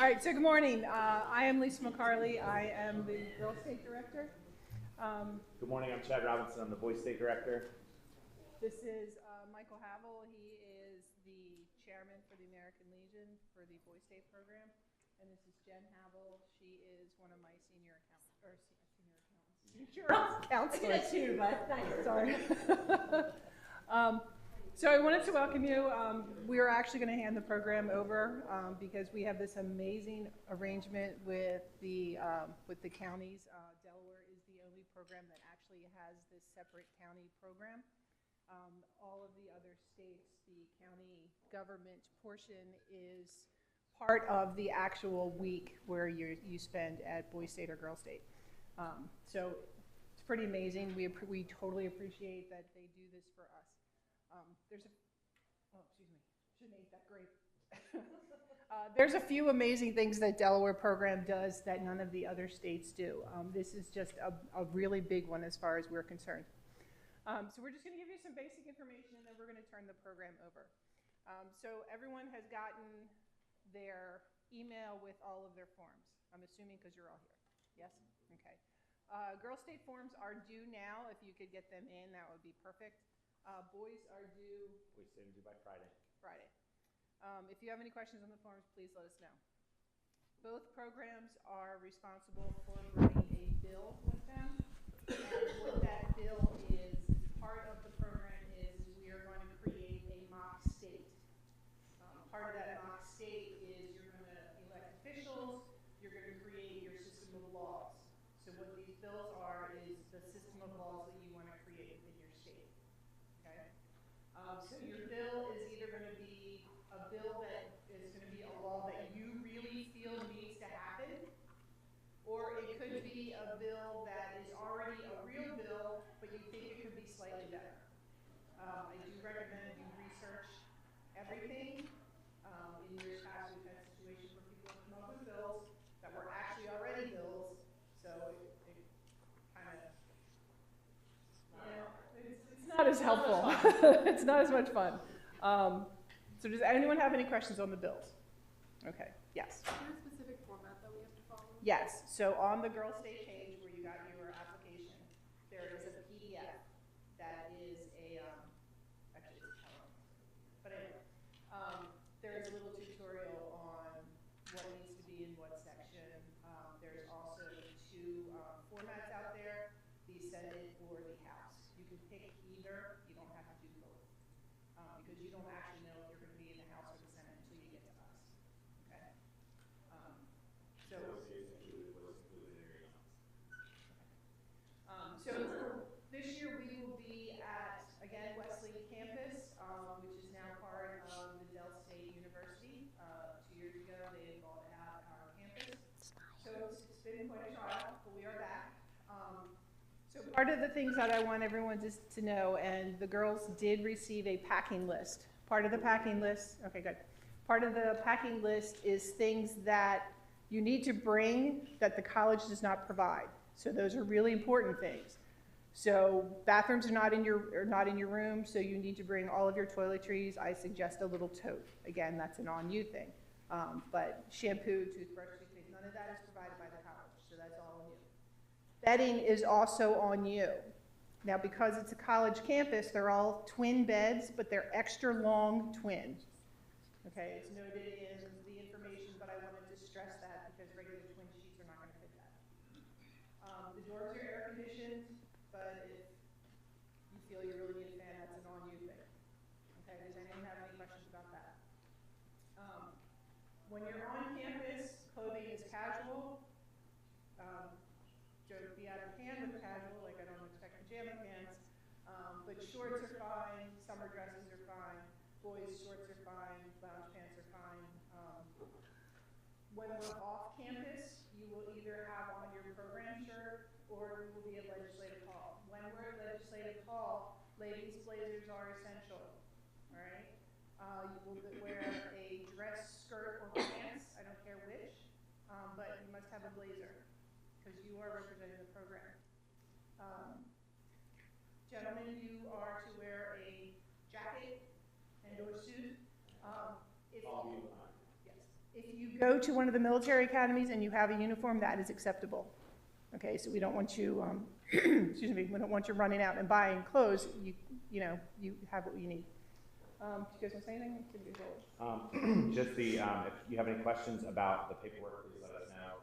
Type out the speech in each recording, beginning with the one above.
All right, so good morning. I am Lisa McCarley. I am the Girl State Director. Good morning, I'm Chad Robinson. I'm the Boy State Director. This is Michael Havel. He is the chairman for the American Legion for the Boy State program. And this is Jen Havel. She is one of my senior counselors too, but sorry. So I wanted to welcome you. We are actually going to hand the program over because we have this amazing arrangement with the counties. Delaware is the only program that actually has this separate county program. All of the other states, the county government portion is part of the actual week where you spend at Boy State or Girl State. So it's pretty amazing. We totally appreciate that they do this for us. Shouldn't eat that grape. There's a few amazing things that Delaware program does that none of the other states do. This is just a really big one as far as we're concerned. So we're just going to give you some basic information and then we're going to turn the program over. So everyone has gotten their email with all of their forms. I'm assuming because you're all here. Yes? Okay. Girl State forms are due now. If you could get them in, that would be perfect. Boys are due. Boys State are due by Friday. If you have any questions on the forms, please let us know. Both programs are responsible for bringing a bill with them. And what that bill is, part of the program is we are going to create a mock state. Part of that mock state is you're going to elect officials, you're going to create your system of laws. So what these bills are is the system of laws that you want to create within your state. Okay? So your bill is either going to be a bill that is going to be a law that you really feel needs to happen, or it could be a bill that is already a real bill, but you think it could be slightly better. I do recommend you research everything. In years past, we've had situations where people have come up with bills that were actually already bills, so it kind of, it's not as helpful. It's not as much fun. So does anyone have any questions on the bills? Okay, yes. Is there a specific format that we have to follow? Yes, so on the Girl State page where you got your application, there is a PDF that is actually it's a PowerPoint. But anyway, there is a little tutorial on what needs to be in what section. There's also two formats out there, the Senate or the House. You can pick either, you don't have to do both. Because you don't actually know if you're going to be in the House or the Senate until you get to us. Okay? So this year we will be at, again, Wesley campus, which is now part of the Del State University. 2 years ago, they bought out our campus. So it's been quite a trial, but we are back. So part of the things that I want everyone to know, and the girls did receive a packing list. Part of the packing list, okay, good. Part of the packing list is things that you need to bring that the college does not provide. So those are really important things. So bathrooms are not in your room, so you need to bring all of your toiletries. I suggest a little tote. Again, that's an on-you thing. But shampoo, toothbrush, toothpaste, none of that is provided by the college, so that's all on you. Bedding is also on you. Now, because it's a college campus, they're all twin beds, but they're extra long twin. Okay, it's noted in the information, but I wanted to stress that because regular twin sheets are not going to fit that. The doors are air conditioned, but if you feel you really need a fan, that's an on-you thing. Okay, does anyone have any questions about that? When you're on campus, clothing is casual. Don't be out of hand with casual, like I don't expect pajama pants. But shorts are fine, summer dresses are fine, boys' shorts are fine, lounge pants are fine. When we're off campus, you will either have on your program shirt or you will be at legislative hall. When we're at legislative hall, ladies' blazers are essential, all right? You will wear a dress, skirt, or pants, I don't care which, but you must have a blazer because you are representing the program. Gentlemen, you are to wear a jacket and or suit. Yes. If you go to one of the military academies and you have a uniform, that is acceptable. Okay, so we don't want you, excuse me, we don't want you running out and buying clothes. You know, you have what you need. Do you guys want to say anything? Just the, if you have any questions about the paperwork, please let us know.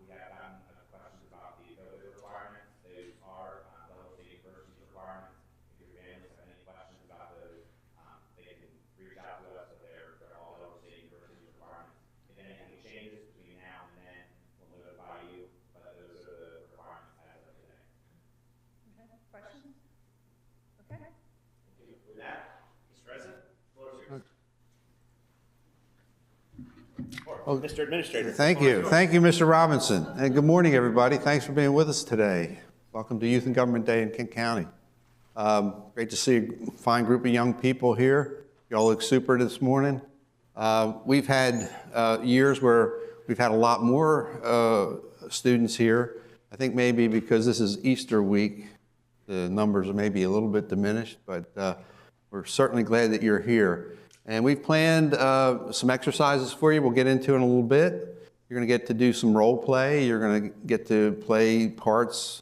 We have gotten questions about the COVID requirements. Those are Delaware State University's requirements. If your families have any questions about those, they can reach out to us. So they're all Delaware State University's requirements. If anything changes between now and then, we'll notify you. But those are the requirements as of today. Okay, questions? Okay. With that, Mr. President, the floor is yours. Or, Mr. Administrator. Thank you. Thank you, Mr. Robinson. And good morning, everybody. Thanks for being with us today. Welcome to Youth and Government Day in Kent County. Great to see a fine group of young people here. You all look super this morning. We've had years where we've had a lot more students here. I think maybe because this is Easter week, the numbers are maybe a little bit diminished, but we're certainly glad that you're here. And we've planned some exercises for you. We'll get into in a little bit. You're going to get to do some role play. You're going to get to play parts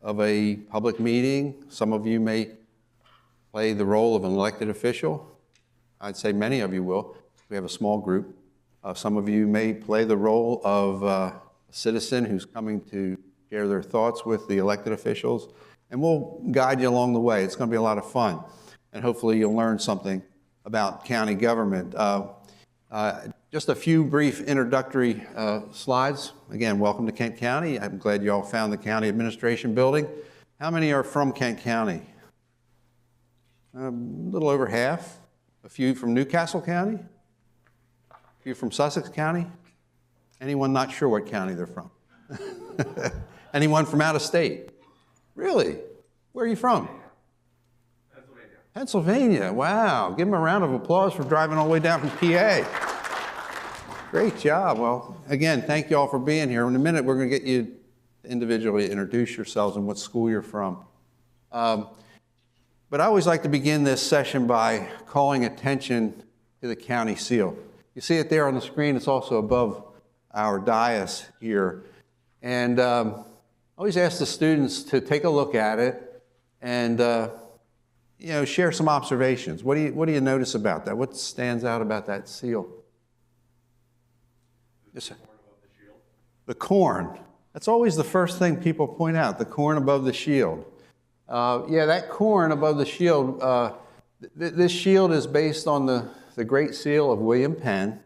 of a public meeting. Some of you may play the role of an elected official. I'd say many of you will. We have a small group. Some of you may play the role of a citizen who's coming to share their thoughts with the elected officials. And we'll guide you along the way. It's going to be a lot of fun. And hopefully you'll learn something about county government. Just a few brief introductory slides. Again, welcome to Kent County. I'm glad you all found the county administration building. How many are from Kent County? A little over half. A few from Newcastle County? A few from Sussex County? Anyone not sure what county they're from? Anyone from out of state? Really? Where are you from? Pennsylvania, wow. Give them a round of applause for driving all the way down from PA. Great job. Well, again, thank you all for being here. In a minute, we're going to get you to individually introduce yourselves and what school you're from. But I always like to begin this session by calling attention to the county seal. You see it there on the screen. It's also above our dais here. And I always ask the students to take a look at it and share some observations. What do you notice about that? What stands out about that seal? Yes, sir. The corn. That's always the first thing people point out, the corn above the shield. Yeah, that corn above the shield, this shield is based on the Great Seal of William Penn,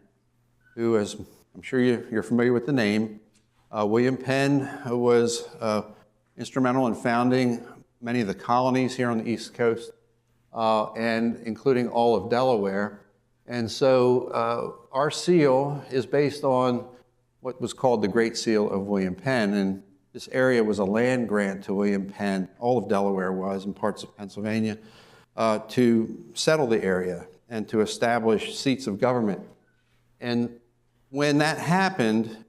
who is, I'm sure you're familiar with the name. William Penn was instrumental in founding many of the colonies here on the East Coast, and including all of Delaware. And so our seal is based on what was called the Great Seal of William Penn. And this area was a land grant to William Penn, all of Delaware was, and parts of Pennsylvania, to settle the area and to establish seats of government. And when that happened,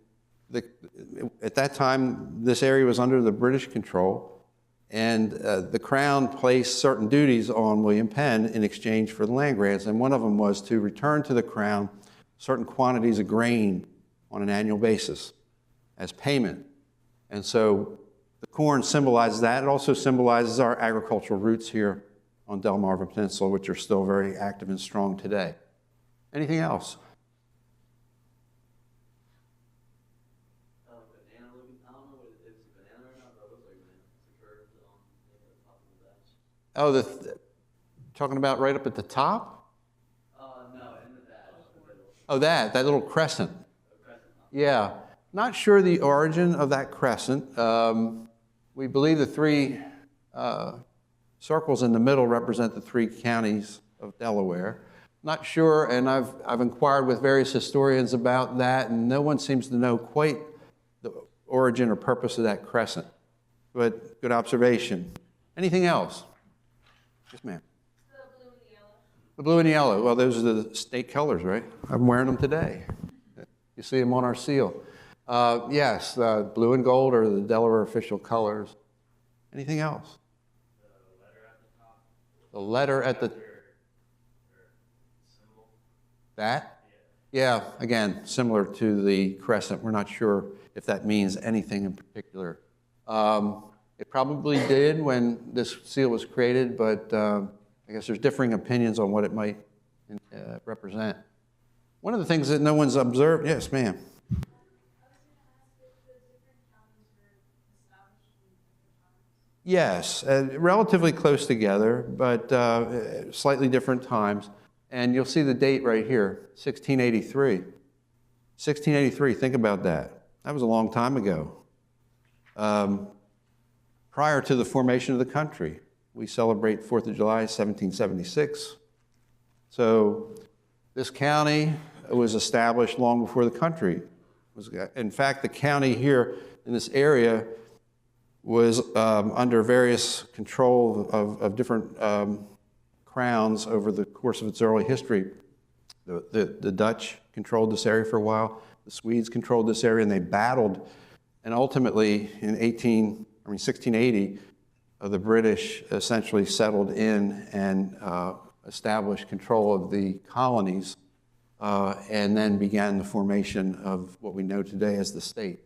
at that time, this area was under the British control. And the Crown placed certain duties on William Penn in exchange for the land grants, and one of them was to return to the Crown certain quantities of grain on an annual basis as payment. And so the corn symbolizes that. It also symbolizes our agricultural roots here on Delmarva Peninsula, which are still very active and strong today. Anything else? Oh, talking about right up at the top? No, in the back. Oh, that little crescent. Yeah, not sure the origin of that crescent. We believe the three circles in the middle represent the three counties of Delaware. Not sure, and I've inquired with various historians about that, and no one seems to know quite the origin or purpose of that crescent. But good observation. Anything else? Yes, ma'am. The blue and the yellow. The blue and yellow. Well, those are the state colors, right? I'm wearing them today. You see them on our seal. Yes, blue and gold are the Delaware official colors. Anything else? The letter at the top. The letter at the... Symbol. That? Yeah, again, similar to the crescent. We're not sure if that means anything in particular. It probably did when this seal was created, but I guess there's differing opinions on what it might represent. One of the things that no one's observed, yes, ma'am. Yes, relatively close together, but slightly different times. And you'll see the date right here, 1683. 1683, think about that. That was a long time ago. Prior to the formation of the country. We celebrate 4th of July, 1776. So this county was established long before the country was. In fact, the county here in this area was under various control of different crowns over the course of its early history. The Dutch controlled this area for a while. The Swedes controlled this area, and they battled. And ultimately, in 1680, the British essentially settled in and established control of the colonies, and then began the formation of what we know today as the state.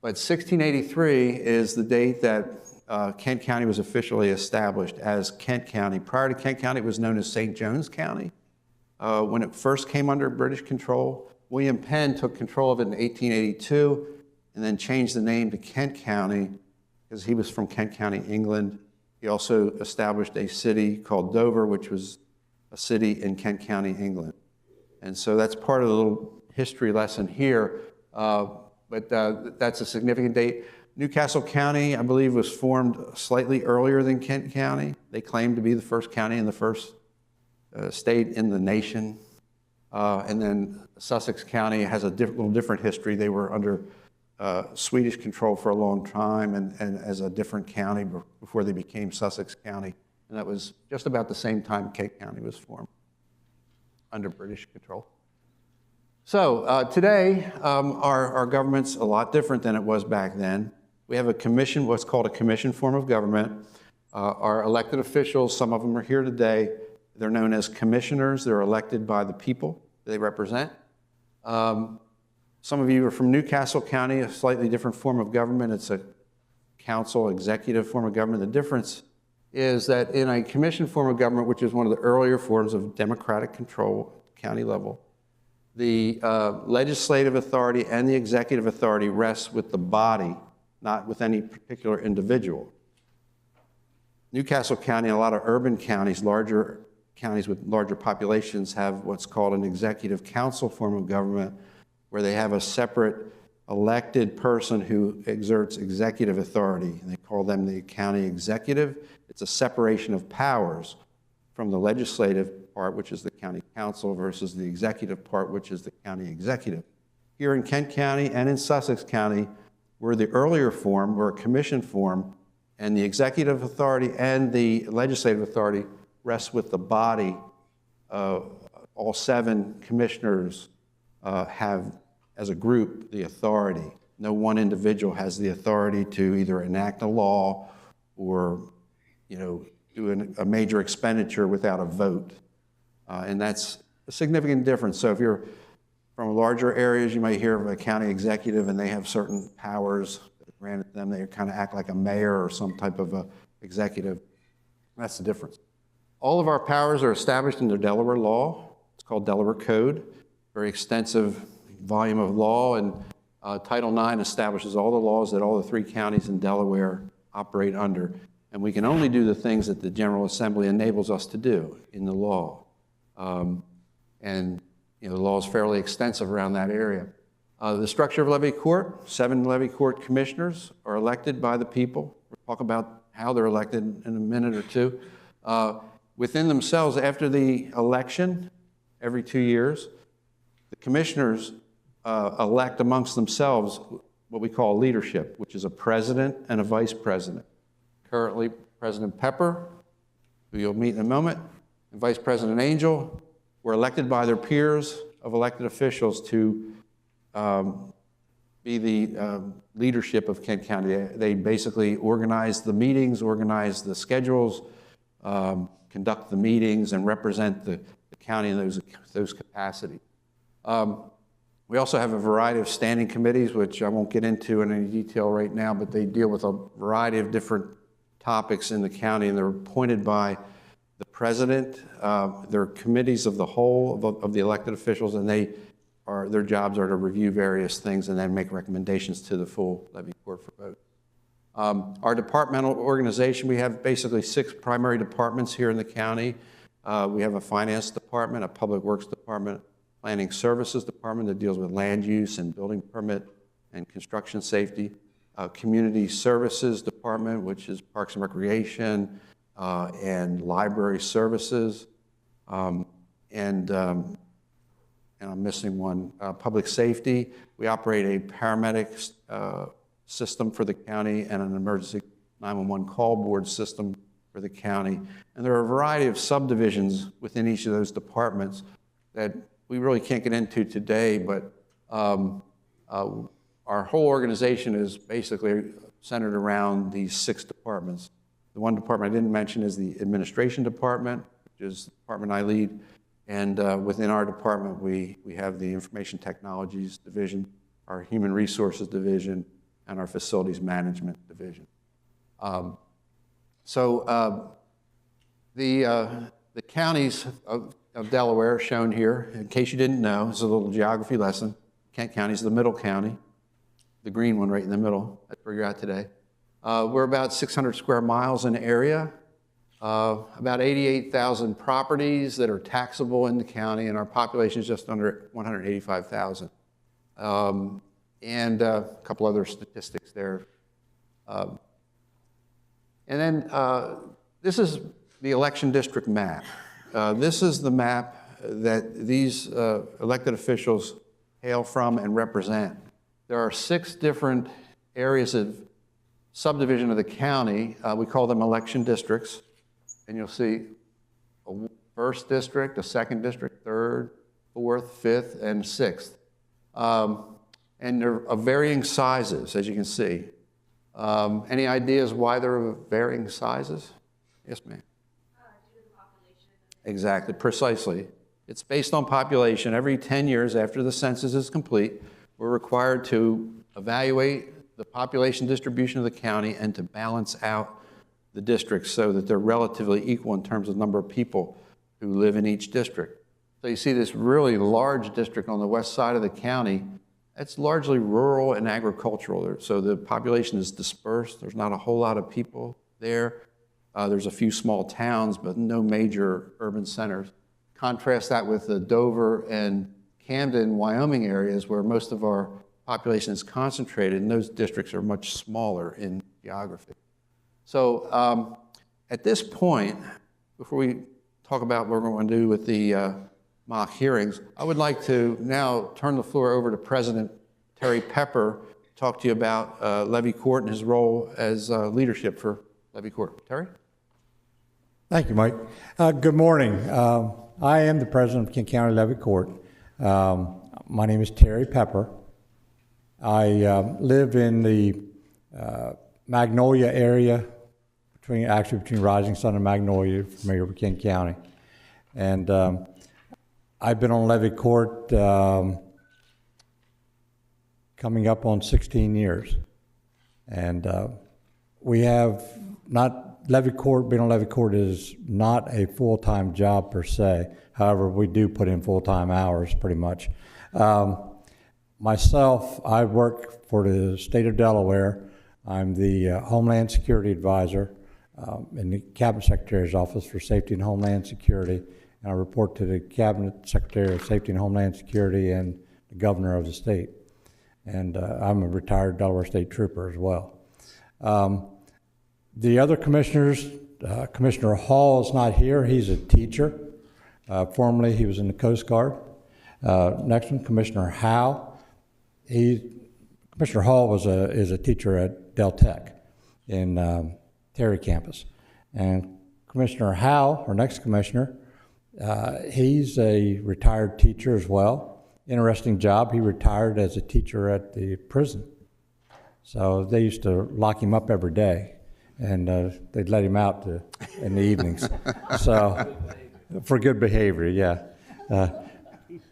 But 1683 is the date that Kent County was officially established as Kent County. Prior to Kent County, it was known as St. John's County. When it first came under British control, William Penn took control of it in 1882 and then changed the name to Kent County because he was from Kent County, England. He also established a city called Dover, which was a city in Kent County, England. And so that's part of the little history lesson here. But that's a significant date. Newcastle County, I believe, was formed slightly earlier than Kent County. They claim to be the first county and the first state in the nation. And then Sussex County has a little different history. They were under Swedish control for a long time and as a different county before they became Sussex County. And that was just about the same time Kent County was formed under British control. So today, our government's a lot different than it was back then. We have a commission, what's called a commission form of government. Our elected officials, some of them are here today. They're known as commissioners. They're elected by the people they represent. Some of you are from Newcastle County, a slightly different form of government. It's a council executive form of government. The difference is that in a commission form of government, which is one of the earlier forms of democratic control at the county level, the legislative authority and the executive authority rests with the body, not with any particular individual. Newcastle County and a lot of urban counties, larger counties with larger populations, have what's called an executive council form of government, where they have a separate elected person who exerts executive authority. And they call them the county executive. It's a separation of powers from the legislative part, which is the county council, versus the executive part, which is the county executive. Here in Kent County and in Sussex County, we're the earlier form, we're a commission form, and the executive authority and the legislative authority rests with the body. All 7 commissioners have, as a group, the authority. No one individual has the authority to either enact a law or, do a major expenditure without a vote. And that's a significant difference. So if you're from larger areas, you might hear of a county executive and they have certain powers that are granted them. They kind of act like a mayor or some type of a executive. That's the difference. All of our powers are established in the Delaware law. It's called Delaware Code. Very extensive volume of law, and Title IX establishes all the laws that all the 3 counties in Delaware operate under. And we can only do the things that the General Assembly enables us to do in the law. The law is fairly extensive around that area. The structure of levy court, 7 levy court commissioners are elected by the people. We'll talk about how they're elected in a minute or two. Within themselves, after the election, every 2 years, the commissioners elect amongst themselves what we call leadership, which is a president and a vice president. Currently, President Pepper, who you'll meet in a moment, and Vice President Angel were elected by their peers of elected officials to be the leadership of Kent County. They basically organize the meetings, organize the schedules, conduct the meetings, and represent the the county in those capacities. We also have a variety of standing committees, which I won't get into in any detail right now, but they deal with a variety of different topics in the county, and they're appointed by the president. They're committees of the whole of the elected officials, and their jobs are to review various things and then make recommendations to the full levy court for vote. Our departmental organization, we have basically 6 primary departments here in the county. We have a finance department, a public works department, planning services department that deals with land use and building permit and construction safety, community services department, which is parks and recreation and library services, and I'm missing one, public safety. We operate a paramedic system for the county and an emergency 911 call board system for the county. And there are a variety of subdivisions within each of those departments that we really can't get into today, but our whole organization is basically centered around these 6 departments. The one department I didn't mention is the administration department, which is the department I lead. And within our department, we have the information technologies division, our human resources division, and our facilities management division. The counties of Delaware are shown here. In case you didn't know, it's a little geography lesson. Kent County is the middle county, the green one right in the middle. That's where you're at today. We're about 600 square miles in area, about 88,000 properties that are taxable in the county, and our population is just under 185,000. And a couple other statistics there. And then this is the election district map. This is the map that these elected officials hail from and represent. There are 6 different areas of subdivision of the county. We call them election districts. And you'll see a 1st district, a 2nd district, 3rd, 4th, 5th, and 6th. And they're of varying sizes, as you can see. Any ideas why they're of varying sizes? Yes, ma'am. Due to the population. Exactly, precisely. It's based on population. Every 10 years after the census is complete, we're required to evaluate the population distribution of the county and to balance out the districts so that they're relatively equal in terms of number of people who live in each district. So you see this really large district on the west side of the county. It's largely rural and agricultural, so the population is dispersed. There's not a whole lot of people there. There's a few small towns, but no major urban centers. Contrast that with the Dover and Camden, Wyoming areas where most of our population is concentrated, and those districts are much smaller in geography. So at this point, before we talk about what we're going to do with the mock hearings, I would like to now turn the floor over to President Terry Pepper to talk to you about Levy Court and his role as leadership for Levy Court. Terry? Thank you, Mike. Good morning. I am the president of Kent County Levy Court. My name is Terry Pepper. I live in the Magnolia area, between Rising Sun and Magnolia, familiar with Kent County. And I've been on Levy Court coming up on 16 years. And we have not, Levy Court, being on Levy Court is not a full-time job per se. However, we do put in full-time hours pretty much. Myself, I work for the state of Delaware. I'm the Homeland Security Advisor in the Cabinet Secretary's Office for Safety and Homeland Security. And I report to the Cabinet Secretary of Safety and Homeland Security and the Governor of the state. And I'm a retired Delaware State Trooper as well. The other commissioners, Commissioner Hall is not here. He's a teacher. Formerly, he was in the Coast Guard. Next one, Commissioner Howe. Commissioner Hall is a teacher at Del Tech in Terry campus. And Commissioner Howe, our next commissioner, he's a retired teacher as well. Interesting job. He retired as a teacher at the prison. So they used to lock him up every day, and they'd let him out in the evenings. So for good behavior, yeah.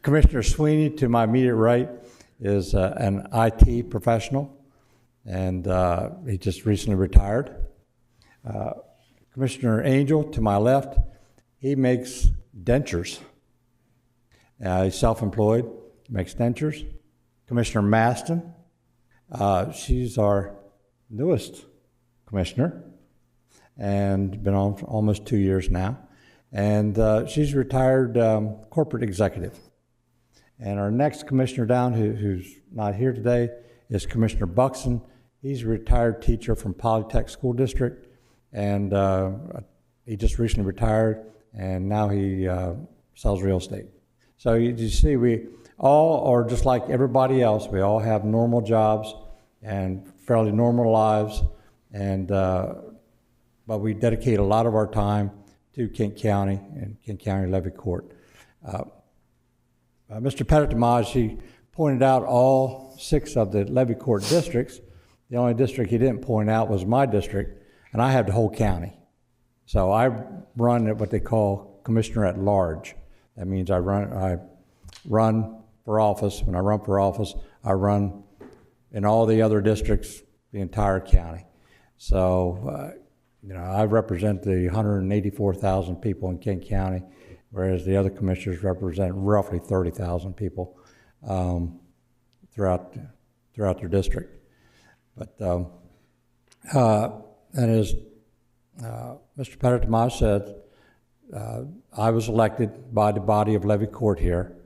Commissioner Sweeney, to my immediate right, is an IT professional, and he just recently retired. Commissioner Angel, to my left, he makes dentures. He's self-employed, makes dentures. Commissioner Maston, she's our newest commissioner, and been on for almost 2 years now. And she's a retired corporate executive. And our next commissioner down, who's not here today, is Commissioner Buxton. He's a retired teacher from Polytech School District, and he just recently retired, and now he sells real estate. So you see, we all are just like everybody else. We all have normal jobs and fairly normal lives, and but we dedicate a lot of our time to Kent County and Kent County Levy Court. Mr. Pettit-Damage, he pointed out all 6 of the Levy Court districts. The only district he didn't point out was my district, and I have the whole county. So I run at what they call Commissioner at Large. That means I run for office. When I run for office, I run in all the other districts, the entire county. So, I represent the 184,000 people in Kent County, whereas the other commissioners represent roughly 30,000 people throughout their district. But and as Mr. Pettit-Damage said, I was elected by the body of Levy Court here.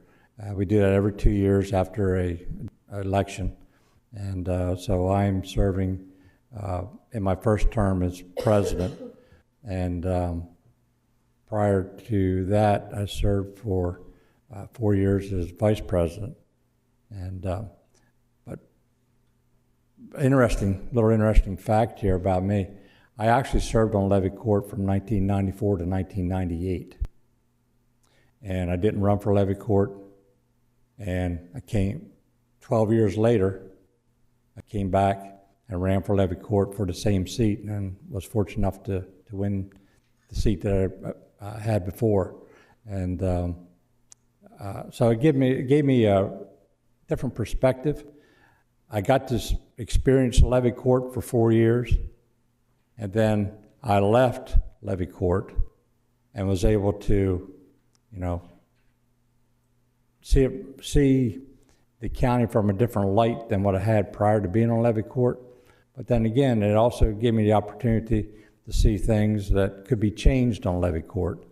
We do that every 2 years after an election, and so I'm serving in my first term as president, and prior to that, I served for 4 years as vice president. And but little interesting fact here about me. I actually served on Levy Court from 1994 to 1998, and I didn't run for Levy Court. And I came 12 years later. I came back and ran for Levy Court for the same seat, and was fortunate enough to win the seat that I had before. And so it gave me a different perspective. I got to experience Levy Court for 4 years, and then I left Levy Court and was able to, see the county from a different light than what I had prior to being on Levy Court. But then again, it also gave me the opportunity to see things that could be changed on Levy Court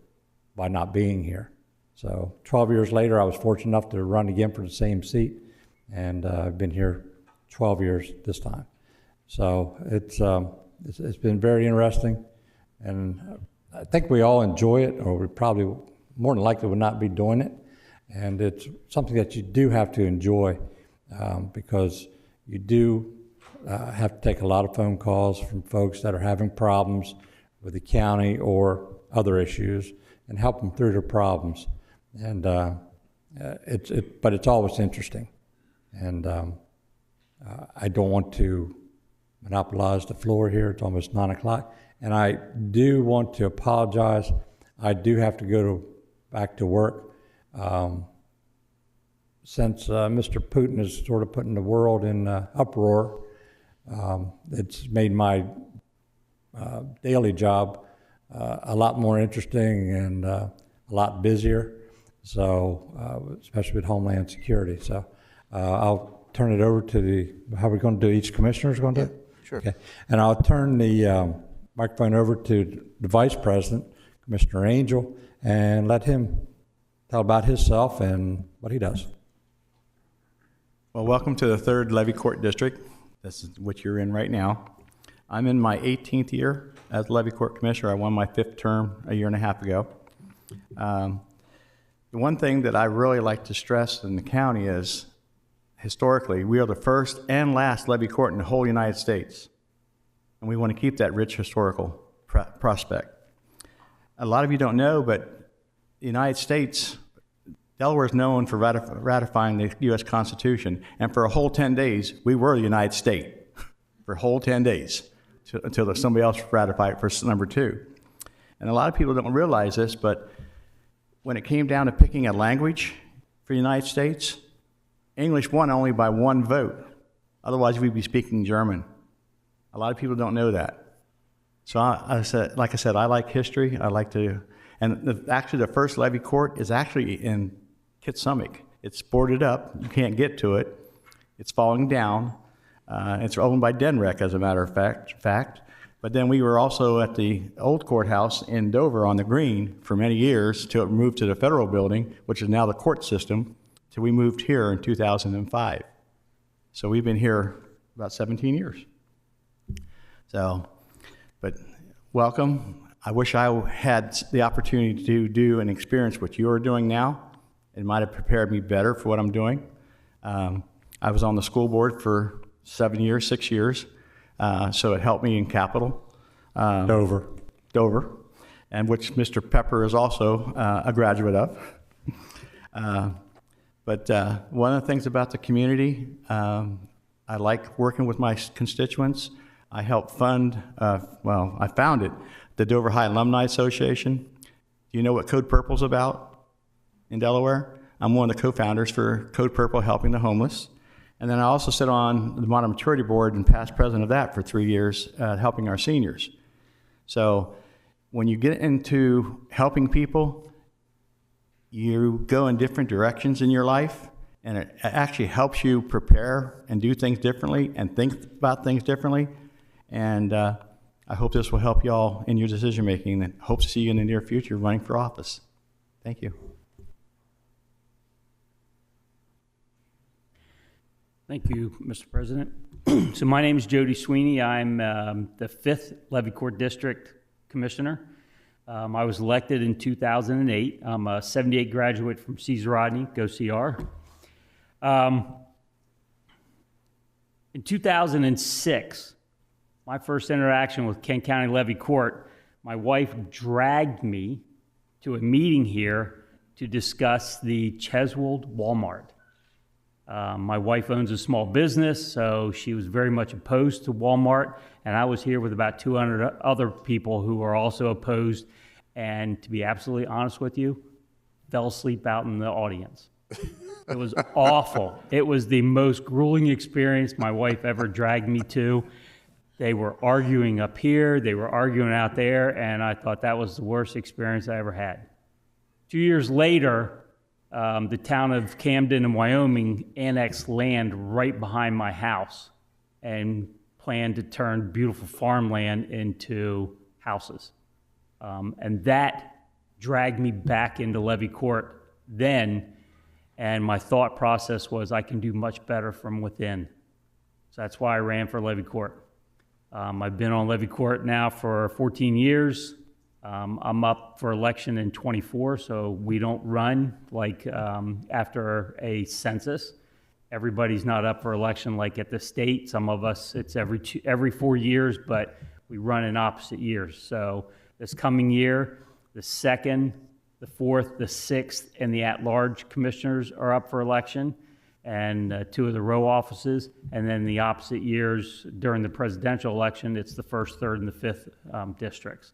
by not being here. So 12 years later, I was fortunate enough to run again for the same seat, and I've been here 12 years this time. So it's been very interesting, and I think we all enjoy it, or we probably more than likely would not be doing it. And it's something that you do have to enjoy, because you do have to take a lot of phone calls from folks that are having problems with the county or other issues, and help them through their problems. And but it's always interesting. And I don't want to monopolize the floor here. It's almost 9 o'clock, and I do want to apologize. I do have to go back to work. Since Mr. Putin is sort of putting the world in uproar, it's made my daily job a lot more interesting and a lot busier. So, especially with Homeland Security. So, I'll turn it over to how we're going to do. Each commissioner is going to do it? Sure. Okay. And I'll turn the microphone over to the Vice President, Commissioner Angel, and let him tell about himself and what he does. Well, welcome to the 3rd Levy Court District. This is what you're in right now. I'm in my 18th year as Levy Court Commissioner. I won my 5th term a year and a half ago. The one thing that I really like to stress in the county is, historically, we are the first and last levy court in the whole United States. And we want to keep that rich historical prospect. A lot of you don't know, but the United States, Delaware is known for ratifying the U.S. Constitution. And for a whole 10 days, we were the United States for a whole 10 days until somebody else ratified it for number 2. And a lot of people don't realize this, but when it came down to picking a language for the United States, English won only by 1 vote. Otherwise, we'd be speaking German. A lot of people don't know that. So I said, like I said, I like history. I like to, and actually the first levy court is actually in Kitsummik. It's boarded up. You can't get to it. It's falling down. It's owned by Denrec, as a matter of fact. But then we were also at the old courthouse in Dover on the Green for many years till it moved to the federal building, which is now the court system, till we moved here in 2005. So we've been here about 17 years. So, but welcome. I wish I had the opportunity to do and experience what you're doing now. It might have prepared me better for what I'm doing. I was on the school board for 6 years, so it helped me in capital. Dover, and which Mr. Pepper is also a graduate of. But one of the things about the community, I like working with my constituents. I helped fund, I founded the Dover High Alumni Association. Do you know what Code Purple's about in Delaware? I'm one of the co-founders for Code Purple, helping the homeless. And then I also sit on the Modern Maturity Board and past president of that for 3 years, helping our seniors. So when you get into helping people, you go in different directions in your life, and it actually helps you prepare and do things differently and think about things differently. And I hope this will help y'all in your decision making, and hope to see you in the near future running for office. Thank you. Thank you, Mr. President. So my name is Jody Sweeney. I'm the 5th Levy Court District Commissioner. I was elected in 2008. I'm a 78 graduate from Cesar Rodney, go CR. In 2006, my first interaction with Kent County Levy Court, my wife dragged me to a meeting here to discuss the Cheswold Walmart. My wife owns a small business, so she was very much opposed to Walmart, and I was here with about 200 other people who are also opposed, and to be absolutely honest with you, fell asleep out in the audience. It was awful. It was the most grueling experience my wife ever dragged me to. They were arguing up here, they were arguing out there, and I thought that was the worst experience I ever had. 2 years later, the town of Camden in Wyoming annexed land right behind my house and planned to turn beautiful farmland into houses. And that dragged me back into Levy Court then, and my thought process was I can do much better from within. So that's why I ran for Levy Court. I've been on Levy Court now for 14 years. I'm up for election in 24, so we don't run like after a census. Everybody's not up for election like at the state. Some of us, it's every 4 years, but we run in opposite years. So this coming year, the 2nd, the 4th, the 6th, and the at-large commissioners are up for election, and 2 of the row offices. And then the opposite years during the presidential election, it's the 1st, 3rd, and the 5th districts.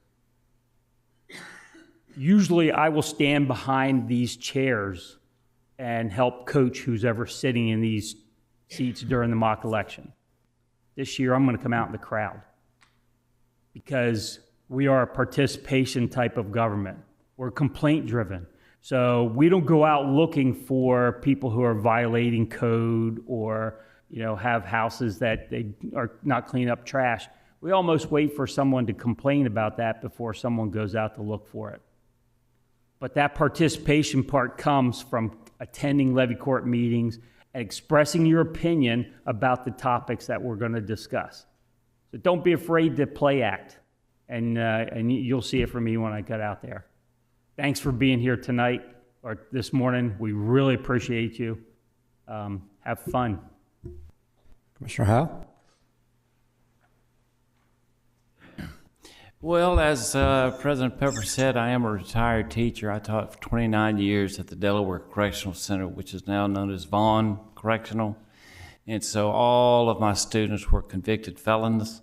Usually I will stand behind these chairs and help coach who's ever sitting in these seats during the mock election. This year I'm going to come out in the crowd because we are a participation type of government. We're complaint driven. So we don't go out looking for people who are violating code or, have houses that they are not cleaning up trash. We almost wait for someone to complain about that before someone goes out to look for it. But that participation part comes from attending Levy Court meetings and expressing your opinion about the topics that we're going to discuss. So don't be afraid to play act, and you'll see it from me when I get out there. Thanks for being here tonight or this morning. We really appreciate you. Have fun. Commissioner Howe? Well, as President Pepper said, I am a retired teacher. I taught for 29 years at the Delaware Correctional Center, which is now known as Vaughn Correctional. And so all of my students were convicted felons,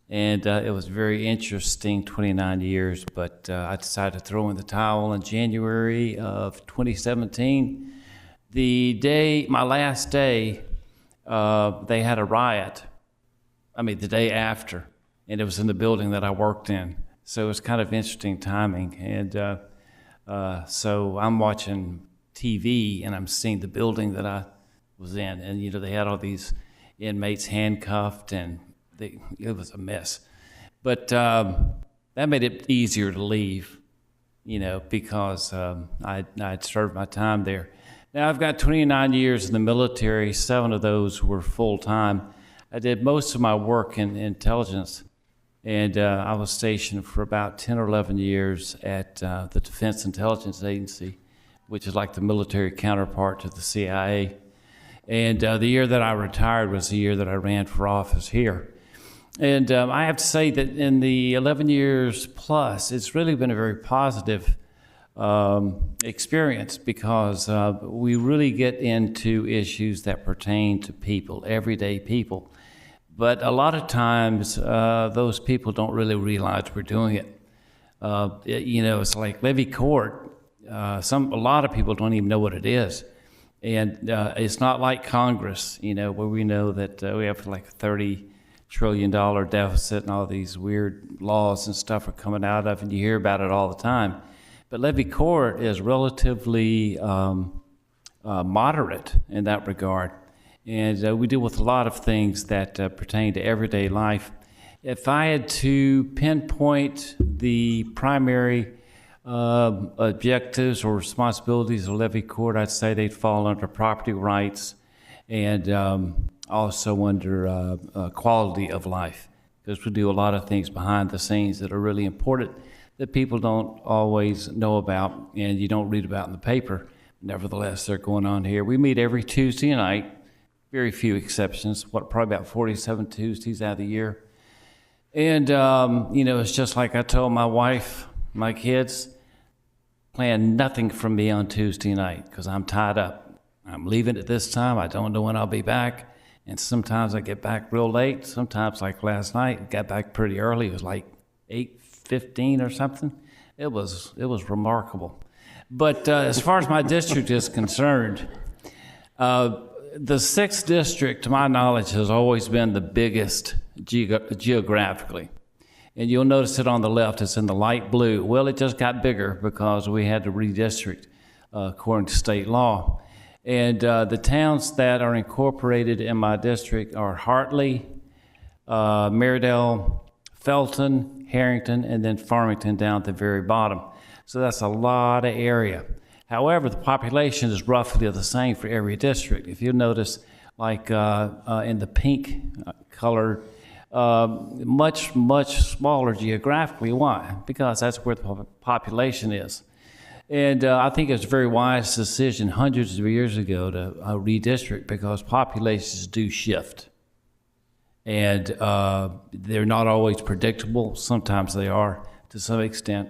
And it was very interesting, 29 years, but I decided to throw in the towel in January of 2017. My last day, they had a riot. The day after, and it was in the building that I worked in. So it was kind of interesting timing. And so I'm watching TV, and I'm seeing the building that I was in. And, they had all these inmates handcuffed, and it was a mess. But that made it easier to leave, because I'd served my time there. Now, I've got 29 years in the military. 7 of those were full-time. I did most of my work in intelligence, and I was stationed for about 10 or 11 years at the Defense Intelligence Agency, which is like the military counterpart to the CIA. And the year that I retired was the year that I ran for office here. And I have to say that in the 11 years plus, it's really been a very positive experience, because we really get into issues that pertain to people, everyday people. But a lot of times, those people don't really realize we're doing it. It's like Levy Court. A lot of people don't even know what it is. And it's not like Congress, where we know that we have like a $30 trillion deficit and all these weird laws and stuff are coming out of, and you hear about it all the time. But Levy Court is relatively moderate in that regard. And we deal with a lot of things that pertain to everyday life. If I had to pinpoint the primary objectives or responsibilities of Levy Court, I'd say they'd fall under property rights and also under quality of life, because we do a lot of things behind the scenes that are really important that people don't always know about and you don't read about in the paper. Nevertheless, they're going on here. We meet every Tuesday night, very few exceptions, probably about 47 Tuesdays out of the year. And, it's just like I told my wife, my kids, plan nothing from me on Tuesday night because I'm tied up. I'm leaving at this time. I don't know when I'll be back. And sometimes I get back real late. Sometimes, like last night, I got back pretty early. It was like 8:15 or something. It was remarkable. But as far as my district is concerned, the 6th district, to my knowledge, has always been the biggest geographically. And you'll notice it on the left, it's in the light blue. Well, it just got bigger because we had to redistrict according to state law. And the towns that are incorporated in my district are Hartley, Maridale, Felton, Harrington, and then Farmington down at the very bottom. So that's a lot of area. However, the population is roughly the same for every district. If you notice, like in the pink color, much, much smaller geographically. Why? Because that's where the population is. And I think it's a very wise decision hundreds of years ago to redistrict, because populations do shift. And they're not always predictable. Sometimes they are to some extent.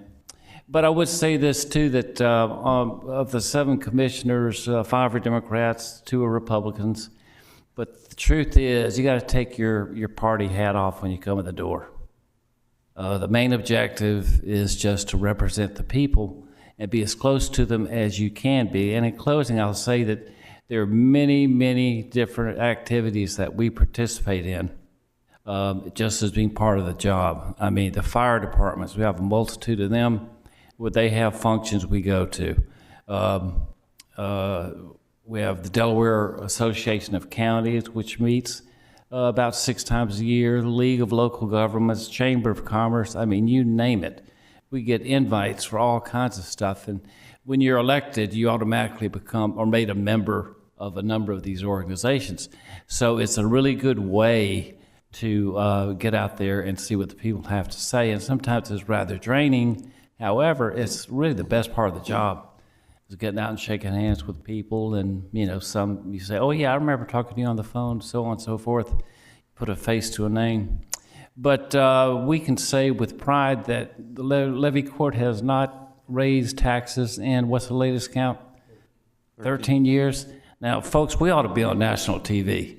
But I would say this too, that of the 7 commissioners, 5 are Democrats, 2 are Republicans. But the truth is, you got to take your party hat off when you come in the door. The main objective is just to represent the people and be as close to them as you can be. And in closing, I'll say that there are many, many different activities that we participate in, just as being part of the job. The fire departments, we have a multitude of them. Where they have functions we go to. We have the Delaware Association of Counties, which meets about 6 times a year, the League of Local Governments, Chamber of Commerce, you name it. We get invites for all kinds of stuff. And when you're elected, you automatically become or made a member of a number of these organizations. So it's a really good way to get out there and see what the people have to say. And sometimes it's rather draining. However, it's really the best part of the job, is getting out and shaking hands with people. And, some you say, oh, yeah, I remember talking to you on the phone, so on and so forth. Put a face to a name. But we can say with pride that the Levy Court has not raised taxes in, what's the latest count? 13 years. Now, folks, we ought to be on national TV.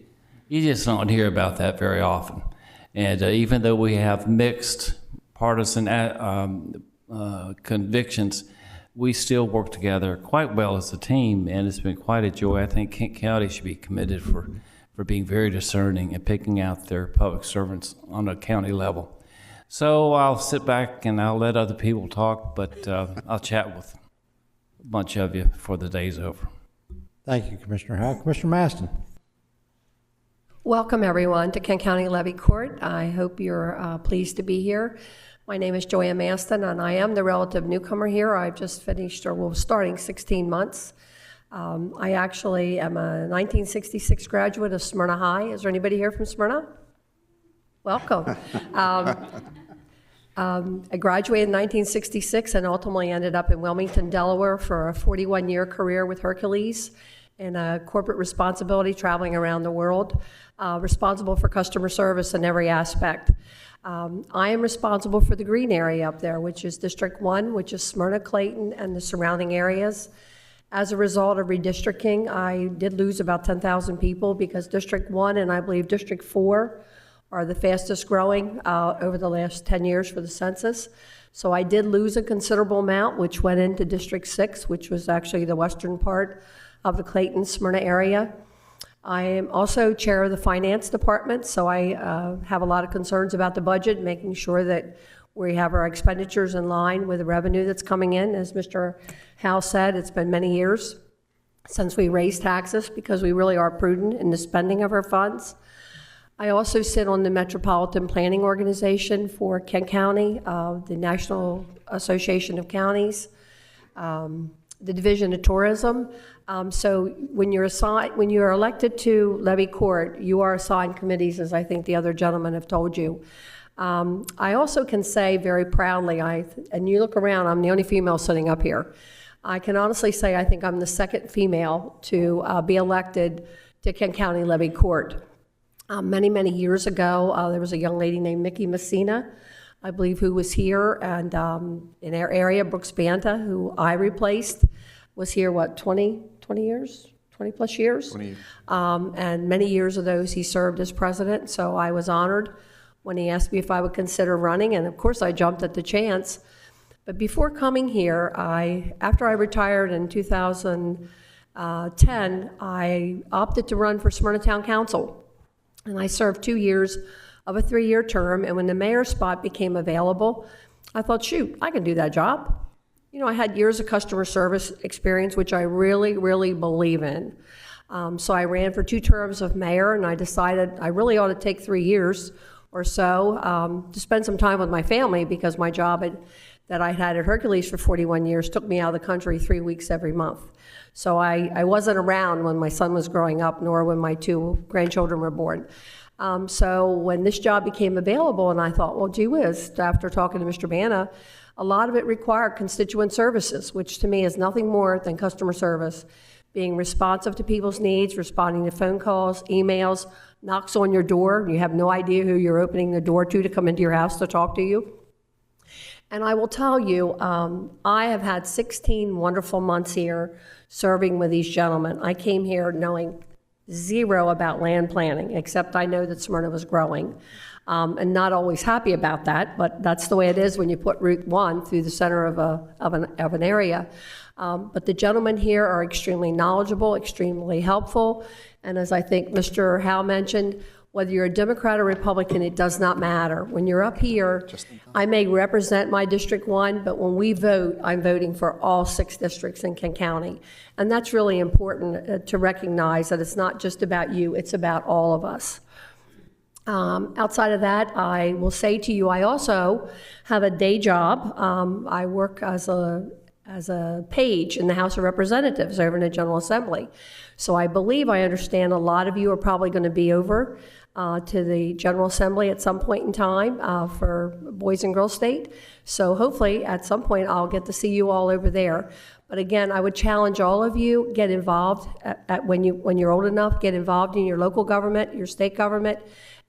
You just don't hear about that very often. And even though we have mixed partisan convictions, we still work together quite well as a team, and it's been quite a joy. I think Kent County should be commended for being very discerning and picking out their public servants on a county level. So I'll sit back and I'll let other people talk, but I'll chat with a bunch of you before the day's over. Thank you, Commissioner Howe. Commissioner Maston. Welcome, everyone, to Kent County Levy Court. I hope you're pleased to be here. My name is Joanne Maston, and I am the relative newcomer here. I've just finished, or well, starting 16 months. I actually am a 1966 graduate of Smyrna High. Is there anybody here from Smyrna? Welcome. I graduated in 1966 and ultimately ended up in Wilmington, Delaware for a 41-year career with Hercules in a corporate responsibility traveling around the world, responsible for customer service in every aspect. I am responsible for the green area up there, which is District 1, which is Smyrna, Clayton, and the surrounding areas. As a result of redistricting, I did lose about 10,000 people because District 1 and I believe District 4 are the fastest growing over the last 10 years for the census. So I did lose a considerable amount, which went into District 6, which was actually the western part of the Clayton, Smyrna area. I am also chair of the finance department, so I have a lot of concerns about the budget, making sure that we have our expenditures in line with the revenue that's coming in. As Mr. Howe said, it's been many years since we raised taxes because we really are prudent in the spending of our funds. I also sit on the Metropolitan Planning Organization for Kent County, the National Association of Counties, the Division of Tourism. So when you're elected to Levy Court, you are assigned committees, as I think the other gentlemen have told you. I also can say very proudly, and you look around, I'm the only female sitting up here. I can honestly say I think I'm the second female to be elected to Kent County Levy Court. Many, many years ago, there was a young lady named Mickey Messina, I believe, who was here, and in our area, Brooks Banta, who I replaced, was here, 20 years? 20 plus years? 20 years. And many years of those he served as president, so I was honored when he asked me if I would consider running, and of course I jumped at the chance. But before coming here, after I retired in 2010, I opted to run for Smyrna Town Council. And I served 2 years of a 3-year term, and when the mayor spot became available, I thought, shoot, I can do that job. You know, I had years of customer service experience, which I really, really believe in. So I ran for 2 terms of mayor, and I decided I really ought to take 3 years or so to spend some time with my family, because my job that I had at Hercules for 41 years took me out of the country 3 weeks every month. So I wasn't around when my son was growing up, nor when my 2 grandchildren were born. So when this job became available, and I thought, well, gee whiz, after talking to Mr. Banta, a lot of it required constituent services, which to me is nothing more than customer service, being responsive to people's needs, responding to phone calls, emails, knocks on your door, and you have no idea who you're opening the door to come into your house to talk to you. And I will tell you, I have had 16 wonderful months here serving with these gentlemen. I came here knowing zero about land planning, except I know that Smyrna was growing. And not always happy about that, but that's the way it is when you put Route 1 through the center of an area. But the gentlemen here are extremely knowledgeable, extremely helpful, and as I think Mr. Howe mentioned, whether you're a Democrat or Republican, it does not matter. When you're up here, I may represent my District 1, but when we vote, I'm voting for all 6 districts in Kent County. And that's really important to recognize that it's not just about you, it's about all of us. Outside of that, I will say to you, I also have a day job. I work as a page in the House of Representatives over in the General Assembly. So I believe, I understand a lot of you are probably going to be over to the General Assembly at some point in time for Boys and Girls State. So hopefully at some point I'll get to see you all over there. But again, I would challenge all of you, get involved when you're old enough, get involved in your local government, your state government,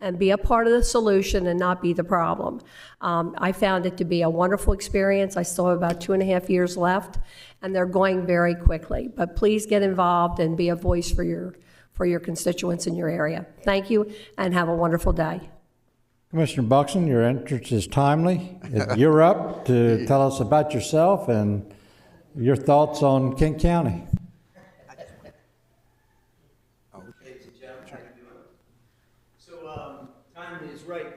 and be a part of the solution and not be the problem. I found it to be a wonderful experience. I still have about 2.5 years left, and they're going very quickly. But please get involved and be a voice for your constituents in your area. Thank you, and have a wonderful day. Commissioner Buxton, your entrance is timely. You're up to tell us about yourself and your thoughts on Kent County. Ladies and gentlemen, how you doing? So, timing is right. I'm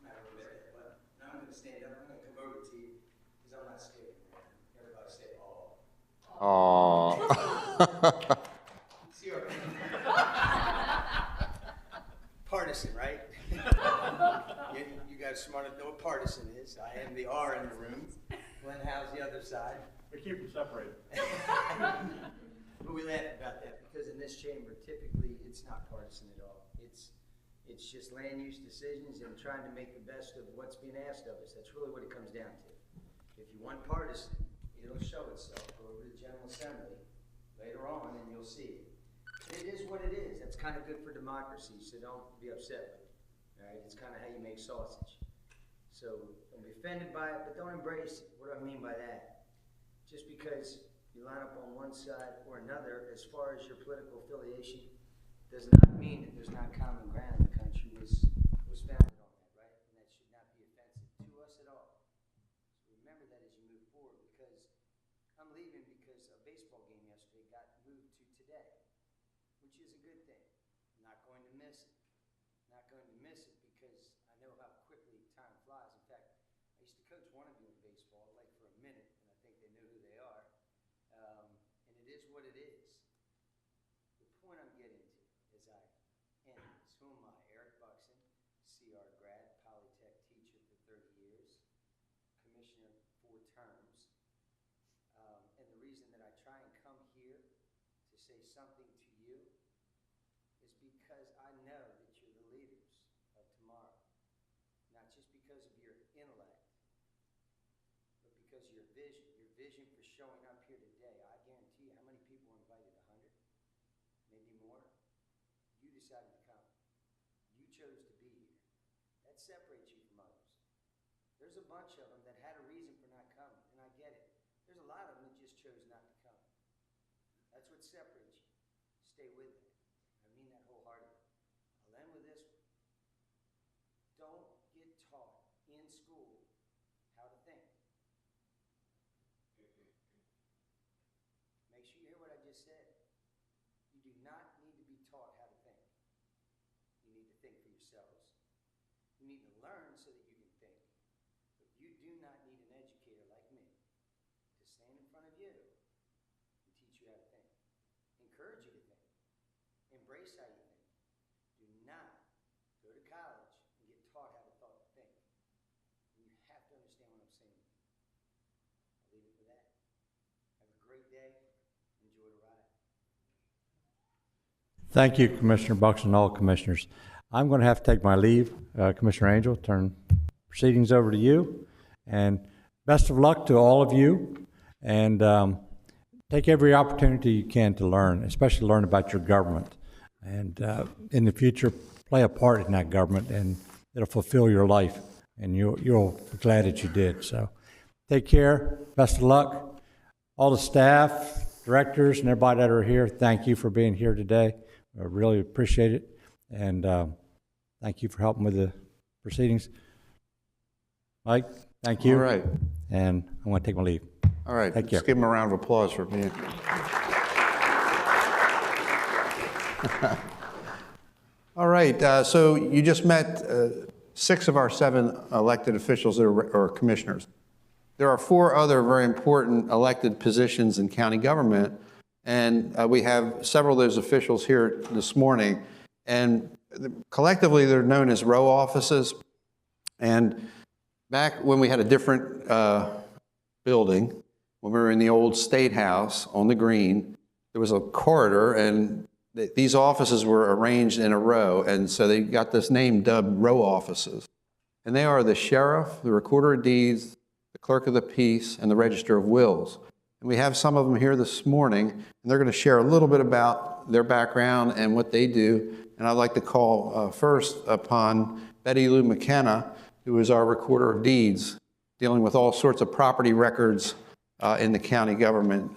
not a bit, but now I'm going to stand up. I'm going to come over to you because I'm not scared. Everybody say, "Oh." Aw. See our partisan, right? You guys smart enough to know what partisan is. I am the R in the room. Glenn Howe's the other side. We keep them separated. But we laugh about that because in this chamber, typically, it's not partisan at all. It's just land use decisions and trying to make the best of what's being asked of us. That's really what it comes down to. If you want partisan, it'll show itself. Go over to the General Assembly later on and you'll see it. It is what it is. That's kind of good for democracy, so don't be upset with it. All right? It's kind of how you make sausage. So don't be offended by it, but don't embrace it. What do I mean by that? Just because you line up on one side or another, as far as your political affiliation, does not mean that there's not common ground. The country was founded on that, right? And that should not be offensive to us at all. So remember that as you move forward, because I'm leaving because a baseball game yesterday got moved to today, which is a good thing. I'm not going to miss it. Not going to miss it because I know how quickly time flies. In fact, I used to coach one of you in baseball, like for a minute, and I think they know who they are. And it is what it is. The point I'm getting to as I end this, who am I? Eric Buxton, CR grad, Polytech teacher for 30 years, commissioner 4 terms. And the reason that I try and come here to say something to you is because I know that you're the leaders of tomorrow. Not just because of your intellect, but because of your vision for showing up here today. I guarantee you, how many people were invited? 100? Maybe more? You decided to come. You chose to be here. That separates you from others. There's a bunch of them that had a reason for not coming, and I get it. There's a lot of them that just chose not to come. That's what separates you. Stay with it. I mean that wholeheartedly. I'll end with this one. Don't get taught in school how to think. Make sure you hear what I just said. You do not need to be taught how to think. You need to think for yourselves. You need to learn so that you can think. But you do not need an educator like me to stand in front of you and teach you how to think. Encourage you to think. Embrace how you think. Do not go to college and get taught how to think. And you have to understand what I'm saying. I'll leave it with that. Have a great day. Enjoy the ride. Thank you, Commissioner Buxton, and all commissioners. I'm going to have to take my leave. Commissioner Angel, turn proceedings over to you. And best of luck to all of you. And take every opportunity you can to learn, especially learn about your government. And in the future, play a part in that government, and it'll fulfill your life. And you'll be glad that you did. So take care. Best of luck. All the staff, directors, and everybody that are here, thank you for being here today. I really appreciate it. And thank you for helping with the proceedings. Mike, thank you. All right. And I want to take my leave. All right. Take care. Let's give him a round of applause for being. All right. So you just met 6 of our 7 elected officials that are commissioners. There are 4 other very important elected positions in county government, and we have several of those officials here this morning. And collectively, they're known as row offices. And back when we had a different building, when we were in the old State House on the green, there was a corridor, and these offices were arranged in a row, and so they got this name dubbed row offices. And they are the sheriff, the recorder of deeds, the clerk of the peace, and the register of wills. And we have some of them here this morning, and they're going to share a little bit about their background and what they do. And I'd like to call first upon Betty Lou McKenna, who is our recorder of deeds, dealing with all sorts of property records in the county government.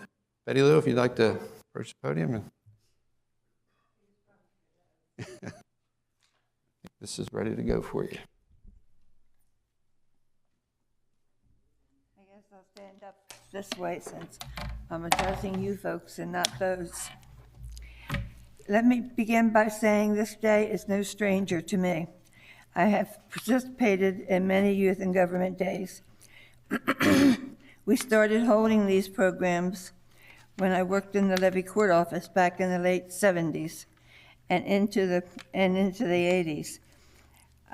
Betty Lou, if you'd like to approach the podium. This is ready to go for you. I guess I'll stand up this way since I'm addressing you folks and not those. Let me begin by saying this day is no stranger to me. I have participated in many youth and government days. We started holding these programs when I worked in the Levy Court office back in the late 70s and into the 80s.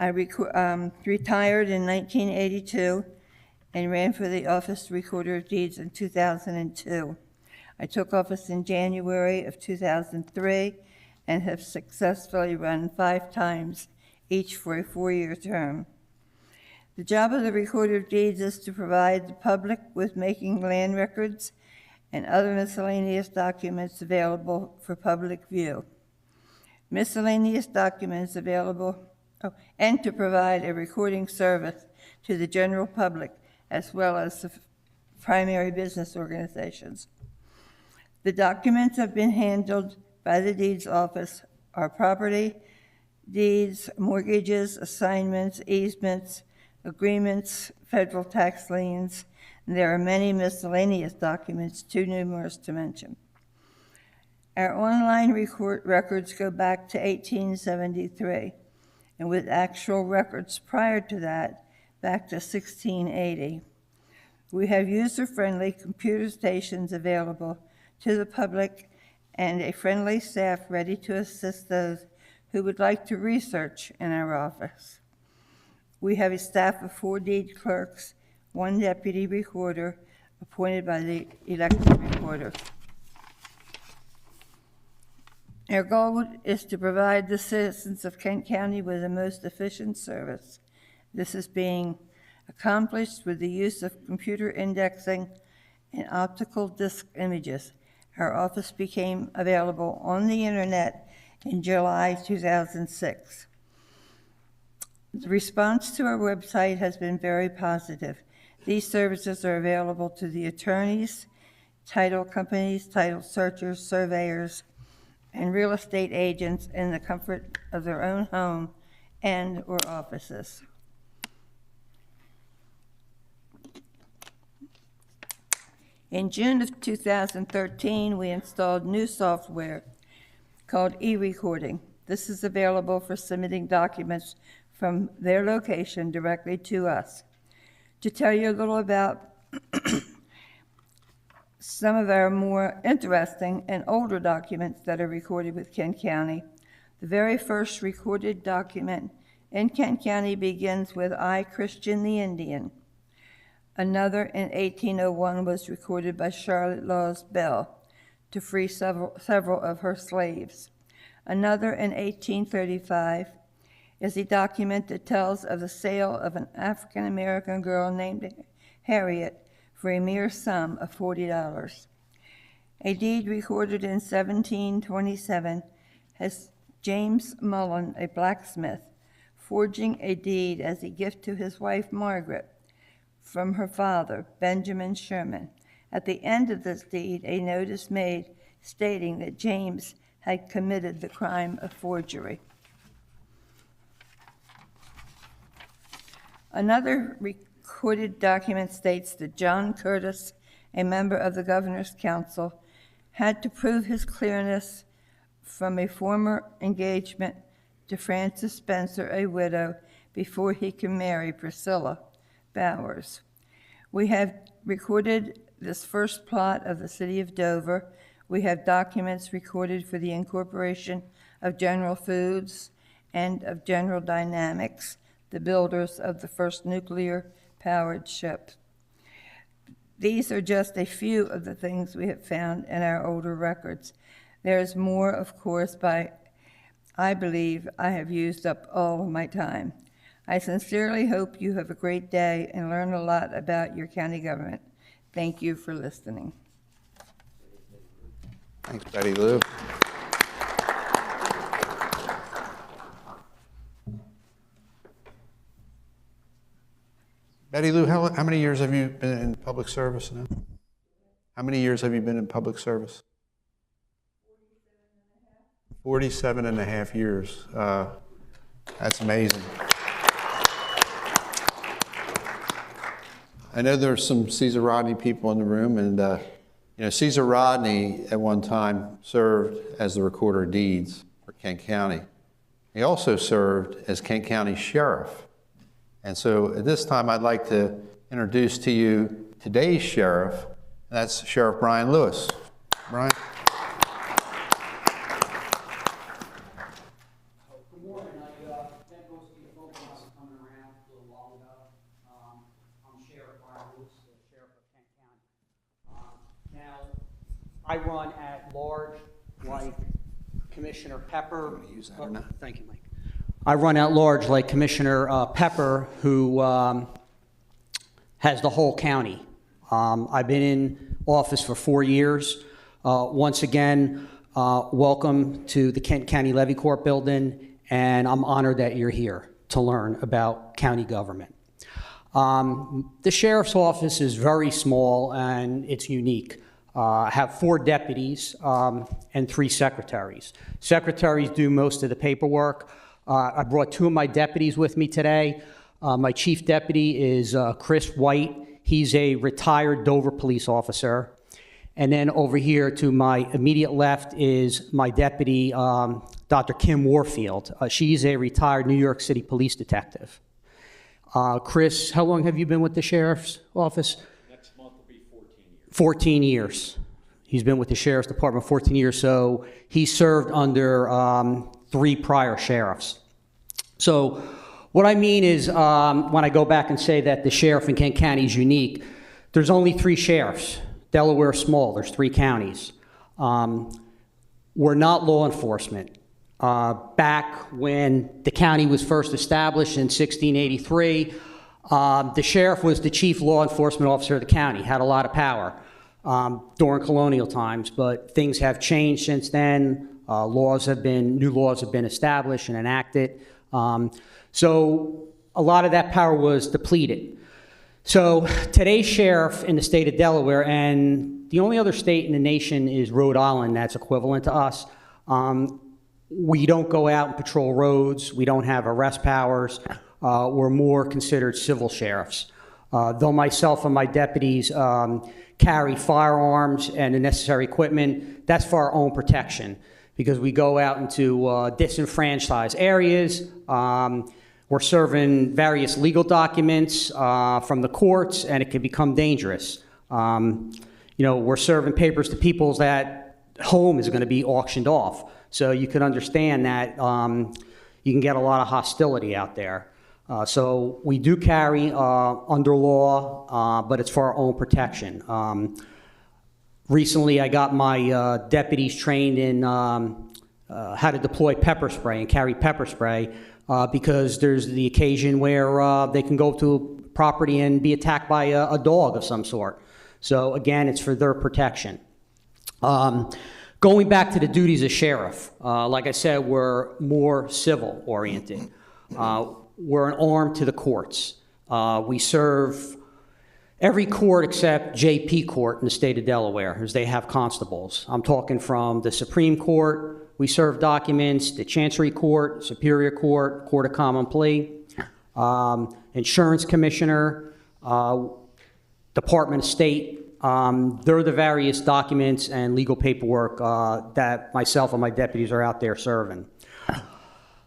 I retired in 1982 and ran for the Office Recorder of Deeds in 2002. I took office in January of 2003 and have successfully run 5 times, each for a 4-year term. The job of the Recorder of Deeds is to provide the public with making land records and other miscellaneous documents available for public view. Miscellaneous documents available, and to provide a recording service to the general public as well as the primary business organizations. The documents have been handled by the deeds office are property, deeds, mortgages, assignments, easements, agreements, federal tax liens, and there are many miscellaneous documents, too numerous to mention. Our online records go back to 1873, and with actual records prior to that, back to 1680. We have user-friendly computer stations available to the public and a friendly staff ready to assist those who would like to research in our office. We have a staff of 4 deed clerks, 1 deputy recorder appointed by the elected recorder. Our goal is to provide the citizens of Kent County with the most efficient service. This is being accomplished with the use of computer indexing and optical disc images. Our office became available on the internet in July 2006. The response to our website has been very positive. These services are available to the attorneys, title companies, title searchers, surveyors, and real estate agents in the comfort of their own home and or offices. In June of 2013, we installed new software called e-recording. This is available for submitting documents from their location directly to us. To tell you a little about some of our more interesting and older documents that are recorded with Kent County, the very first recorded document in Kent County begins with I, Christian the Indian. Another in 1801 was recorded by Charlotte Laws Bell to free several of her slaves. Another in 1835 is a document that tells of the sale of an African-American girl named Harriet for a mere sum of $40. A deed recorded in 1727 has James Mullen, a blacksmith, forging a deed as a gift to his wife Margaret from her father, Benjamin Sherman. At the end of this deed, a notice made stating that James had committed the crime of forgery. Another recorded document states that John Curtis, a member of the Governor's Council, had to prove his clearness from a former engagement to Frances Spencer, a widow, before he could marry Priscilla Bowers. We have recorded this first plot of the city of Dover. We have documents recorded for the incorporation of General Foods and of General Dynamics, the builders of the first nuclear-powered ship. These are just a few of the things we have found in our older records. There is more, of course, but I believe I have used up all of my time. I sincerely hope you have a great day and learn a lot about your county government. Thank you for listening. Thanks, Betty Lou. Betty Lou, how many years have you been in public service now? How many years have you been in public service? 47 and a half years. That's amazing. I know there's some Caesar Rodney people in the room, and Caesar Rodney at one time served as the recorder of deeds for Kent County. He also served as Kent County Sheriff. And so at this time, I'd like to introduce to you today's sheriff, and that's Sheriff Brian Lewis. Brian. Good morning. I thank most of you folks for coming around a little while ago. I'm Sheriff Brian Lewis, the Sheriff of Kent County. Now, I run at large like Commissioner Pepper. Use that or not? Thank you, Mike. I run at large like Commissioner Pepper, who has the whole county. I've been in office for 4 years. Once again, welcome to the Kent County Levy Court building, and I'm honored that you're here to learn about county government. The sheriff's office is very small and it's unique. I have 4 deputies and 3 secretaries. Secretaries do most of the paperwork. I brought 2 of my deputies with me today. My chief deputy is Chris White. He's a retired Dover police officer. And then over here to my immediate left is my deputy, Dr. Kim Warfield. She's a retired New York City police detective. Chris, how long have you been with the sheriff's office? Next month will be 14 years. 14 years. He's been with the sheriff's department 14 years, so he served under 3 prior sheriffs. So what I mean is when I go back and say that the sheriff in Kent County is unique, there's only 3 sheriffs. Delaware's small, there's 3 counties. We're not law enforcement. Back when the county was first established in 1683, the sheriff was the chief law enforcement officer of the county, had a lot of power during colonial times, but things have changed since then. New laws have been established and enacted. So a lot of that power was depleted. So today's sheriff in the state of Delaware, and the only other state in the nation is Rhode Island that's equivalent to us. We don't go out and patrol roads. We don't have arrest powers. We're more considered civil sheriffs. Though myself and my deputies carry firearms and the necessary equipment, that's for our own protection because we go out into disenfranchised areas. We're serving various legal documents from the courts, and it can become dangerous. We're serving papers to people that home is going to be auctioned off. So you can understand that you can get a lot of hostility out there. So we do carry under law, but it's for our own protection. Recently, I got my deputies trained in how to deploy pepper spray and carry pepper spray because there's the occasion where they can go to a property and be attacked by a dog of some sort. So again, it's for their protection. Going back to the duties of sheriff, like I said, we're more civil oriented. We're an arm to the courts. We serve every court except JP Court in the state of Delaware, as they have constables. I'm talking from the Supreme Court, we serve documents, the Chancery Court, Superior Court, Court of Common Plea, Insurance Commissioner, Department of State. They're the various documents and legal paperwork that myself and my deputies are out there serving.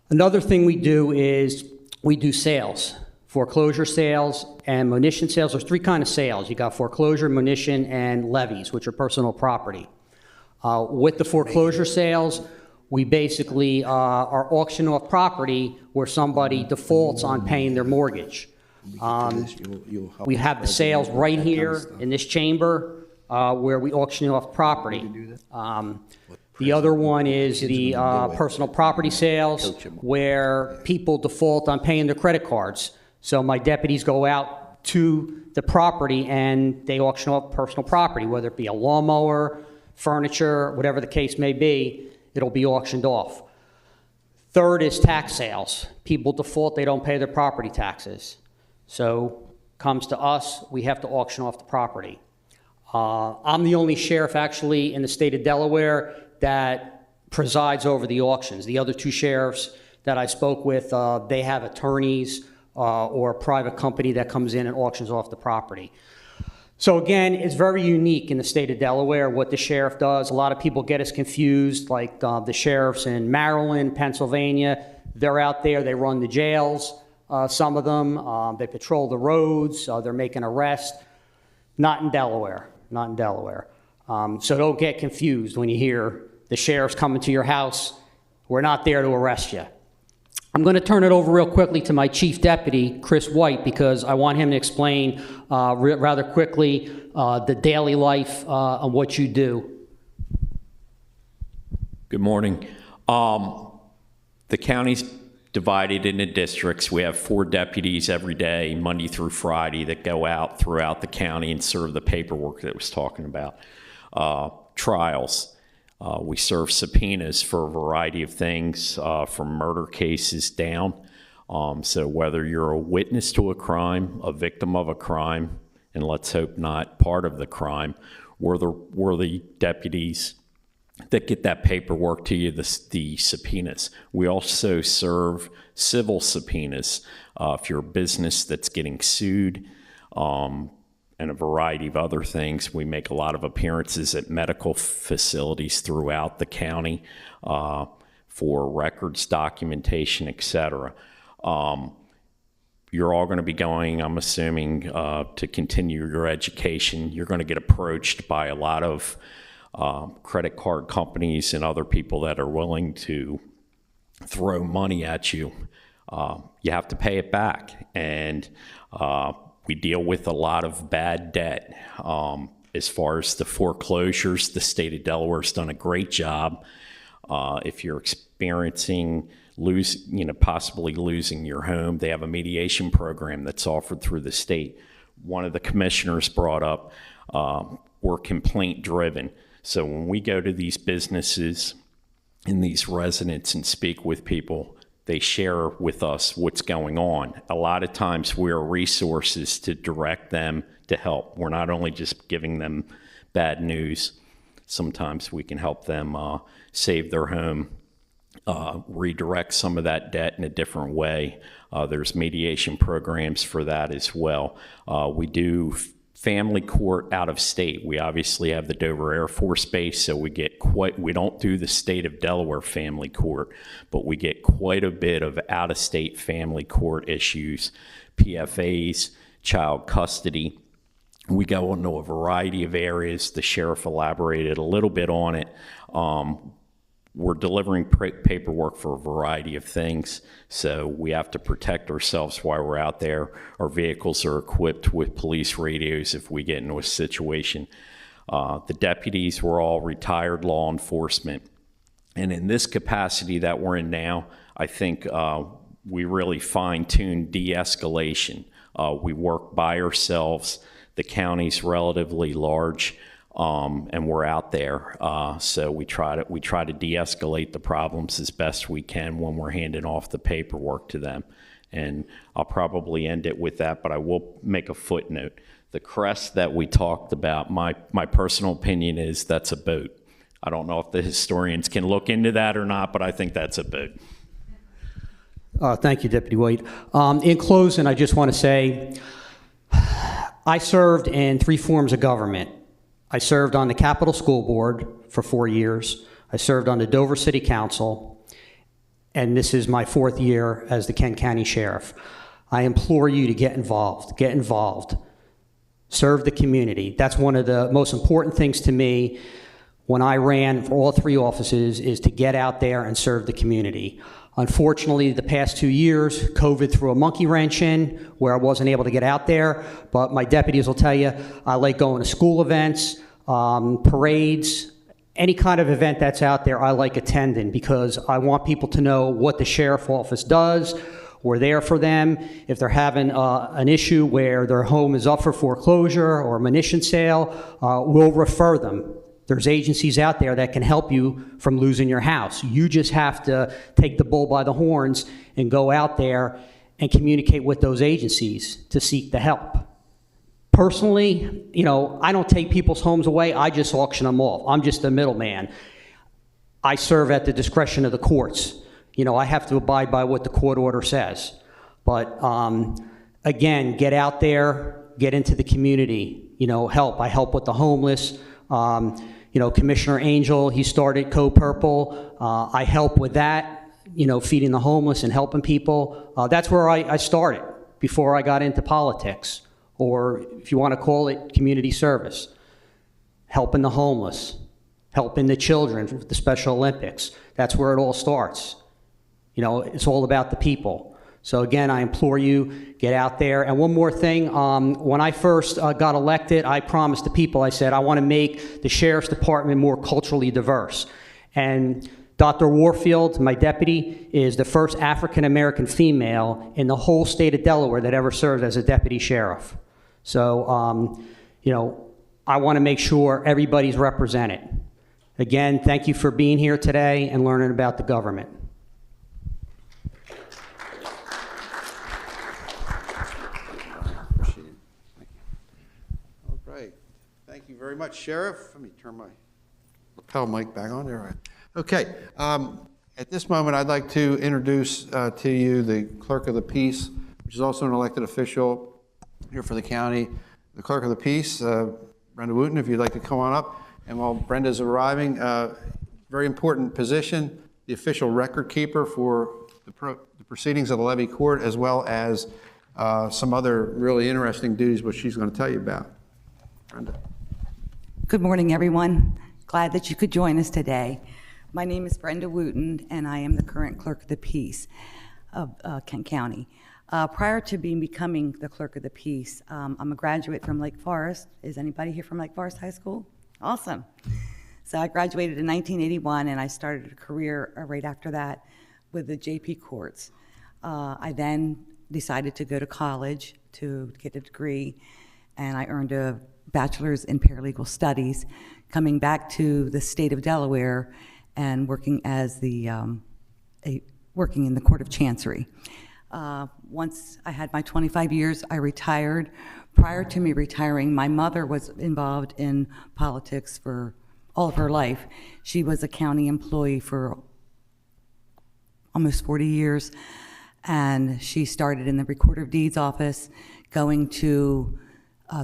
Another thing we do is we do sales, foreclosure sales and munition sales. There's 3 kinds of sales. You got foreclosure, munition, and levies, which are personal property. With the foreclosure sales, we basically are auctioning off property where somebody defaults on paying their mortgage. We have the sales right here in this chamber where we auction off property. The other one is the personal property sales where people default on paying their credit cards. So my deputies go out to the property and they auction off personal property, whether it be a lawnmower, furniture, whatever the case may be, it'll be auctioned off. Third is tax sales. People default, they don't pay their property taxes. So comes to us, we have to auction off the property. I'm the only sheriff actually in the state of Delaware that presides over the auctions. The other 2 sheriffs, that I spoke with, they have attorneys or a private company that comes in and auctions off the property. So again, it's very unique in the state of Delaware what the sheriff does. A lot of people get us confused, like the sheriffs in Maryland, Pennsylvania. They're out there, they run the jails, some of them. They patrol the roads, they're making arrests. Not in Delaware, not in Delaware. So don't get confused when you hear the sheriff's coming to your house. We're not there to arrest you. I'm going to turn it over real quickly to my chief deputy, Chris White, because I want him to explain rather quickly the daily life and what you do. Good morning. The county's divided into districts. We have 4 deputies every day, Monday through Friday, that go out throughout the county and serve the paperwork that I was talking about. Trials. We serve subpoenas for a variety of things, from murder cases down. So whether you're a witness to a crime, a victim of a crime, and let's hope not part of the crime, we're the deputies that get that paperwork to you, the subpoenas. We also serve civil subpoenas if you're a business that's getting sued, and a variety of other things. We make a lot of appearances at medical facilities throughout the county for records, documentation, etc. You're all going to be going, I'm assuming, to continue your education. You're going to get approached by a lot of credit card companies and other people that are willing to throw money at you. You have to pay it back, and we deal with a lot of bad debt. As far as the foreclosures, the state of Delaware has done a great job. If you're experiencing possibly losing your home, they have a mediation program that's offered through the state. One of the commissioners brought up, we're complaint driven. So when we go to these businesses and these residents and speak with people, they share with us what's going on. A lot of times we're resources to direct them to help. We're not only just giving them bad news. Sometimes we can help them save their home, redirect some of that debt in a different way. There's mediation programs for that as well. We do family court out of state. We obviously have the Dover Air Force Base, so we don't do the state of Delaware family court, but we get quite a bit of out-of-state family court issues, PFAs, child custody. We go into a variety of areas. The sheriff elaborated a little bit on it. We're delivering paperwork for a variety of things, so we have to protect ourselves while we're out there. Our vehicles are equipped with police radios if we get into a situation. The deputies were all retired law enforcement, and in this capacity that we're in now, I think we really fine-tune de-escalation. We work by ourselves. The county's relatively large. And we're out there, so we try to de-escalate the problems as best we can when we're handing off the paperwork to them. And I'll probably end it with that, but I will make a footnote. The crest that we talked about, my personal opinion is that's a boat. I don't know if the historians can look into that or not, but I think that's a boat. Thank you, Deputy White. In closing, I just want to say I served in 3 forms of government. I served on the Capitol School Board for 4 years. I served on the Dover City Council, and this is my 4th year as the Kent County Sheriff. I implore you to get involved. Get involved. Serve the community. That's one of the most important things to me when I ran for all 3 offices, is to get out there and serve the community. Unfortunately, the past 2 years, COVID threw a monkey wrench in where I wasn't able to get out there, but my deputies will tell you, I like going to school events, parades, any kind of event that's out there, I like attending because I want people to know what the sheriff's office does. We're there for them. If they're having an issue where their home is up for foreclosure or a munition sale, we'll refer them. There's agencies out there that can help you from losing your house. You just have to take the bull by the horns and go out there and communicate with those agencies to seek the help. Personally, I don't take people's homes away. I just auction them off. I'm just a middleman. I serve at the discretion of the courts. I have to abide by what the court order says. But again, get out there, get into the community, help. I help with the homeless. Commissioner Angel, he started Co-Purple. I help with that, feeding the homeless and helping people. That's where I started before I got into politics, or if you want to call it community service. Helping the homeless, helping the children with the Special Olympics. That's where it all starts. It's all about the people. So again, I implore you, get out there. And one more thing, when I first got elected, I promised the people, I said, I want to make the Sheriff's Department more culturally diverse. And Dr. Warfield, my deputy, is the first African-American female in the whole state of Delaware that ever served as a deputy sheriff. So, I want to make sure everybody's represented. Again, thank you for being here today and learning about the government. Appreciate it. Thank you. All right. Thank you very much, Sheriff. Let me turn my lapel mic back on there. Okay. At this moment, I'd like to introduce to you the Clerk of the Peace, which is also an elected official here for the county. The Clerk of the Peace, Brenda Wooten, if you'd like to come on up. And while Brenda's arriving, very important position, the official record keeper for the proceedings of the Levy Court, as well as some other really interesting duties which she's going to tell you about. Brenda. Good morning, everyone. Glad that you could join us today. My name is Brenda Wooten, and I am the current Clerk of the Peace of Kent County. Prior to becoming the Clerk of the Peace, I'm a graduate from Lake Forest. Is anybody here from Lake Forest High School? Awesome. So I graduated in 1981, and I started a career right after that with the JP courts. I then decided to go to college to get a degree, and I earned a bachelor's in paralegal studies, coming back to the state of Delaware and working as working in the Court of Chancery. Once I had my 25 years, I retired. Prior to me retiring, my mother was involved in politics for all of her life. She was a county employee for almost 40 years, and she started in the Recorder of Deeds office, going to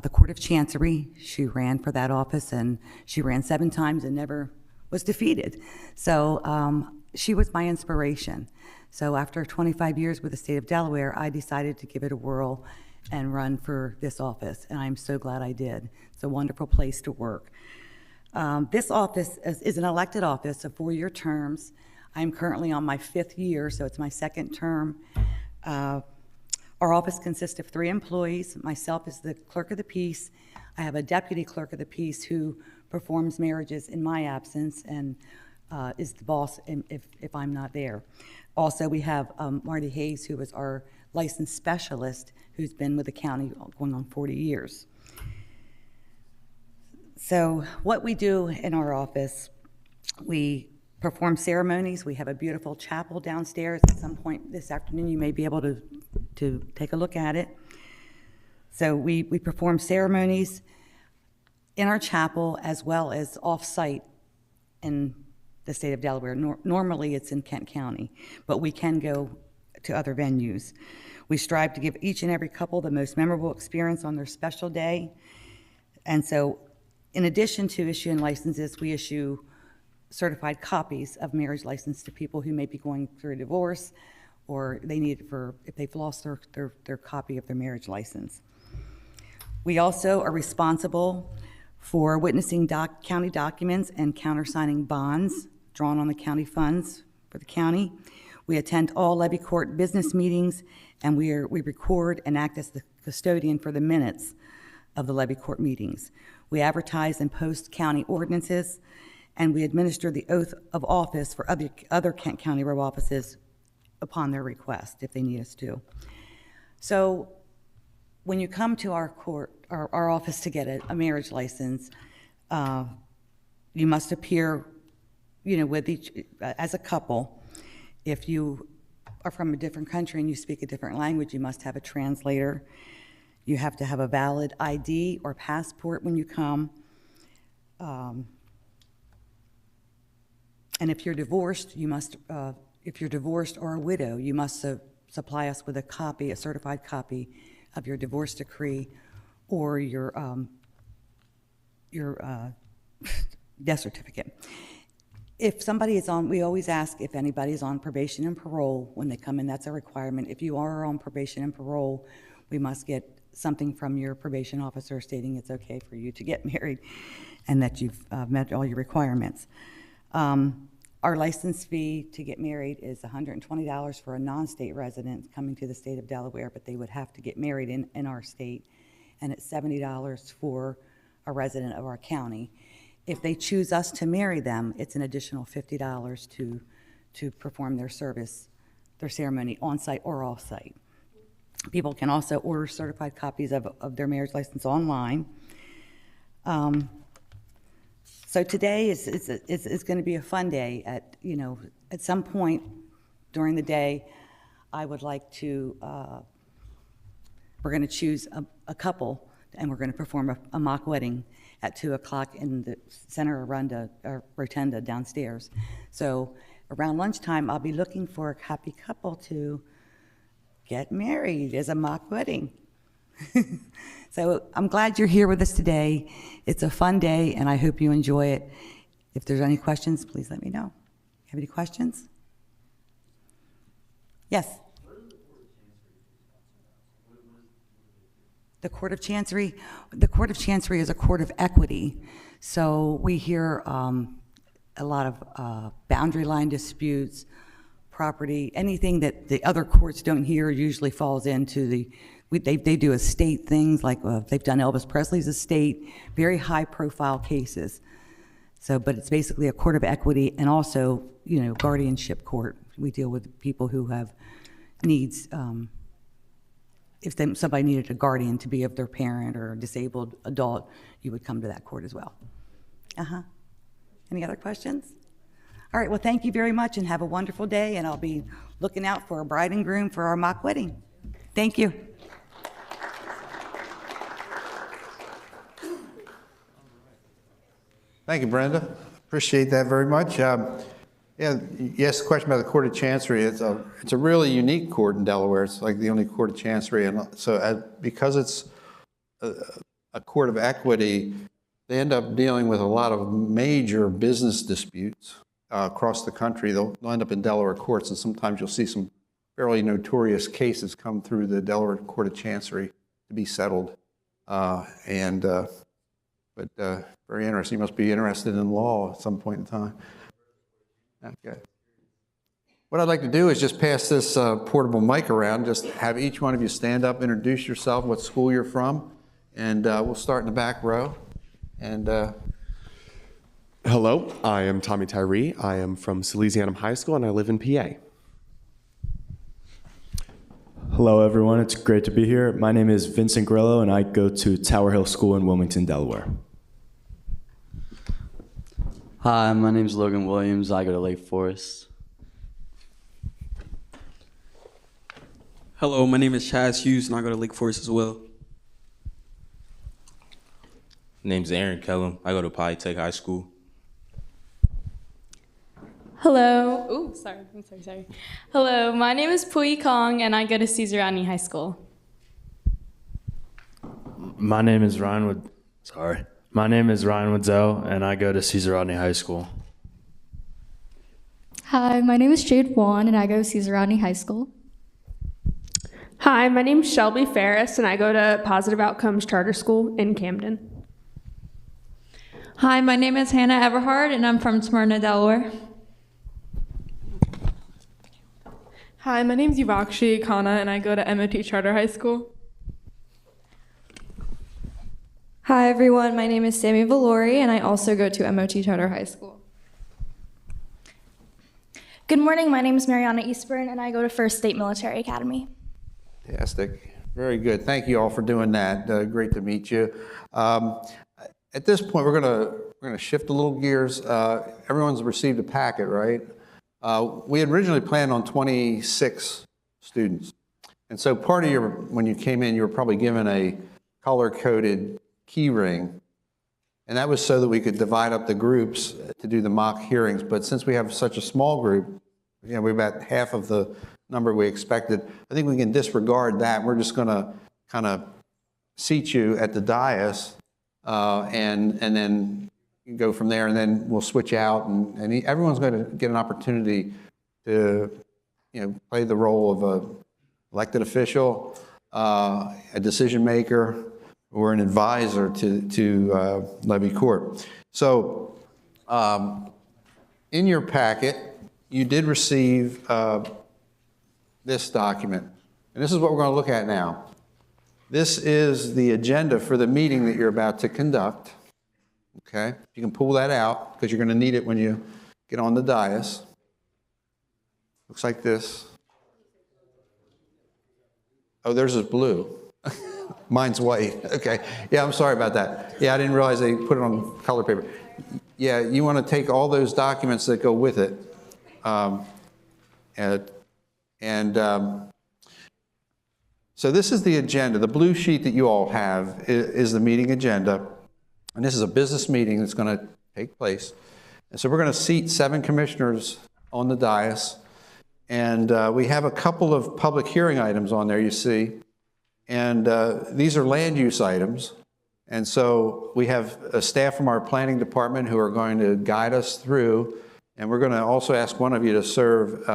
the Court of Chancery. She ran for that office, and she ran 7 times and never was defeated. So she was my inspiration. So after 25 years with the state of Delaware, I decided to give it a whirl and run for this office, and I'm so glad I did. It's a wonderful place to work. This office is an elected office of 4-year terms. I'm currently on my 5th year, so it's my 2nd term. Our office consists of 3 employees. Myself is the Clerk of the Peace. I have a Deputy Clerk of the Peace who performs marriages in my absence and is the boss if I'm not there. Also, we have Marty Hayes, who is our licensed specialist, who's been with the county going on 40 years. So what we do in our office, we perform ceremonies. We have a beautiful chapel downstairs. At some point this afternoon, you may be able to take a look at it. So we perform ceremonies in our chapel as well as off-site in the state of Delaware. Normally it's in Kent County, but we can go to other venues. We strive to give each and every couple the most memorable experience on their special day. And so in addition to issuing licenses, we issue certified copies of marriage license to people who may be going through a divorce, or they need it for if they've lost their copy of their marriage license. We also are responsible for witnessing county documents and countersigning bonds drawn on the county funds for the county. We attend all levy court business meetings, and we record and act as the custodian for the minutes of the levy court meetings. We advertise and post county ordinances, and we administer the oath of office for other Kent County row offices upon their request, if they need us to. So when you come to our court, our office to get a marriage license, you must appear, with as a couple. If you are from a different country and you speak a different language, you must have a translator. You have to have a valid ID or passport when you come. And if you're divorced, you must if you're divorced or a widow, you must supply us with a copy, a certified copy of your divorce decree or your death certificate. If somebody is on, we always ask if anybody is on probation and parole when they come in. That's a requirement. If you are on probation and parole, we must get something from your probation officer stating it's okay for you to get married and that you've met all your requirements. Our license fee to get married is $120 for a non-state resident coming to the state of Delaware, but they would have to get married in our state, and it's $70 for a resident of our county. If they choose us to marry them, it's an additional $50 to perform their service, their ceremony on-site or off-site. People can also order certified copies of their marriage license online. So today is going to be a fun day. At some point during the day, I would like to, we're going to choose a couple, and we're going to perform a mock wedding at 2 o'clock in the center rotunda downstairs. So around lunchtime, I'll be looking for a happy couple to get married as a mock wedding. So I'm glad you're here with us today. It's a fun day, and I hope you enjoy it. If there's any questions, please let me know. Have any questions? Yes? The Court of Chancery. The Court of Chancery is a court of equity. So we hear a lot of boundary line disputes, property, anything that the other courts don't hear usually falls into they do estate things, like they've done Elvis Presley's estate, very high profile cases. So, but it's basically a court of equity, and also, guardianship court. We deal with people who have needs, if somebody needed a guardian to be of their parent or a disabled adult, you would come to that court as well. Any other questions? All right, well, thank you very much, and have a wonderful day, and I'll be looking out for a bride and groom for our mock wedding. Thank you. Thank you, Brenda. Appreciate that very much. Yeah, you asked a question about the Court of Chancery. It's a really unique court in Delaware. It's like the only court of chancery, and so because it's a court of equity, they end up dealing with a lot of major business disputes across the country. They'll end up in Delaware courts, and sometimes you'll see some fairly notorious cases come through the Delaware Court of Chancery to be settled. But very interesting. You must be interested in law at some point in time. Okay. What I'd like to do is just pass this portable mic around, just have each one of you stand up, introduce yourself, what school you're from, and we'll start in the back row. And hello, I am Tommy Tyree. I am from Salesianum High School, and I live in PA. Hello, everyone. It's great to be here. My name is Vincent Grillo, and I go to Tower Hill School in Wilmington, Delaware. Hi, my name is Logan Williams. I go to Lake Forest. Hello, my name is Chaz Hughes, and I go to Lake Forest as well. My name's Aaron Kellum. I go to Polytech High School. Hello. Ooh, sorry. I'm sorry. Hello, my name is Pui Kong, and I go to Caesarani High School. My name is Ryan Woodzell, and I go to Caesarani High School. Hi, my name is Jade Wan, and I go to Caesarani High School. Hi, my name is Shelby Ferris, and I go to Positive Outcomes Charter School in Camden. Hi, my name is Hannah Everhard, and I'm from Smyrna, Delaware. Hi, my name is Yuvakshi Khanna, and I go to MOT Charter High School. Hi, everyone. My name is Sammy Valori, and I also go to MOT Charter High School. Good morning. My name is Mariana Eastburn, and I go to First State Military Academy. Fantastic. Very good. Thank you all for doing that. Great to meet you. At this point, we're gonna shift a little gears. Everyone's received a packet, right? We had originally planned on 26 students. And so part of when you came in, you were probably given a color-coded key ring. And that was so that we could divide up the groups to do the mock hearings. But since we have such a small group, we're about half of the number we expected. I think we can disregard that. We're just going to kind of seat you at the dais, and then go from there, and then we'll switch out, and everyone's going to get an opportunity to, play the role of a elected official, a decision maker, or an advisor to Levy Court. So, in your packet, you did receive this document, and this is what we're going to look at now. This is the agenda for the meeting that you're about to conduct. Okay, you can pull that out because you're going to need it when you get on the dais. Looks like this. Oh, theirs is blue. Mine's white. Okay. Yeah, I'm sorry about that. Yeah, I didn't realize they put it on color paper. Yeah, you want to take all those documents that go with it. So this is the agenda. The blue sheet that you all have is the meeting agenda. And this is a business meeting that's going to take place. And so we're going to seat 7 commissioners on the dais. And we have a couple of public hearing items on there, you see. And these are land use items. And so we have a staff from our planning department who are going to guide us through. And we're going to also ask one of you to serve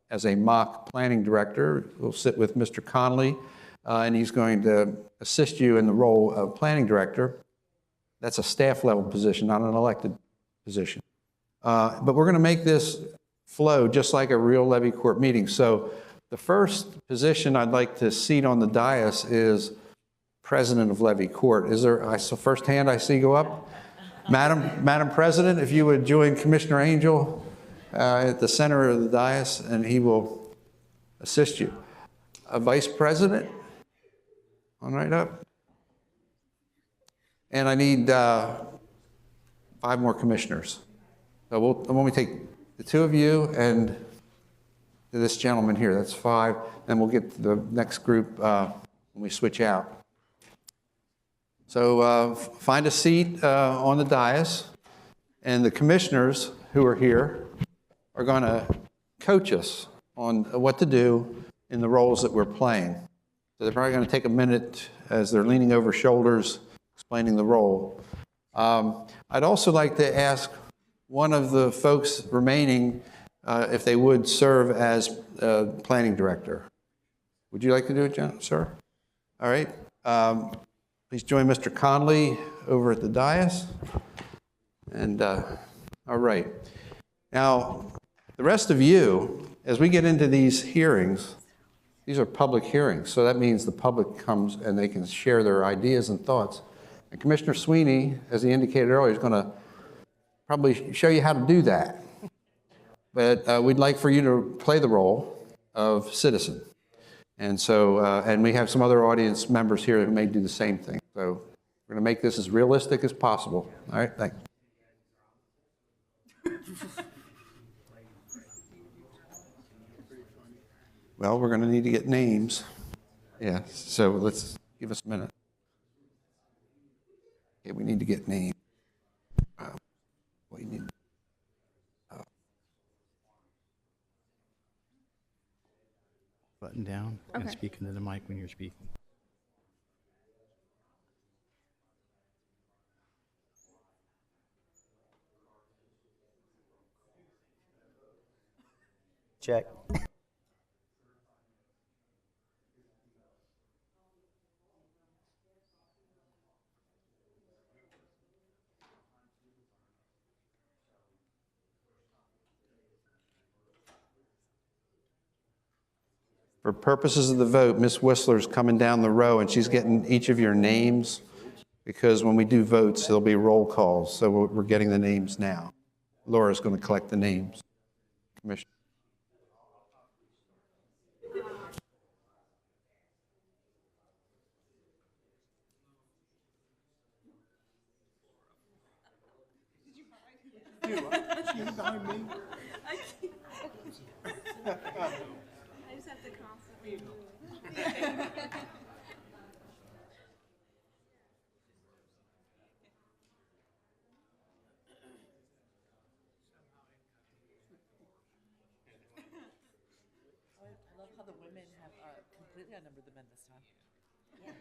as a mock planning director. We'll sit with Mr. Conley, and he's going to assist you in the role of planning director. That's a staff level position, not an elected position. But we're going to make this flow just like a real Levy Court meeting. So the first position I'd like to seat on the dais is President of Levy Court. Is there a first hand I see go up? Madam President, if you would join Commissioner Angel at the center of the dais, and he will assist you. A Vice President, on right up. And I need 5 more commissioners. So when we take the 2 of you and this gentleman here, that's 5, then we'll get to the next group when we switch out. So find a seat on the dais, and the commissioners who are here are going to coach us on what to do in the roles that we're playing. So they're probably going to take a minute as they're leaning over shoulders, explaining the role. I'd also like to ask one of the folks remaining if they would serve as planning director. Would you like to do it, sir? All right. Please join Mr. Conley over at the dais. And all right. Now, the rest of you, as we get into these hearings, these are public hearings, so that means the public comes and they can share their ideas and thoughts. And Commissioner Sweeney, as he indicated earlier, is going to probably show you how to do that. But we'd like for you to play the role of citizen. And so, and we have some other audience members here who may do the same thing. So we're going to make this as realistic as possible. All right, thanks. Well, we're going to need to get names. Yeah, so let's give us a minute. Okay, we need to get names. We need. Button down and speak into the mic when you're speaking. Check. For purposes of the vote, Ms. Whistler's coming down the row, and she's getting each of your names, because when we do votes, there'll be roll calls, so we're getting the names now. Laura's going to collect the names. Commissioner. I just have to constantly move. the women have completely outnumbered the men this time. Yeah.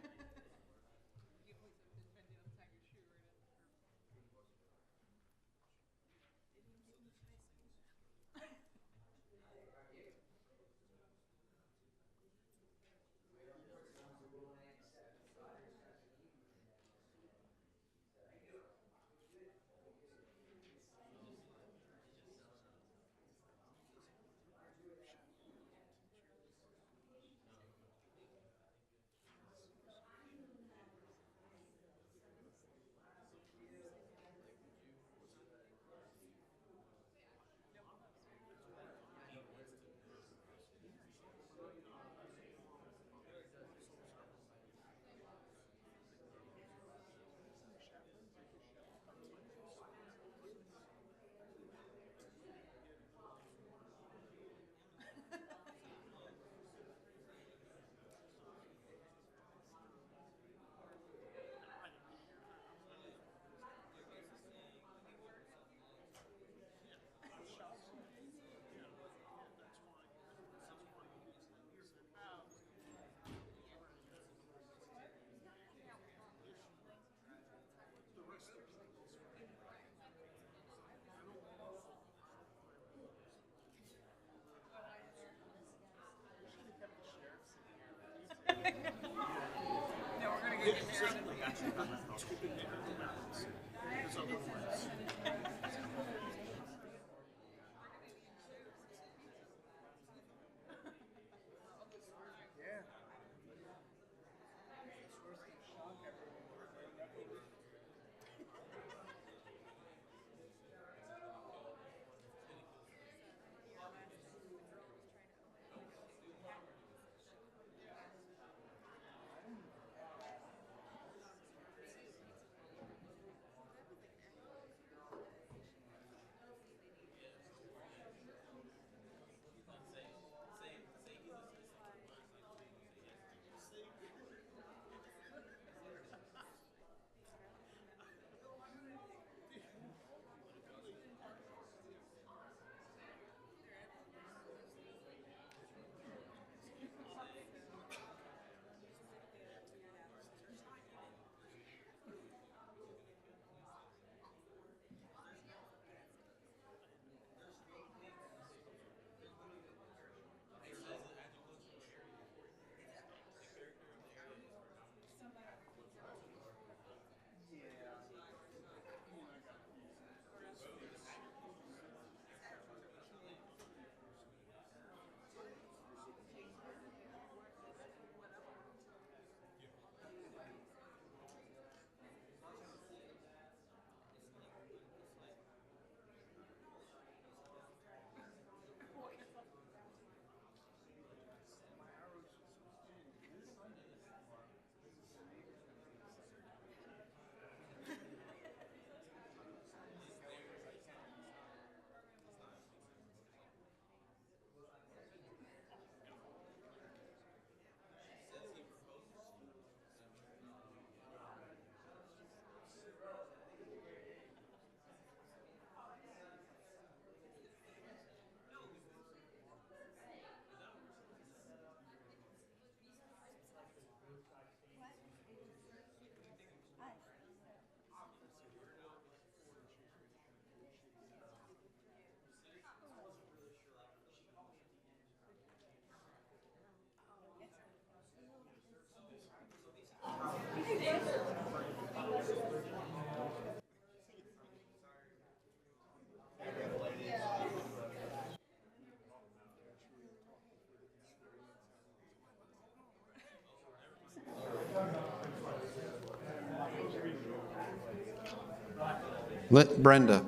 Brenda,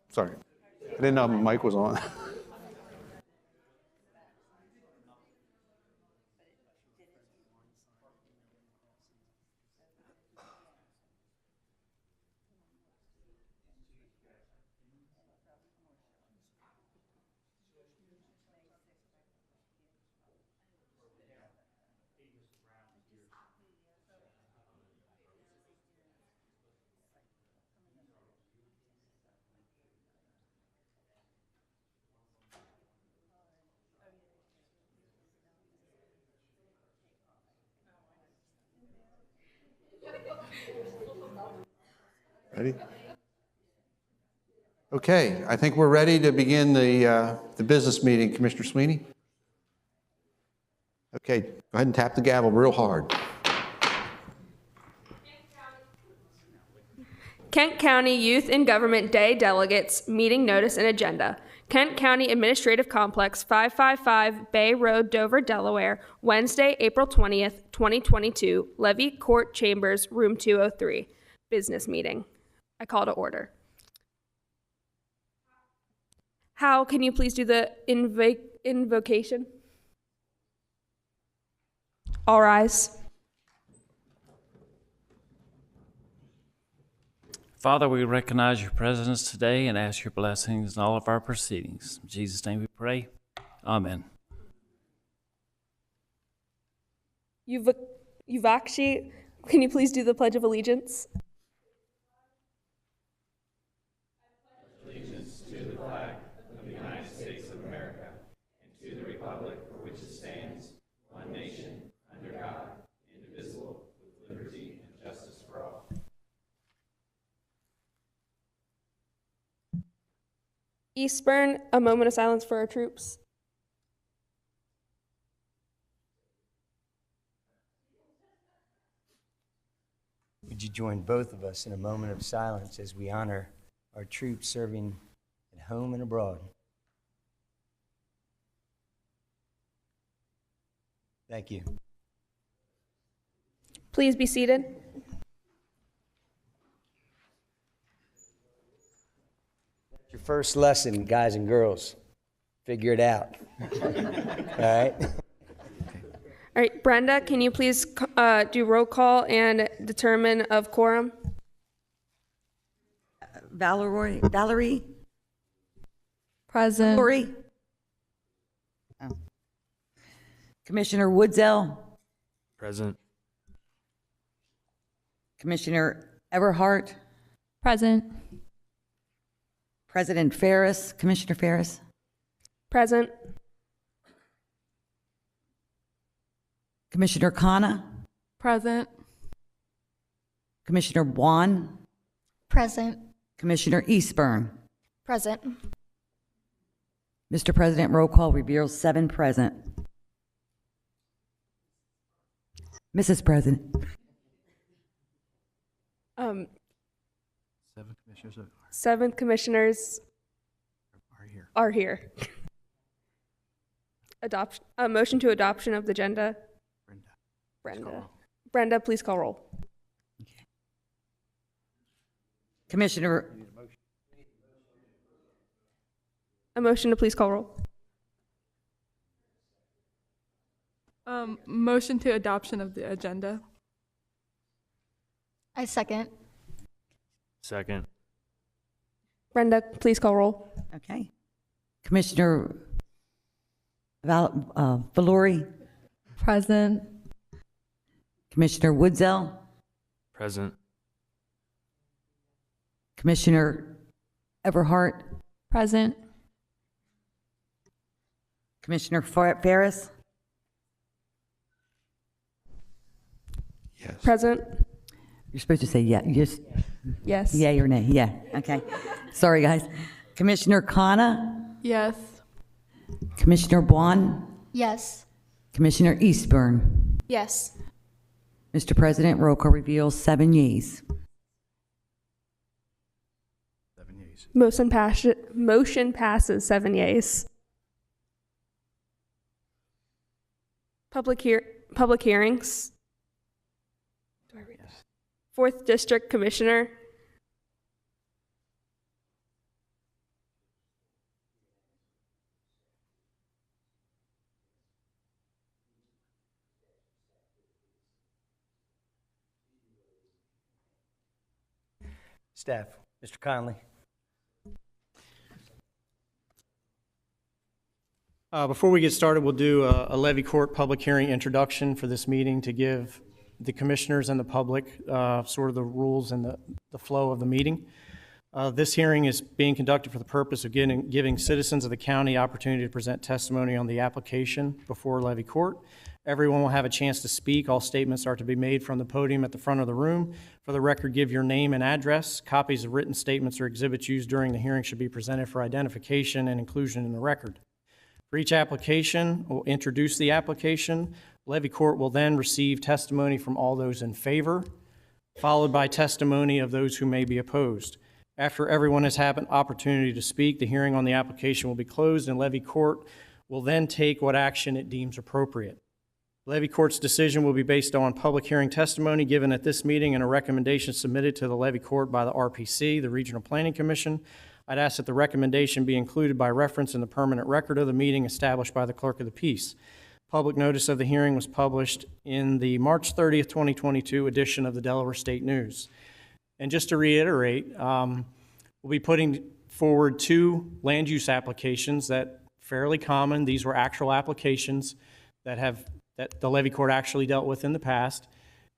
sorry. I didn't know my mic was on. Ready? Okay, I think we're ready to begin the business meeting. Commissioner Sweeney? Okay, go ahead and tap the gavel real hard. Kent County Youth in Government Day delegates, meeting notice and agenda. Kent County Administrative Complex, 555 Bay Road, Dover, Delaware, Wednesday, April 20th, 2022, Levy Court Chambers, Room 203. Business meeting. I call to order. How can you please do the invocation? All rise. Father, we recognize your presence today and ask your blessings in all of our proceedings. In Jesus' name we pray. Amen. Yuvakshi, can you please do the Pledge of Allegiance? Allegiance to the flag of the United States of America and to the republic for which it stands, one nation, under God, indivisible, with liberty and justice for all. Eastburn, a moment of silence for our troops. Would you join both of us in a moment of silence as we honor our troops serving at home and abroad? Thank you. Please be seated. Your first lesson, guys and girls. Figure it out. All right? All right, Brenda, can you please do roll call and determine of quorum? Valerie? Present. Lori? Oh. Commissioner Woodsell? Present. Commissioner Everhart? Present. President Ferris? Commissioner Ferris? Present. Commissioner Khanna? Present. Commissioner Buon? Present. Commissioner Eastburn? Present. Mr. President, roll call reveals 7 present. Mrs. President. 7 commissioners 7 commissioners are here. A motion to adoption of the agenda. Brenda, please call roll. Commissioner. A motion to please call roll. Motion to adoption of the agenda. I second. Second. Brenda, please call roll. Okay. Commissioner Valori? Present. Commissioner Woodsell? Present. Commissioner Everhart? Present. Commissioner Ferris? Yes. Present. You're supposed to say yeah. Yes. Yes. Yay or nay? Yeah. Okay. Sorry, guys. Commissioner Khanna? Yes. Commissioner Buon? Yes. Commissioner Eastburn? Yes. Mr. President, roll call reveals 7 yeas. 7 yeas. Motion passes 7 yeas. Public hearings. Do I read that? 4th District Commissioner. Staff, Mr. Conley. Before we get started, we'll do a levy court public hearing introduction for this meeting to give the commissioners and the public sort of the rules and the flow of the meeting. This hearing is being conducted for the purpose of giving citizens of the county opportunity to present testimony on the application before Levy Court. Everyone will have a chance to speak. All statements are to be made from the podium at the front of the room. For the record, give your name and address. Copies of written statements or exhibits used during the hearing should be presented for identification and inclusion in the record. For each application, we'll introduce the application. Levy Court will then receive testimony from all those in favor, followed by testimony of those who may be opposed. After everyone has had an opportunity to speak, the hearing on the application will be closed, and Levy Court will then take what action it deems appropriate. Levy Court's decision will be based on public hearing testimony given at this meeting and a recommendation submitted to the Levy Court by the RPC, the Regional Planning Commission. I'd ask that the recommendation be included by reference in the permanent record of the meeting established by the Clerk of the Peace. Public notice of the hearing was published in the March 30th, 2022 edition of the Delaware State News. And just to reiterate, we'll be putting forward 2 land use applications that fairly common. These were actual applications that the Levy Court actually dealt with in the past.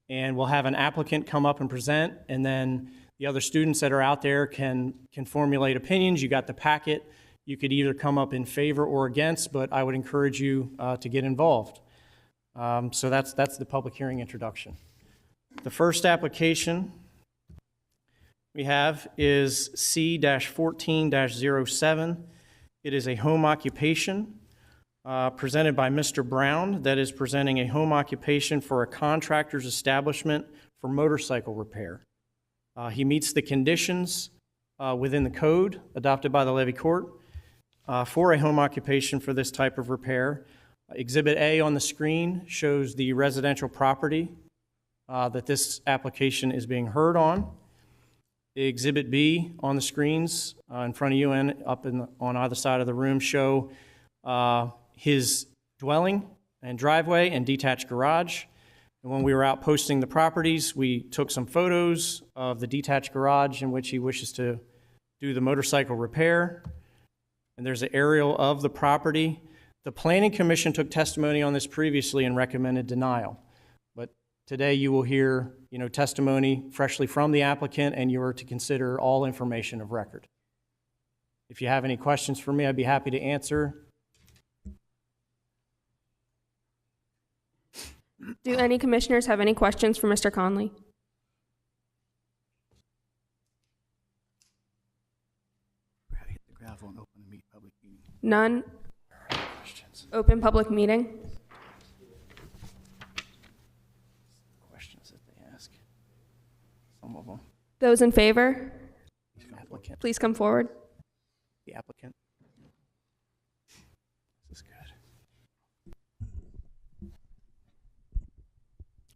And we'll have an applicant come up and present, and then the other students that are out there can formulate opinions. You got the packet. You could either come up in favor or against, but I would encourage you to get involved. So that's the public hearing introduction. The first application we have is C-14-07. It is a home occupation presented by Mr. Brown that is presenting a home occupation for a contractor's establishment for motorcycle repair. He meets the conditions within the code adopted by the Levy Court for a home occupation for this type of repair. Exhibit A on the screen shows the residential property that this application is being heard on. Exhibit B on the screens in front of you and up on either side of the room show his dwelling and driveway and detached garage. And when we were out posting the properties, we took some photos of the detached garage in which he wishes to do the motorcycle repair. And there's an aerial of the property. The Planning Commission took testimony on this previously and recommended denial. But today you will hear, testimony freshly from the applicant, and you are to consider all information of record. If you have any questions for me, I'd be happy to answer. Do any commissioners have any questions for Mr. Conley? None? Open public meeting? Questions that they ask. Some of them. Those in favor? Applicant. Please come forward. The applicant. This is good.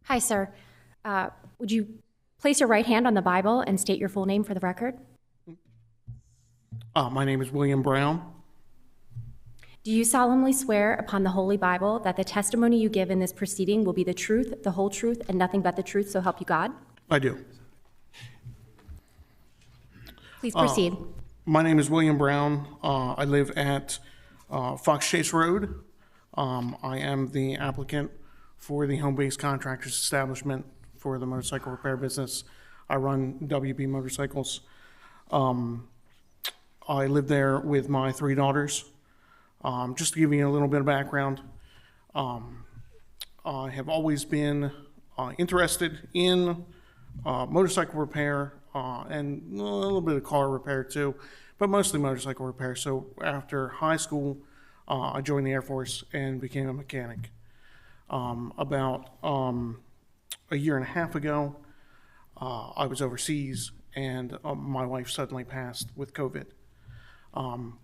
Hi, sir. Would you place your right hand on the Bible and state your full name for the record? My name is William Brown. Do you solemnly swear upon the Holy Bible that the testimony you give in this proceeding will be the truth, the whole truth, and nothing but the truth, so help you God? I do. Please proceed. My name is William Brown. I live at Fox Chase Road. I am the applicant for the home-based contractors establishment for the motorcycle repair business. I run WB Motorcycles. I live there with my 3 daughters. Just to give you a little bit of background, I have always been interested in motorcycle repair and a little bit of car repair too, but mostly motorcycle repair. So after high school, I joined the Air Force and became a mechanic. About a year and a half ago, I was overseas and my wife suddenly passed with COVID.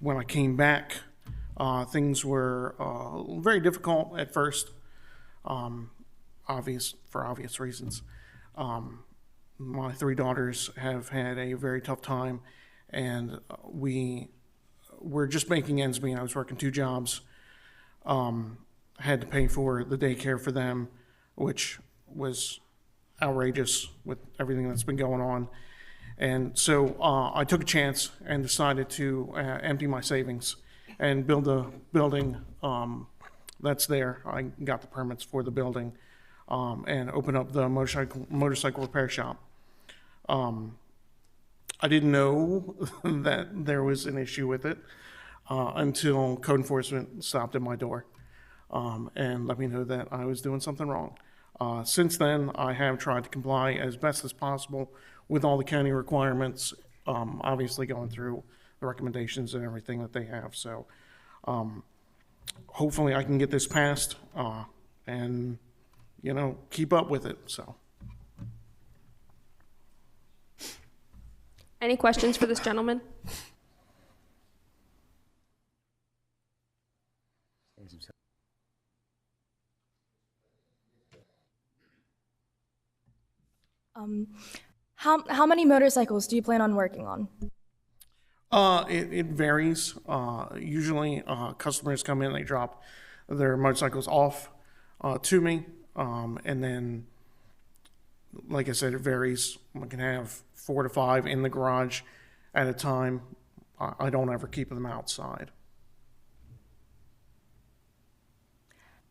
When I came back, things were very difficult at first, for obvious reasons. My 3 daughters have had a very tough time, and we were just making ends meet. I was working 2 jobs, had to pay for the daycare for them, which was outrageous with everything that's been going on. And so I took a chance and decided to empty my savings and build a building that's there. I got the permits for the building and opened up the motorcycle repair shop. I didn't know that there was an issue with it until code enforcement stopped at my door and let me know that I was doing something wrong. Since then, I have tried to comply as best as possible with all the county requirements, obviously going through the recommendations and everything that they have. So hopefully I can get this passed and, you know, keep up with it. So. Any questions for this gentleman? How many motorcycles do you plan on working on? It varies. Usually customers come in, they drop their motorcycles off to me, and then, like I said, it varies. I can have 4 to 5 in the garage at a time. I don't ever keep them outside.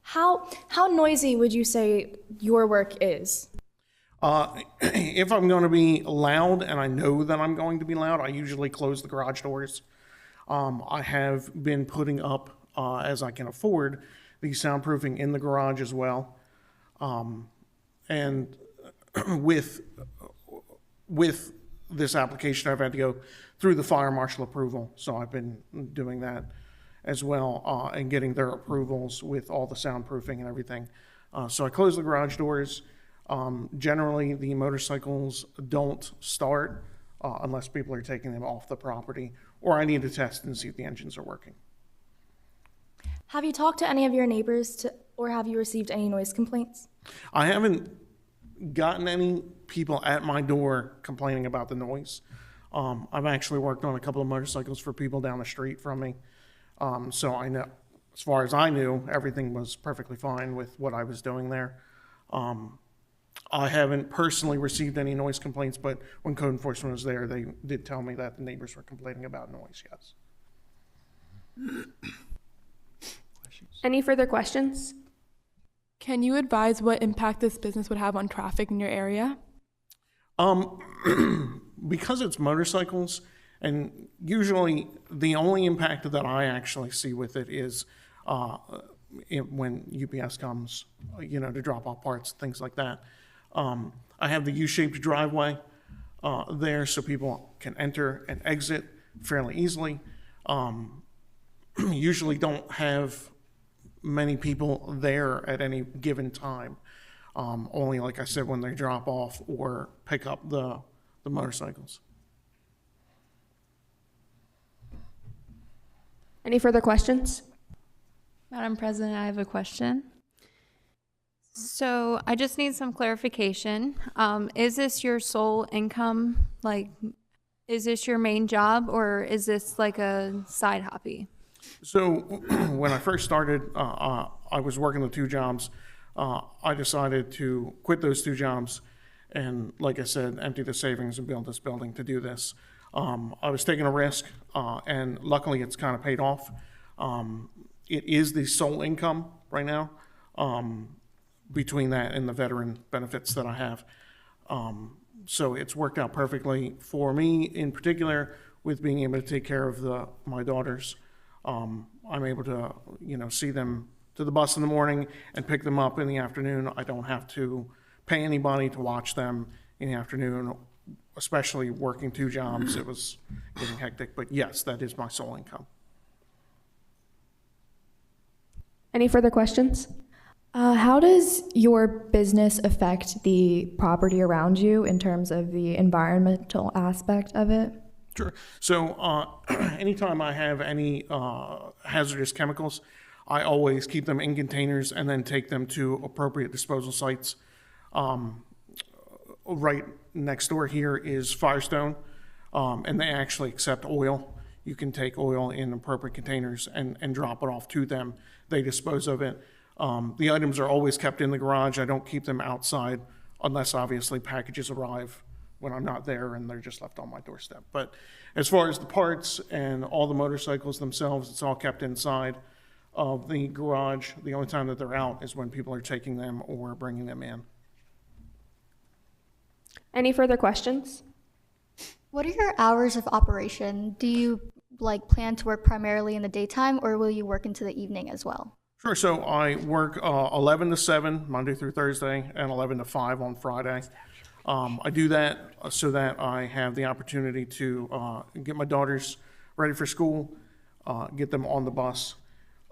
How noisy would you say your work is? If I'm going to be loud and I know that I'm going to be loud, I usually close the garage doors. I have been putting up, as I can afford, the soundproofing in the garage as well. And with this application, I've had to go through the fire marshal approval. So I've been doing that as well and getting their approvals with all the soundproofing and everything. So I close the garage doors. Generally, the motorcycles don't start unless people are taking them off the property, or I need to test and see if the engines are working. Have you talked to any of your neighbors or have you received any noise complaints? I haven't gotten any people at my door complaining about the noise. I've actually worked on a couple of motorcycles for people down the street from me. So I know, as far as I knew, everything was perfectly fine with what I was doing there. I haven't personally received any noise complaints, but when code enforcement was there, they did tell me that the neighbors were complaining about noise, yes. Any further questions? Can you advise what impact this business would have on traffic in your area? Because it's motorcycles, and usually the only impact that I actually see with it is when UPS comes, you know, to drop off parts, things like that. I have the U-shaped driveway there so people can enter and exit fairly easily. Usually don't have many people there at any given time. Only, like I said, when they drop off or pick up the motorcycles. Any further questions? Madam President, I have a question. So I just need some clarification. Is this your sole income? Like, is this your main job, or is this like a side hobby? So when I first started, I was working the 2 jobs. I decided to quit those 2 jobs and, like I said, empty the savings and build this building to do this. I was taking a risk, and luckily it's kind of paid off. It is the sole income right now, between that and the veteran benefits that I have. So it's worked out perfectly for me in particular with being able to take care of my daughters. I'm able to, you know, see them to the bus in the morning and pick them up in the afternoon. I don't have to pay anybody to watch them in the afternoon, especially working 2 jobs. It was getting hectic, but yes, that is my sole income. Any further questions? How does your business affect the property around you in terms of the environmental aspect of it? Sure. So anytime I have any hazardous chemicals, I always keep them in containers and then take them to appropriate disposal sites. Right next door here is Firestone, and they actually accept oil. You can take oil in appropriate containers and drop it off to them. They dispose of it. The items are always kept in the garage. I don't keep them outside unless obviously packages arrive when I'm not there and they're just left on my doorstep. But as far as the parts and all the motorcycles themselves, it's all kept inside of the garage. The only time that they're out is when people are taking them or bringing them in. Any further questions? What are your hours of operation? Do you plan to work primarily in the daytime, or will you work into the evening as well? Sure. So I work 11 to 7 Monday through Thursday and 11 to 5 on Friday. I do that so that I have the opportunity to get my daughters ready for school, get them on the bus,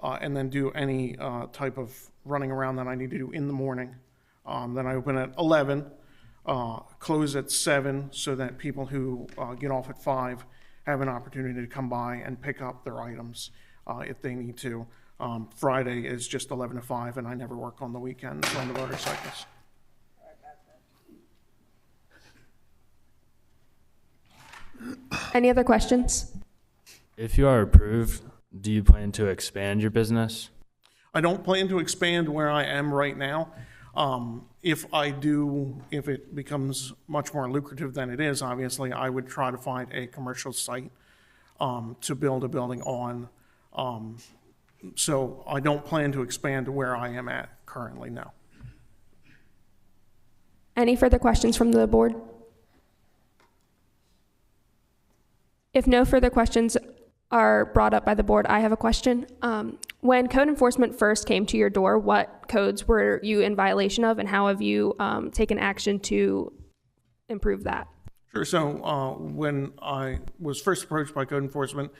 and then do any type of running around that I need to do in the morning. Then I open at 11, close at 7, so that people who get off at 5 have an opportunity to come by and pick up their items if they need to. Friday is just 11 to 5, and I never work on the weekends on the motorcycles. Any other questions? If you are approved, do you plan to expand your business? I don't plan to expand where I am right now. If I do, if it becomes much more lucrative than it is, obviously, I would try to find a commercial site to build a building on. So I don't plan to expand to where I am at currently, no. Any further questions from the board? If no further questions are brought up by the board, I have a question. When code enforcement first came to your door, what codes were you in violation of, and how have you taken action to improve that? Sure. So when I was first approached by code enforcement,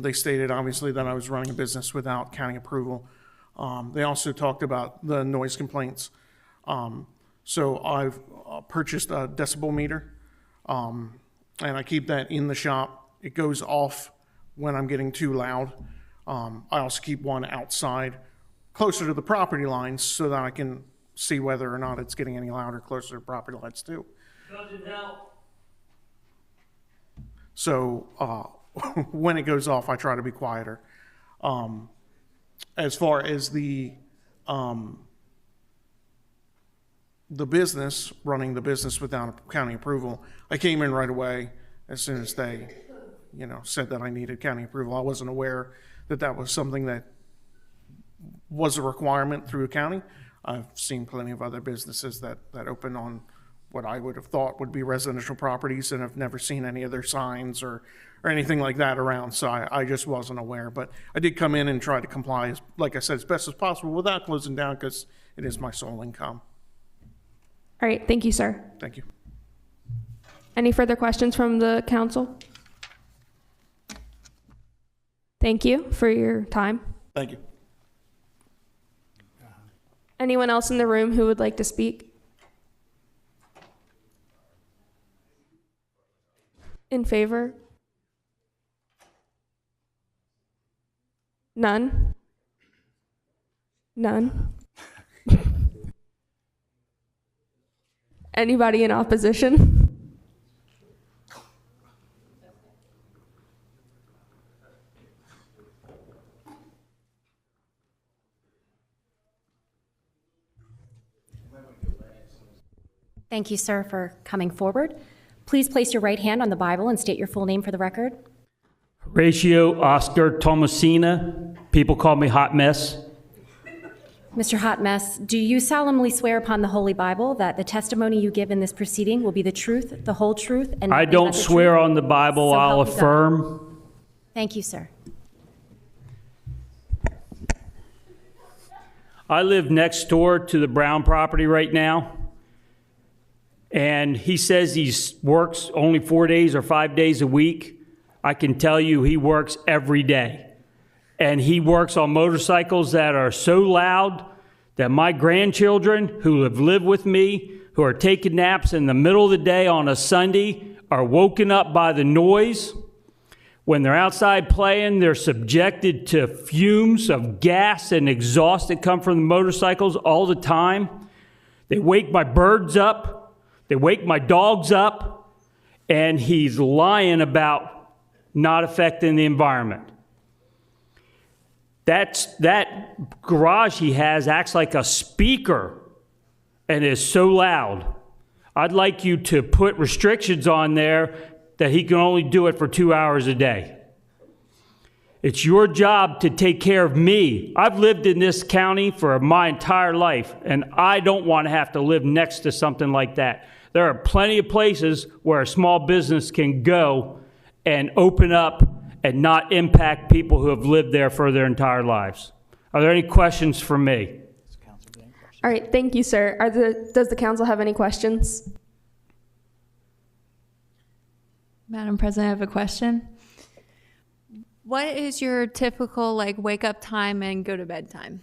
they stated obviously that I was running a business without county approval. They also talked about the noise complaints. So I've purchased a decibel meter, and I keep that in the shop. It goes off when I'm getting too loud. I also keep one outside closer to the property lines so that I can see whether or not it's getting any louder closer to property lines too. So when it goes off, I try to be quieter. As far as the business, running the business without county approval, I came in right away as soon as they, said that I needed county approval. I wasn't aware that that was something that was a requirement through a county. I've seen plenty of other businesses that open on what I would have thought would be residential properties, and I've never seen any of their signs or anything like that around, so I just wasn't aware. But I did come in and try to comply, like I said, as best as possible without closing down, because it is my sole income. All right, thank you, sir. Thank you. Any further questions from the council? Thank you for your time. Thank you. Anyone else in the room who would like to speak? In favor? None? None? Anybody in opposition? Thank you, sir, for coming forward. Please place your right hand on the Bible and state your full name for the record. Horatio Oscar Tomasina. People call me Hot Mess. Mr. Hot Mess, do you solemnly swear upon the Holy Bible that the testimony you give in this proceeding will be the truth, the whole truth, and I nothing don't but the swear truth? on the Bible. So I'll help you God. affirm. Thank you, sir. I live next door to the Brown property right now. And he says he works only 4 days or 5 days a week. I can tell you he works every day. And he works on motorcycles that are so loud that my grandchildren who have lived with me, who are taking naps in the middle of the day on a Sunday, are woken up by the noise. When they're outside playing, they're subjected to fumes of gas and exhaust that come from the motorcycles all the time. They wake my birds up. They wake my dogs up, and he's lying about not affecting the environment. That garage he has acts like a speaker and is so loud. I'd like you to put restrictions on there that he can only do it for 2 hours a day. It's your job to take care of me. I've lived in this county for my entire life, and I don't want to have to live next to something like that. There are plenty of places where a small business can go and open up and not impact people who have lived there for their entire lives. Are there any questions for me? All right, thank you, sir. Does the council have any questions? Madam President, I have a question. What is your typical wake up time and go to bed time?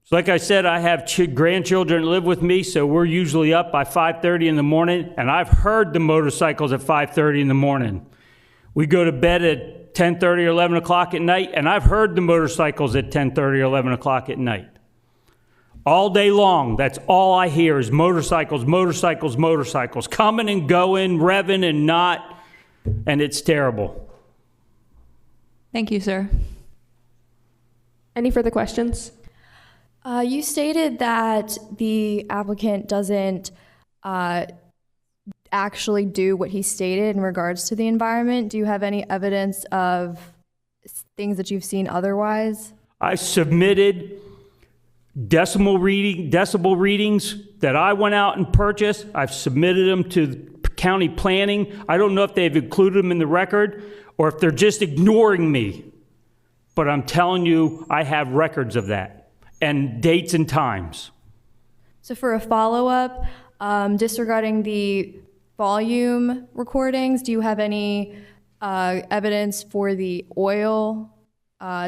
So like I said, I have grandchildren that live with me, so we're usually up by 5:30 in the morning, and I've heard the motorcycles at 5:30 in the morning. We go to bed at 10:30 or 11 o'clock at night, and I've heard the motorcycles at 10:30 or 11 o'clock at night. All day long, that's all I hear is motorcycles, motorcycles, motorcycles, coming and going, revving and not, and it's terrible. Thank you, sir. Any further questions? You stated that the applicant doesn't actually do what he stated in regards to the environment. Do you have any evidence of things that you've seen otherwise? I submitted decibel readings that I went out and purchased. I've submitted them to county planning. I don't know if they've included them in the record or if they're just ignoring me. But I'm telling you, I have records of that and dates and times. So for a follow-up, disregarding the volume recordings, do you have any evidence for the oil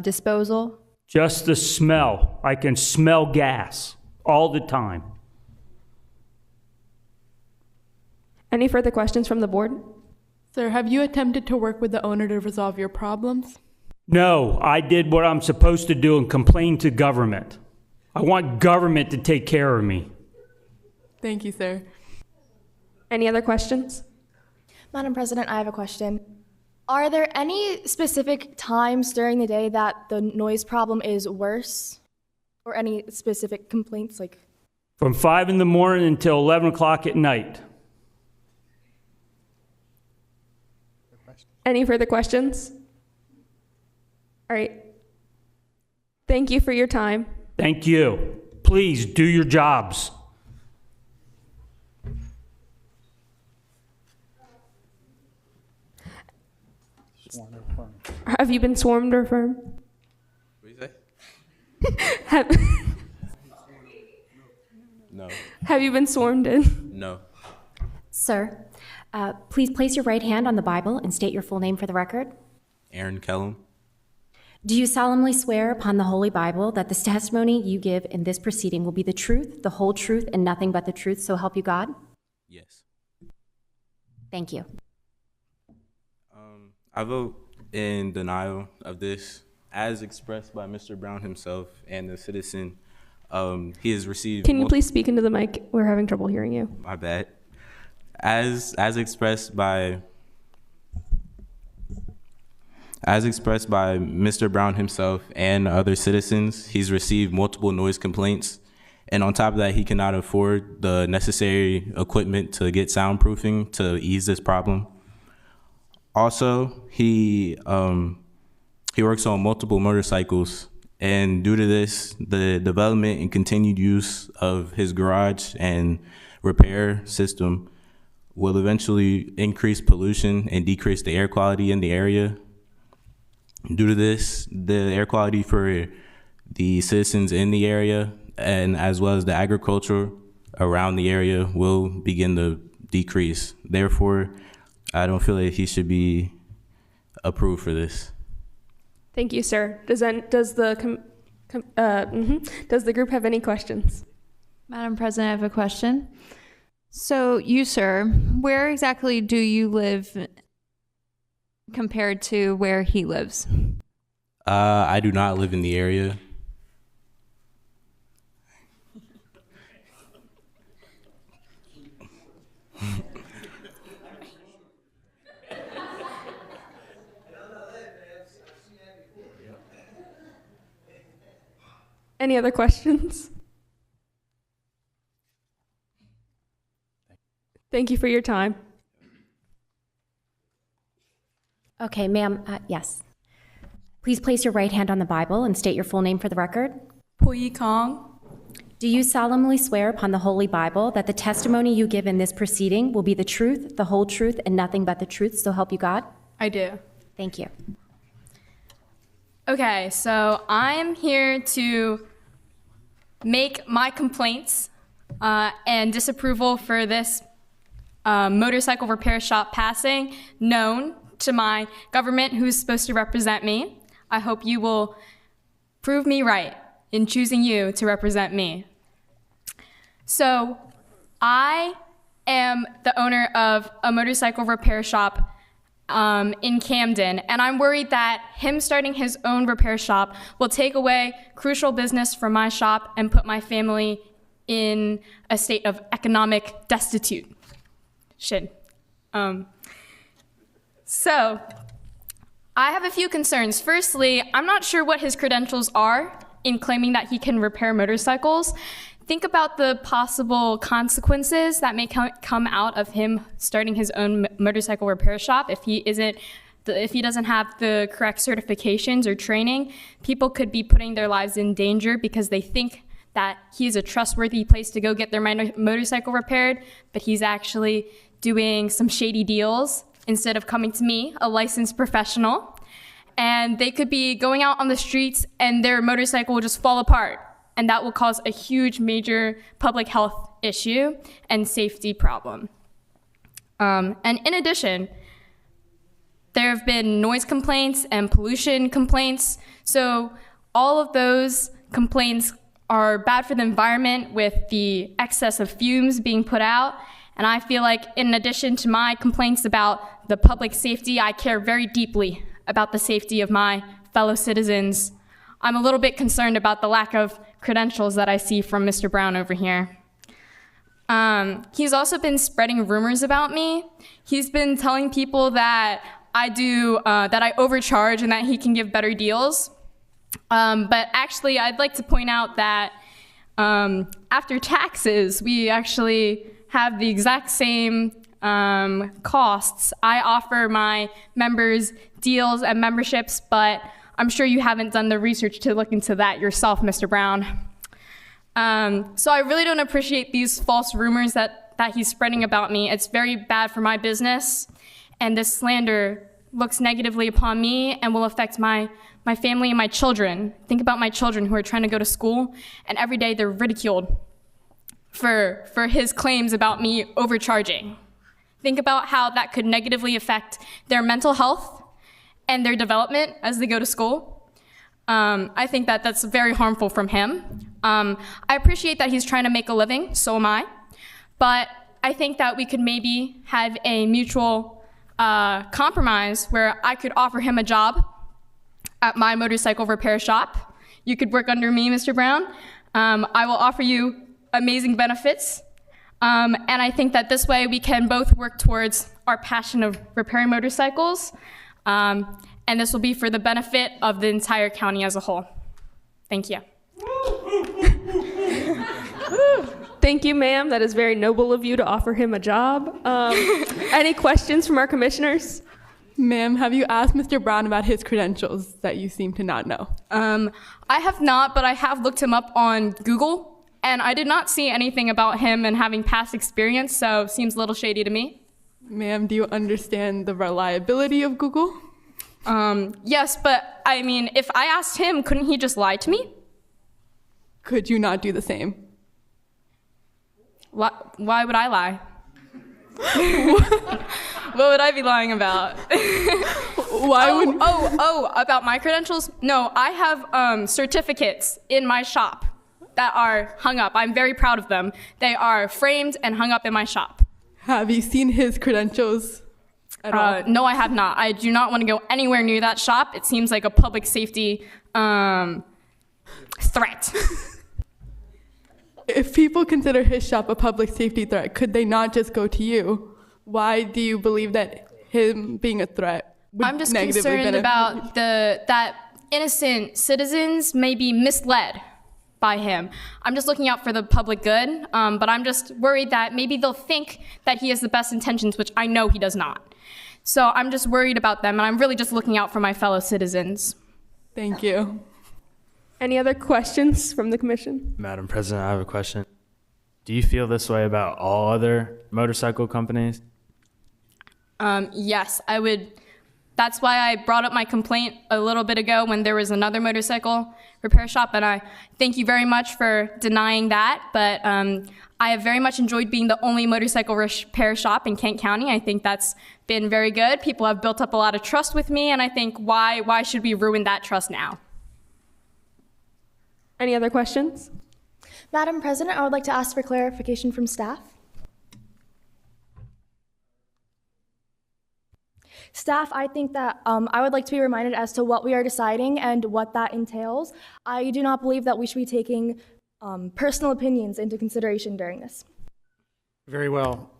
disposal? Just the smell. I can smell gas all the time. Any further questions from the board? Sir, have you attempted to work with the owner to resolve your problems? No, I did what I'm supposed to do and complain to government. I want government to take care of me. Thank you, sir. Any other questions? Madam President, I have a question. Are there any specific times during the day that the noise problem is worse? Or any specific complaints From 5 in the morning until 11 o'clock at night. Any further questions? All right. Thank you for your time. Thank you. Please do your jobs. Have you been sworn or affirmed? What do you say? No. Have you been sworn in? No. Sir, please place your right hand on the Bible and state your full name for the record. Aaron Kellum. Do you solemnly swear upon the Holy Bible that the testimony you give in this proceeding will be the truth, the whole truth, and nothing but the truth, so help you God? Yes. Thank you. I vote in denial of this, as expressed by Mr. Brown himself and the citizen. He has received. Can you please speak into the mic? We're having trouble hearing you. My bad. As expressed by Mr. Brown himself and other citizens, he's received multiple noise complaints. And on top of that, he cannot afford the necessary equipment to get soundproofing to ease this problem. Also, he works on multiple motorcycles, and due to this, the development and continued use of his garage and repair system will eventually increase pollution and decrease the air quality in the area. Due to this, the air quality for the citizens in the area and as well as the agriculture around the area will begin to decrease. Therefore, I don't feel like he should be approved for this. Thank you, sir. Does the group have any questions? Madam President, I have a question. So you, sir, where exactly do you live compared to where he lives? I do not live in the area. Any other questions? Thank you for your time. Okay, ma'am, yes. Please place your right hand on the Bible and state your full name for the record. Pui Kong. Do you solemnly swear upon the Holy Bible that the testimony you give in this proceeding will be the truth, the whole truth, and nothing but the truth, so help you God? I do. Thank you. Okay, so I'm here to make my complaints and disapproval for this motorcycle repair shop passing known to my government who's supposed to represent me. I hope you will prove me right in choosing you to represent me. So I am the owner of a motorcycle repair shop in Camden, and I'm worried that him starting his own repair shop will take away crucial business from my shop and put my family in a state of economic destitution. So I have a few concerns. Firstly, I'm not sure what his credentials are in claiming that he can repair motorcycles. Think about the possible consequences that may come out of him starting his own motorcycle repair shop. If he doesn't have the correct certifications or training, people could be putting their lives in danger because they think that he's a trustworthy place to go get their motorcycle repaired, but he's actually doing some shady deals instead of coming to me, a licensed professional. And they could be going out on the streets and their motorcycle will just fall apart. And that will cause a huge major public health issue and safety problem. And in addition, there have been noise complaints and pollution complaints. So all of those complaints are bad for the environment with the excess of fumes being put out. And I feel like in addition to my complaints about the public safety, I care very deeply about the safety of my fellow citizens. I'm a little bit concerned about the lack of credentials that I see from Mr. Brown over here. He's also been spreading rumors about me. He's been telling people that I overcharge and that he can give better deals. But actually, I'd like to point out that after taxes, we actually have the exact same costs. I offer my members deals and memberships, but I'm sure you haven't done the research to look into that yourself, Mr. Brown. So I really don't appreciate these false rumors that he's spreading about me. It's very bad for my business, and this slander looks negatively upon me and will affect my family and my children. Think about my children who are trying to go to school, and every day they're ridiculed for his claims about me overcharging. Think about how that could negatively affect their mental health and their development as they go to school. I think that that's very harmful from him. I appreciate that he's trying to make a living, so am I. But I think that we could maybe have a mutual compromise where I could offer him a job at my motorcycle repair shop. You could work under me, Mr. Brown. I will offer you amazing benefits. And I think that this way we can both work towards our passion of repairing motorcycles. And this will be for the benefit of the entire county as a whole. Thank you. Thank you, ma'am. That is very noble of you to offer him a job. Any questions from our commissioners? Ma'am, have you asked Mr. Brown about his credentials that you seem to not know? I have not, but I have looked him up on Google, and I did not see anything about him and having past experience, so it seems a little shady to me. Ma'am, do you understand the reliability of Google? Yes, but I mean, if I asked him, couldn't he just lie to me? Could you not do the same? Why would I lie? What would I be lying about? About my credentials? No, I have all in my shop that are hung up. I'm very proud of them. They are framed and hung up in my shop. Have you seen his credentials at all? No, I have not. I do not want to go anywhere near that shop. It seems like a public safety threat. If people consider his shop a public safety threat, could they not just go to you? Why do you believe that him being a threat would I'm just negatively concerned benefit about that innocent citizens may be misled by him. I'm just looking out for the public good, but I'm just worried that maybe they'll think that he has the best intentions, which I know he does not. So I'm just worried about them, and I'm really just looking out for my fellow citizens. Thank you. Any other questions from the commission? Madam President, I have a question. Do you feel this way about all other motorcycle companies? Yes, I would. That's why I brought up my complaint a little bit ago when there was another motorcycle repair shop, and I thank you very much for denying that. But I have very much enjoyed being the only motorcycle repair shop in Kent County. I think that's been very good. People have built up a lot of trust with me, and I think why should we ruin that trust now? Any other questions? Madam President, I would like to ask for clarification from staff. Staff, I think that I would like to be reminded as to what we are deciding and what that entails. I do not believe that we should be taking personal opinions into consideration during this. Very well.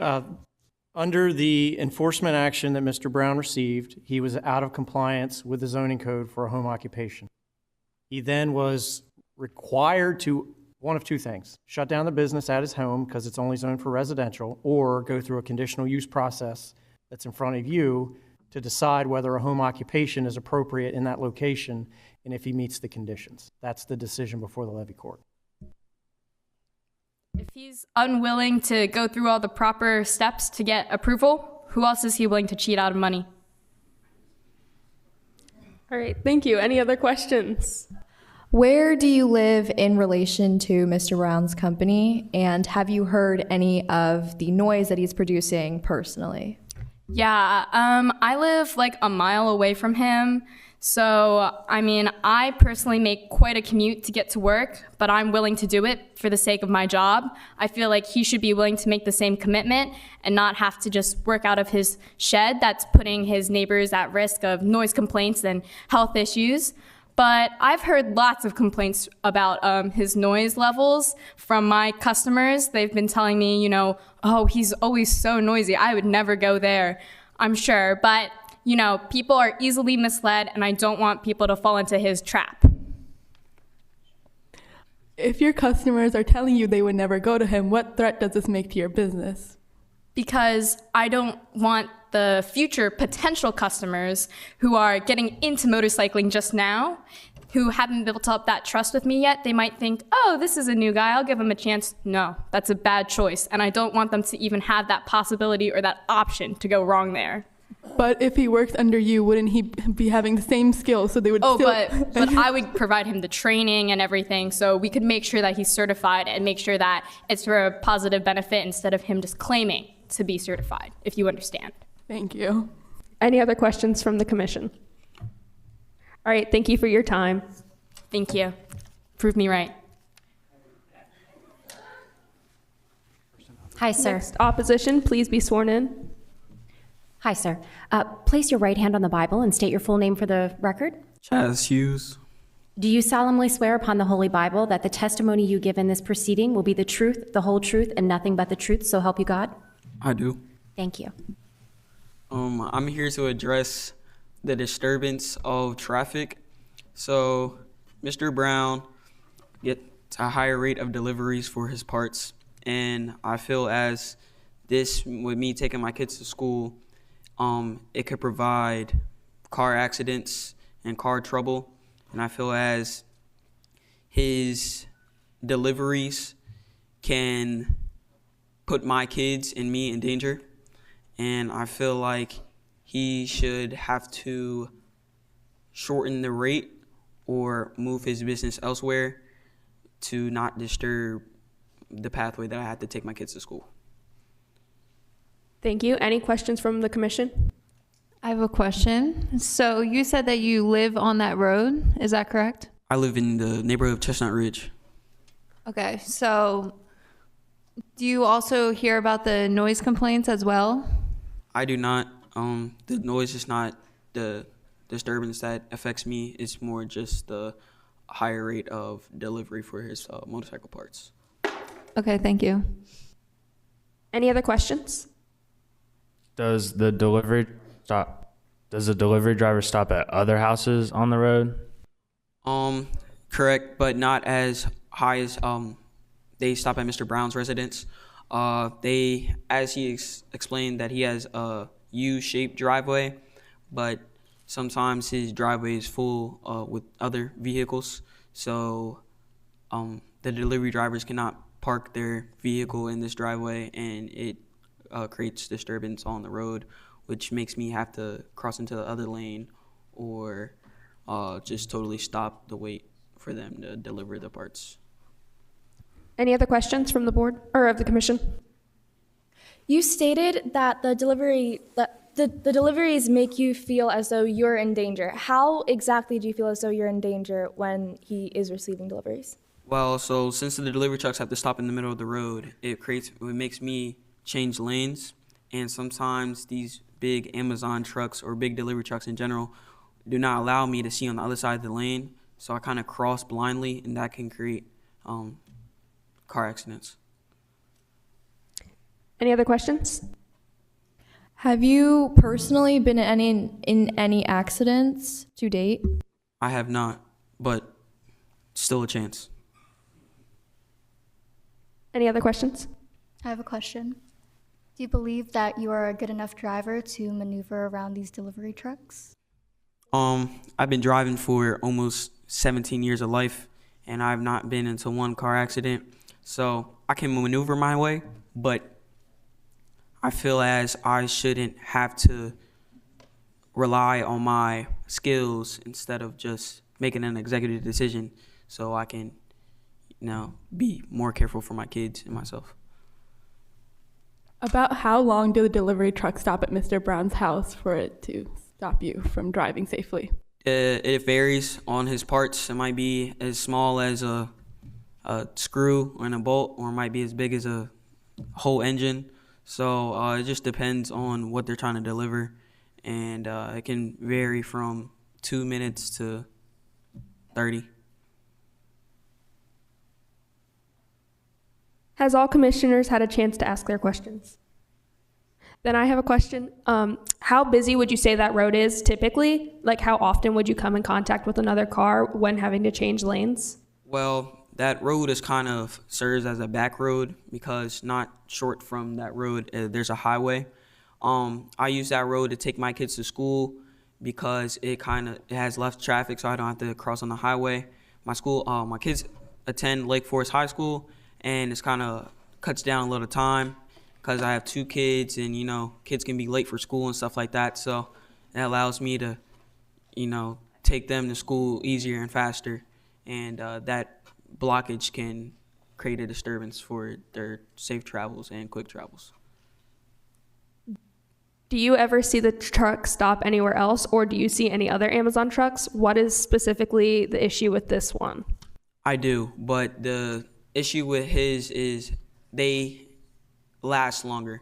Under the enforcement action that Mr. Brown received, he was out of compliance with the zoning code for a home occupation. He then was required to, one of two things, shut down the business at his home because it's only zoned for residential, or go through a conditional use process that's in front of you to decide whether a home occupation is appropriate in that location and if he meets the conditions. That's the decision before the levy court. If he's unwilling to go through all the proper steps to get approval, who else is he willing to cheat out of money? All right, thank you. Any other questions? Where do you live in relation to Mr. Brown's company, and have you heard any of the noise that he's producing personally? Yeah, I live like a mile away from him. So, I mean, I personally make quite a commute to get to work, but I'm willing to do it for the sake of my job. I feel like he should be willing to make the same commitment and not have to just work out of his shed that's putting his neighbors at risk of noise complaints and health issues. But I've heard lots of complaints about his noise levels from my customers. They've been telling me, you know, oh, he's always so noisy. I would never go there, I'm sure. But, you know, people are easily misled, and I don't want people to fall into his trap. If your customers are telling you they would never go to him, what threat does this make to your business? Because I don't want the future potential customers who are getting into motorcycling just now, who haven't built up that trust with me yet, they might think, oh, this is a new guy, I'll give him a chance. No, that's a bad choice. And I don't want them to even have that possibility or that option to go wrong there. But if he works under you, wouldn't he be having the same skills? So they would still... but I would provide him the training and everything, so we could make sure that he's certified and make sure that it's for a positive benefit instead of him just claiming to be certified, if you understand. Thank you. Any other questions from the commission? All right, thank you for your time. Thank you. Prove me right. Hi, sir. Next, opposition, please be sworn in. Hi, sir. Place your right hand on the Bible and state your full name for the record. Chaz Hughes. Do you solemnly swear upon the Holy Bible that the testimony you give in this proceeding will be the truth, the whole truth, and nothing but the truth, so help you God? I do. Thank you. I'm here to address the disturbance of traffic. So, Mr. Brown gets a higher rate of deliveries for his parts, and I feel as this, with me taking my kids to school, it could provide car accidents and car trouble, and I feel as his deliveries can put my kids and me in danger. And I feel like he should have to shorten the rate or move his business elsewhere to not disturb the pathway that I have to take my kids to school. Thank you. Any questions from the commission? I have a question. So you said that you live on that road, is that correct? I live in the neighborhood of Chestnut Ridge. Okay, so do you also hear about the noise complaints as well? I do not. The noise is not the disturbance that affects me. It's more just the higher rate of delivery for his motorcycle parts. Okay, thank you. Any other questions? Does the delivery driver stop at other houses on the road? Correct, but not as high as they stop at Mr. Brown's residence. As he explained, that he has a U-shaped driveway, but sometimes his driveway is full with other vehicles, so the delivery drivers cannot park their vehicle in this driveway, and it creates disturbance on the road, which makes me have to cross into the other lane or just totally stop the wait for them to deliver the parts. Any other questions from the board or of the commission? You stated that the deliveries make you feel as though you're in danger. How exactly do you feel as though you're in danger when he is receiving deliveries? Well, so since the delivery trucks have to stop in the middle of the road, it makes me change lanes, and sometimes these big Amazon trucks or big delivery trucks in general do not allow me to see on the other side of the lane, so I kind of cross blindly, and that can create car accidents. Any other questions? Have you personally been in any accidents to date? I have not, but still a chance. Any other questions? I have a question. Do you believe that you are a good enough driver to maneuver around these delivery trucks? I've been driving for almost 17 years of life, and I've not been into one car accident, so I can maneuver my way, but I feel as I shouldn't have to rely on my skills instead of just making an executive decision, so I can be more careful for my kids and myself. About how long do the delivery trucks stop at Mr. Brown's house for it to stop you from driving safely? It varies on his parts. It might be as small as a screw and a bolt, or it might be as big as a whole engine. So it just depends on what they're trying to deliver, and it can vary from 2 minutes to 30. Has all commissioners had a chance to ask their questions? Then I have a question. How busy would you say that road is typically? Like, how often would you come in contact with another car when having to change lanes? Well, that road is kind of serves as a back road because not short from that road, there's a highway. I use that road to take my kids to school because it has less traffic, so I don't have to cross on the highway. My kids attend Lake Forest High School, and it's kind of cuts down a little time because I have 2 kids, and kids can be late for school and stuff like that. So it allows me to, take them to school easier and faster, and that blockage can create a disturbance for their safe travels and quick travels. Do you ever see the truck stop anywhere else, or do you see any other Amazon trucks? What is specifically the issue with this one? I do, but the issue with his is they last longer.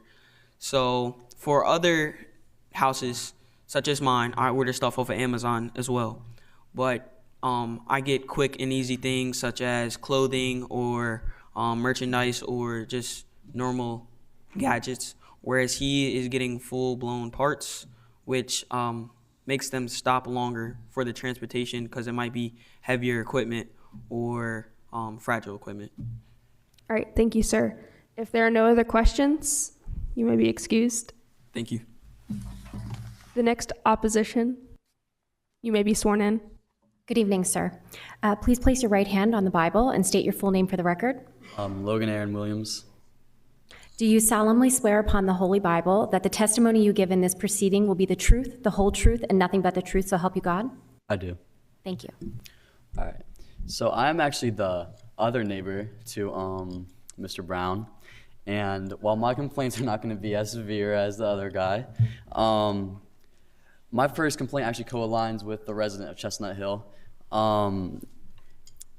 So for other houses, such as mine, I order stuff off of Amazon as well. But I get quick and easy things such as clothing or merchandise or just normal gadgets, whereas he is getting full-blown parts, which makes them stop longer for the transportation because it might be heavier equipment or fragile equipment. All right, thank you, sir. If there are no other questions, you may be excused. Thank you. The next opposition, you may be sworn in. Good evening, sir. Please place your right hand on the Bible and state your full name for the record. Logan Aaron Williams. Do you solemnly swear upon the Holy Bible that the testimony you give in this proceeding will be the truth, the whole truth, and nothing but the truth, so help you God? I do. Thank you. All right. So I'm actually the other neighbor to Mr. Brown. And while my complaints are not going to be as severe as the other guy, my first complaint actually co-aligns with the resident of Chestnut Hill.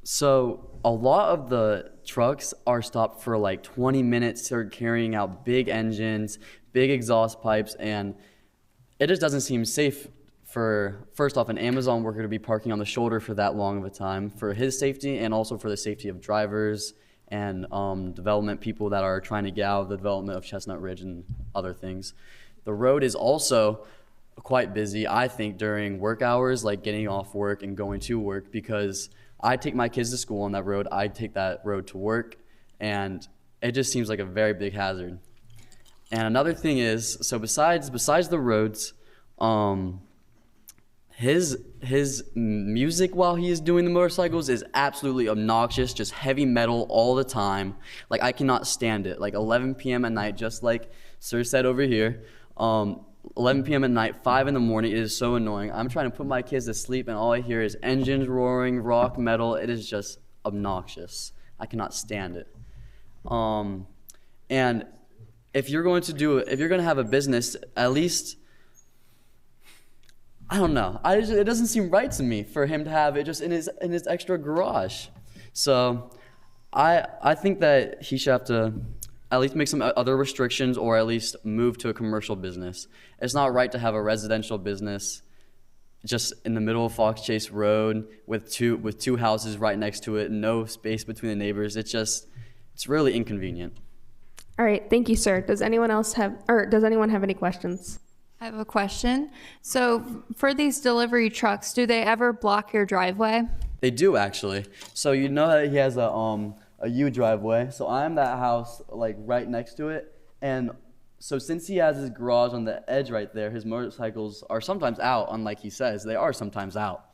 So a lot of the trucks are stopped for like 20 minutes. They're carrying out big engines, big exhaust pipes, and it just doesn't seem safe for, first off, an Amazon worker to be parking on the shoulder for that long of a time, for his safety and also for the safety of drivers and development people that are trying to get out of the development of Chestnut Ridge and other things. The road is also quite busy, I think, during work hours, like getting off work and going to work, because I take my kids to school on that road, I take that road to work, and it just seems like a very big hazard. And another thing is, so besides the roads, his music while he is doing the motorcycles is absolutely obnoxious, just heavy metal all the time. Like, I cannot stand it. Like 11 p.m. at night, just like Sir said over here. 11 p.m. at night, 5 in the morning, it is so annoying. I'm trying to put my kids to sleep and all I hear is engines roaring, rock, metal. It is just obnoxious. I cannot stand it. And if you're going to have a business, at least, I don't know. It doesn't seem right to me for him to have it just in his extra garage. So I think that he should have to at least make some other restrictions or at least move to a commercial business. It's not right to have a residential business just in the middle of Fox Chase Road with two houses right next to it, no space between the neighbors. It's really inconvenient. All right, thank you, sir. Does anyone have any questions? I have a question. So for these delivery trucks, do they ever block your driveway? They do, actually. So you know that he has a U driveway. So I'm that house like right next to it. And so since he has his garage on the edge right there, his motorcycles are sometimes out, unlike he says. They are sometimes out.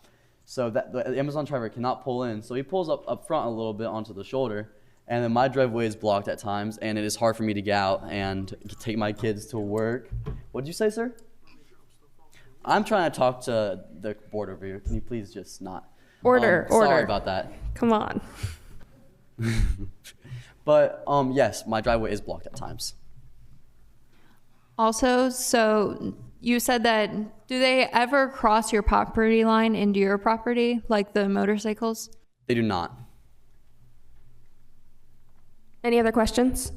So that the Amazon driver cannot pull in. So he pulls up front a little bit onto the shoulder. And then my driveway is blocked at times, and it is hard for me to get out and take my kids to work. What did you say, sir? I'm trying to talk to the board over here. Can you please just not? Order. Sorry about that. Come on. But yes, my driveway is blocked at times. Also, so you said that, do they ever cross your property line into your property, like the motorcycles? They do not. Any other questions?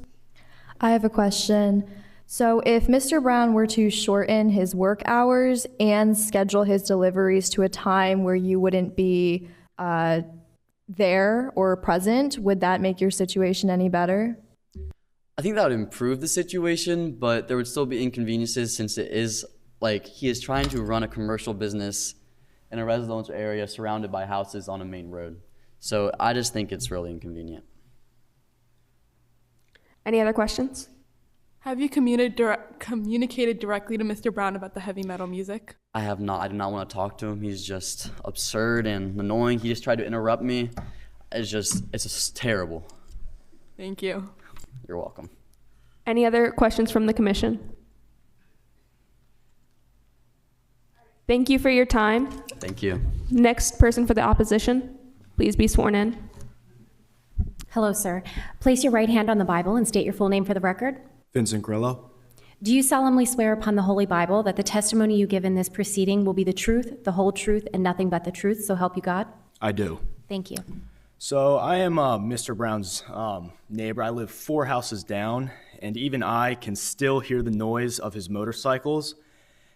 I have a question. So if Mr. Brown were to shorten his work hours and schedule his deliveries to a time where you wouldn't be there or present, would that make your situation any better? I think that would improve the situation, but there would still be inconveniences since it is like he is trying to run a commercial business in a residential area surrounded by houses on a main road. So I just think it's really inconvenient. Any other questions? Have you communicated directly to Mr. Brown about the heavy metal music? I have not. I do not want to talk to him. He's just absurd and annoying. He just tried to interrupt me. It's just terrible. Thank you. You're welcome. Any other questions from the commission? Thank you for your time. Thank you. Next person for the opposition, please be sworn in. Hello, sir. Place your right hand on the Bible and state your full name for the record. Vincent Grillo. Do you solemnly swear upon the Holy Bible that the testimony you give in this proceeding will be the truth, the whole truth, and nothing but the truth, so help you God? I do. Thank you. So I am Mr. Brown's neighbor. I live 4 houses down, and even I can still hear the noise of his motorcycles.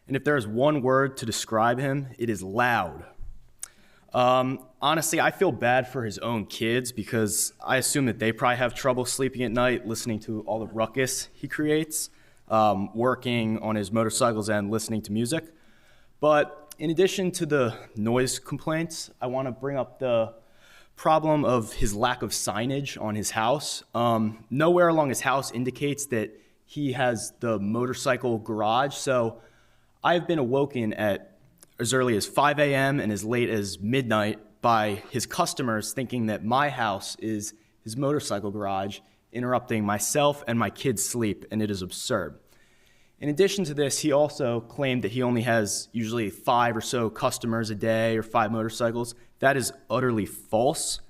And if there is one word to describe him, it is loud. Honestly, I feel bad for his own kids because I assume that they probably have trouble sleeping at night listening to all the ruckus he creates, working on his motorcycles and listening to music. But in addition to the noise complaints, I want to bring up the problem of his lack of signage on his house. Nowhere along his house indicates that he has the motorcycle garage, so I've been awoken at as early as 5 a.m. and as late as midnight by his customers thinking that my house is his motorcycle garage, interrupting myself and my kids' sleep, and it is absurd. In addition to this, he also claimed that he only has usually 5 or so customers a day or 5 motorcycles. That is utterly false.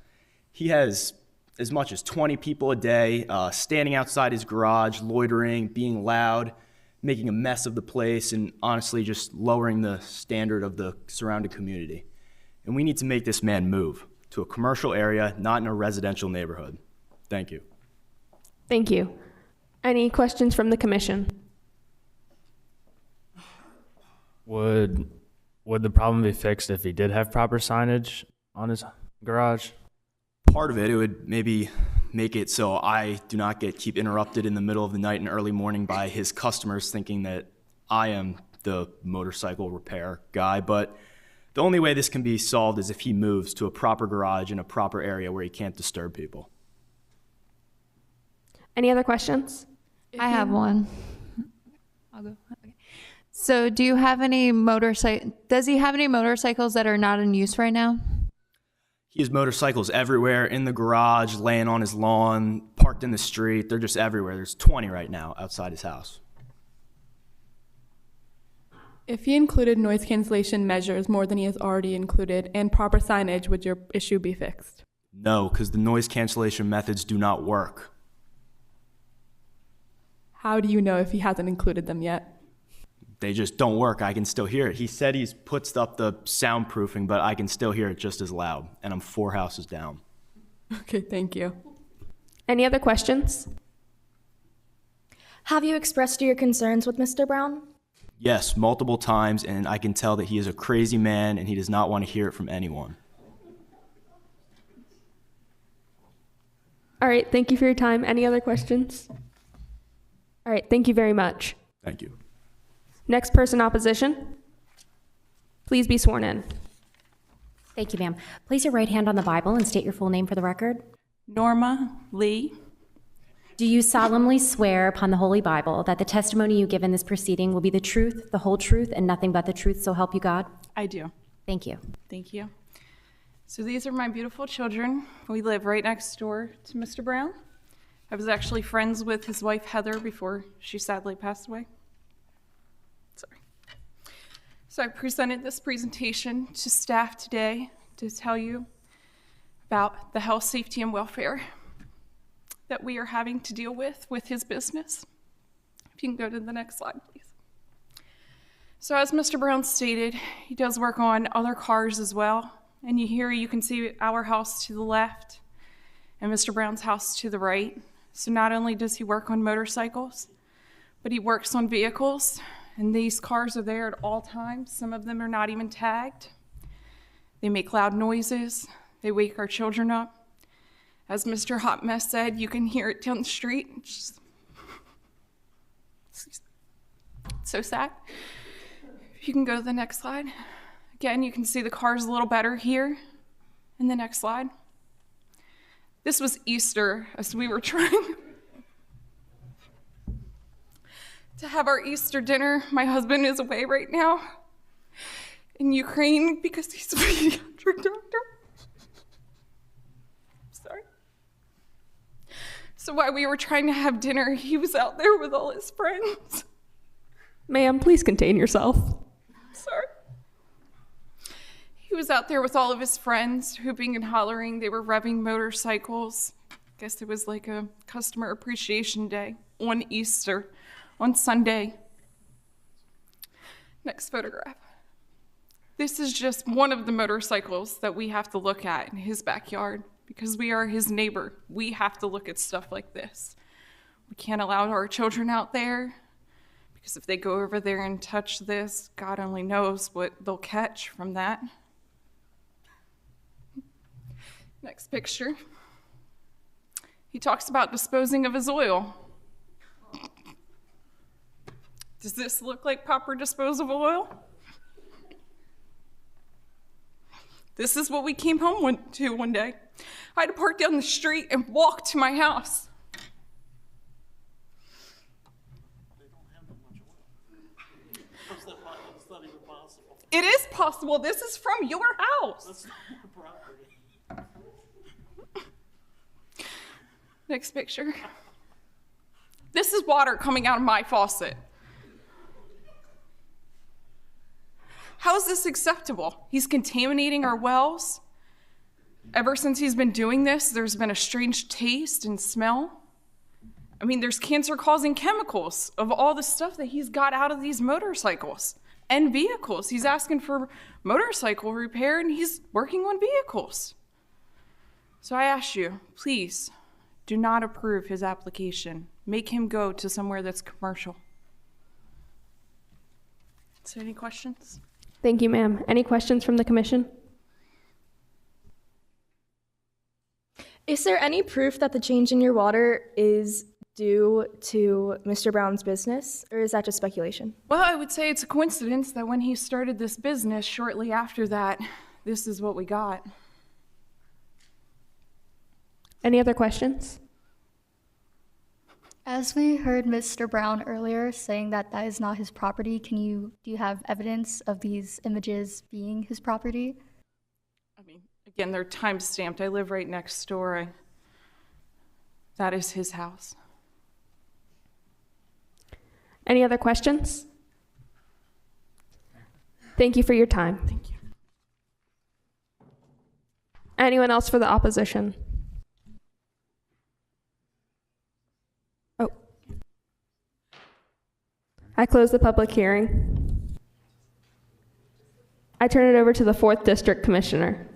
He has as much as 20 people a day standing outside his garage, loitering, being loud, making a mess of the place, and honestly just lowering the standard of the surrounding community. And we need to make this man move to a commercial area, not in a residential neighborhood. Thank you. Thank you. Any questions from the commission? Would the problem be fixed if he did have proper signage on his garage? Part of it would maybe make it so I do not keep interrupted in the middle of the night and early morning by his customers thinking that I am the motorcycle repair guy. But the only way this can be solved is if he moves to a proper garage in a proper area where he can't disturb people. Any other questions? I have one. I'll go. Okay. So do you have any does he have any motorcycles that are not in use right now? He has motorcycles everywhere, in the garage, laying on his lawn, parked in the street. They're just everywhere. There's 20 right now outside his house. If he included noise cancellation measures more than he has already included and proper signage, would your issue be fixed? No, because the noise cancellation methods do not work. How do you know if he hasn't included them yet? They just don't work. I can still hear it. He said he's puts up the soundproofing, but I can still hear it just as loud, and I'm 4 houses down. Okay, thank you. Any other questions? Have you expressed your concerns with Mr. Brown? Yes, multiple times, and I can tell that he is a crazy man, and he does not want to hear it from anyone. All right, thank you for your time. Any other questions? All right, thank you very much. Thank you. Next person opposition, please be sworn in. Thank you, ma'am. Place your right hand on the Bible and state your full name for the record. Norma Lee. Do you solemnly swear upon the Holy Bible that the testimony you give in this proceeding will be the truth, the whole truth, and nothing but the truth, so help you God? I do. Thank you. Thank you. So these are my beautiful children. We live right next door to Mr. Brown. I was actually friends with his wife, Heather, before she sadly passed away. Sorry. So I presented this presentation to staff today to tell you about the health, safety, and welfare that we are having to deal with his business. If you can go to the next slide, please. So as Mr. Brown stated, he does work on other cars as well. And you can see our house to the left and Mr. Brown's house to the right. So not only does he work on motorcycles, but he works on vehicles. And these cars are there at all times. Some of them are not even tagged. They make loud noises. They wake our children up. As Mr. Hot Mess said, you can hear it down the street. It's so sad. If you can go to the next slide. Again, you can see the cars a little better here in the next slide. This was Easter as we were trying to have our Easter dinner. My husband is away right now in Ukraine because he's a pediatric doctor. Sorry. So while we were trying to have dinner, he was out there with all his friends. Ma'am, please contain yourself. Sorry. He was out there with all of his friends, hooping and hollering. They were revving motorcycles. I guess it was like a customer appreciation day on Easter, on Sunday. Next photograph. This is just one of the motorcycles that we have to look at in his backyard because we are his neighbor. We have to look at stuff like this. We can't allow our children out there because if they go over there and touch this, God only knows what they'll catch from that. Next picture. He talks about disposing of his oil. Does this look like proper disposal of oil? This is what we came home to one day. I had to park down the street and walk to my house. It is possible. This is from your house. That's not my property. Next picture. This is water coming out of my faucet. How is this acceptable? He's contaminating our wells. Ever since he's been doing this, there's been a strange taste and smell. I mean, there's cancer-causing chemicals of all the stuff that he's got out of these motorcycles and vehicles. He's asking for motorcycle repair and he's working on vehicles. So I ask you, please, do not approve his application. Make him go to somewhere that's commercial. So any questions? Thank you, ma'am. Any questions from the commission? Is there any proof that the change in your water is due to Mr. Brown's business, or is that just speculation? Well, I would say it's a coincidence that when he started this business, shortly after that, this is what we got. Any other questions? As we heard Mr. Brown earlier saying that that is not his property, do you have evidence of these images being his property? I mean, again, they're time stamped. I live right next door. That is his house. Any other questions? Thank you for your time. Thank you. Anyone else for the opposition? Oh. I close the public hearing. I turn it over to the 4th District Commissioner.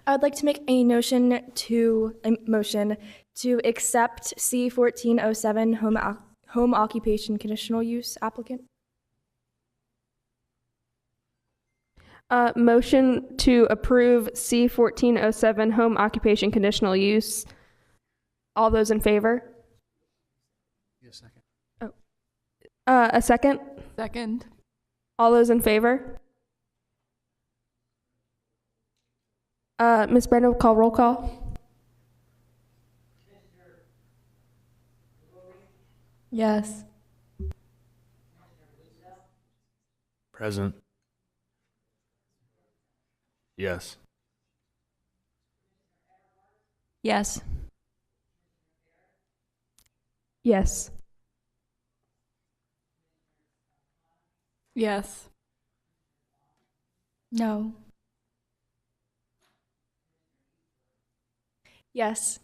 I would like to make a motion to accept C1407 home occupation conditional use applicant. Motion to approve C1407 home occupation conditional use. All those in favor? Second. Oh. A second? Second. All those in favor? Ms. Brenda, call roll call. Yes. Present. Yes. Yes. Yes. Yes. No. Yes.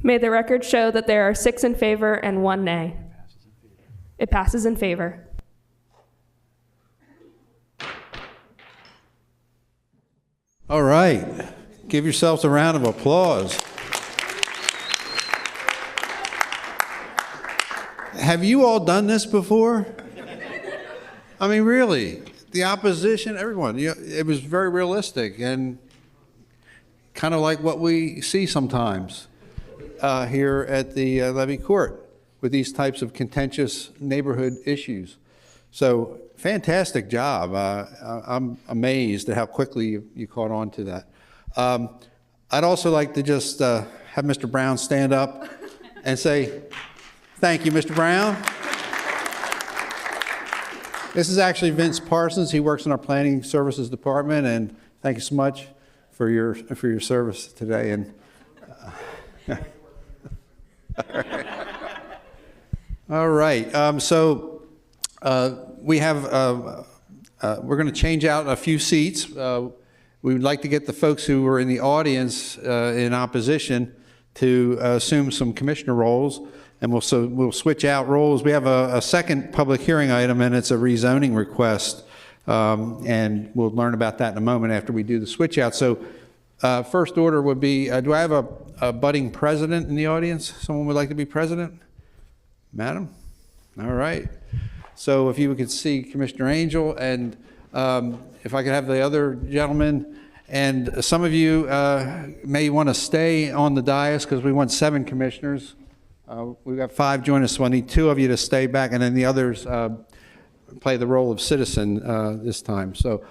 May the record show that there are 6 in favor and 1 nay. It passes in favor. All right. Give yourselves a round of applause. Have you all done this before? I mean, really, the opposition, everyone, it was very realistic and kind of like what we see sometimes here at the Levy Court with these types of contentious neighborhood issues. So fantastic job. I'm amazed at how quickly you caught on to that. I'd also like to just have Mr. Brown stand up and say, thank you, Mr. Brown. This is actually Vince Parsons. He works in our planning services department, and thank you so much for your service today. And all right. So we have we're going to change out a few seats. We would like to get the folks who were in the audience in opposition to assume some commissioner roles. And we'll switch out roles. We have a second public hearing item, and it's a rezoning request. And we'll learn about that in a moment after we do the switch out. So first order would be, do I have a budding president in the audience? Someone would like to be president? Madam? All right. So if you could see Commissioner Angel, and if I could have the other gentleman. And some of you may want to stay on the dais because we want 7 commissioners. We've got 5 join us, so I need 2 of you to stay back, and then the others play the role of citizen this time. So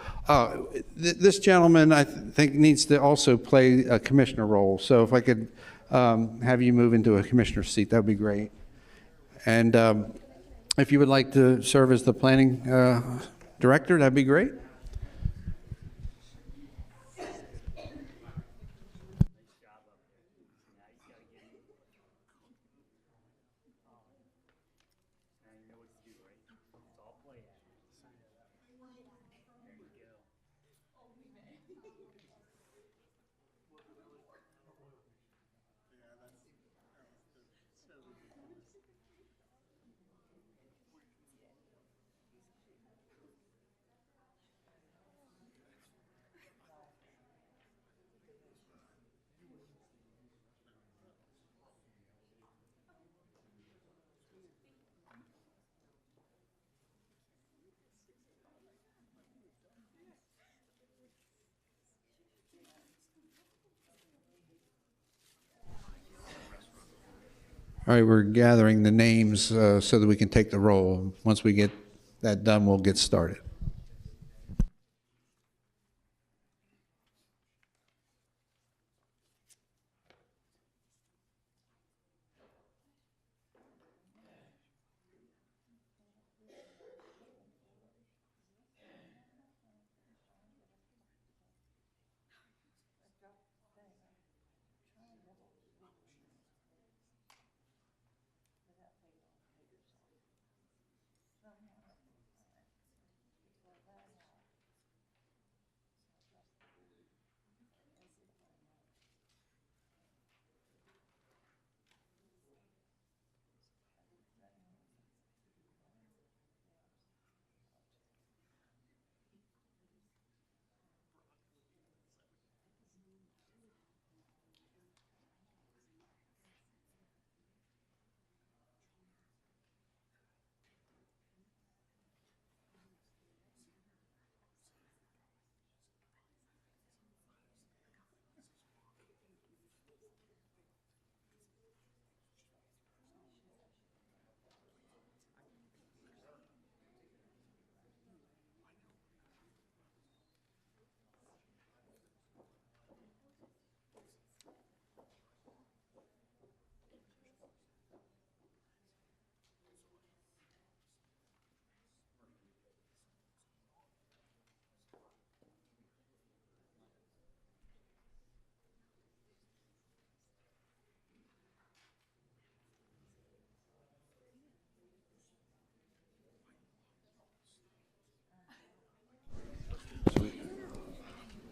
this gentleman, I think, needs to also play a commissioner role. So if I could have you move into a commissioner seat, that would be great. And if you would like to serve as the planning director, that'd be great. All right, we're gathering the names so that we can take the roll. Once we get that done, we'll get started.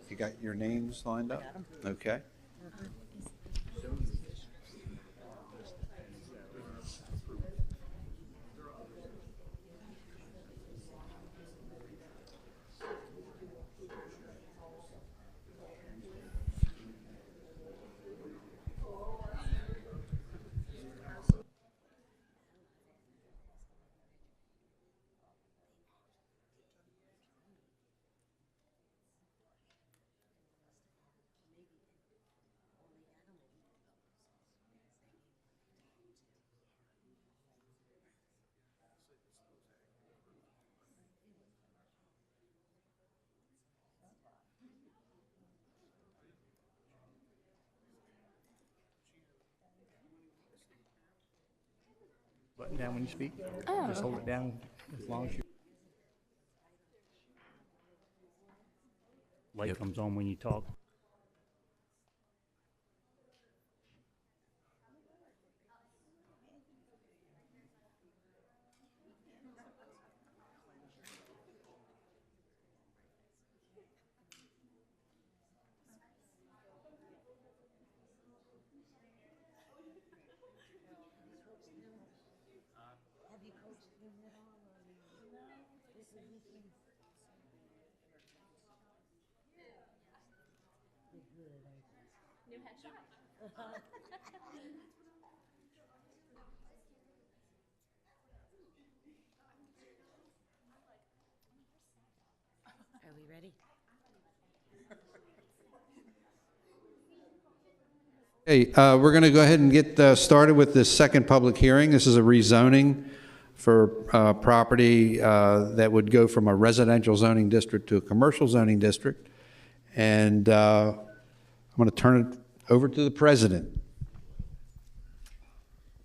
You got your names lined up? Okay. Button down when you speak. Oh, Just hold okay. it down as long as you. Light comes on when you talk. Are we ready? Hey, we're going to go ahead and get started with this second public hearing. This is a rezoning for property that would go from a residential zoning district to a commercial zoning district. And I'm going to turn it over to the president.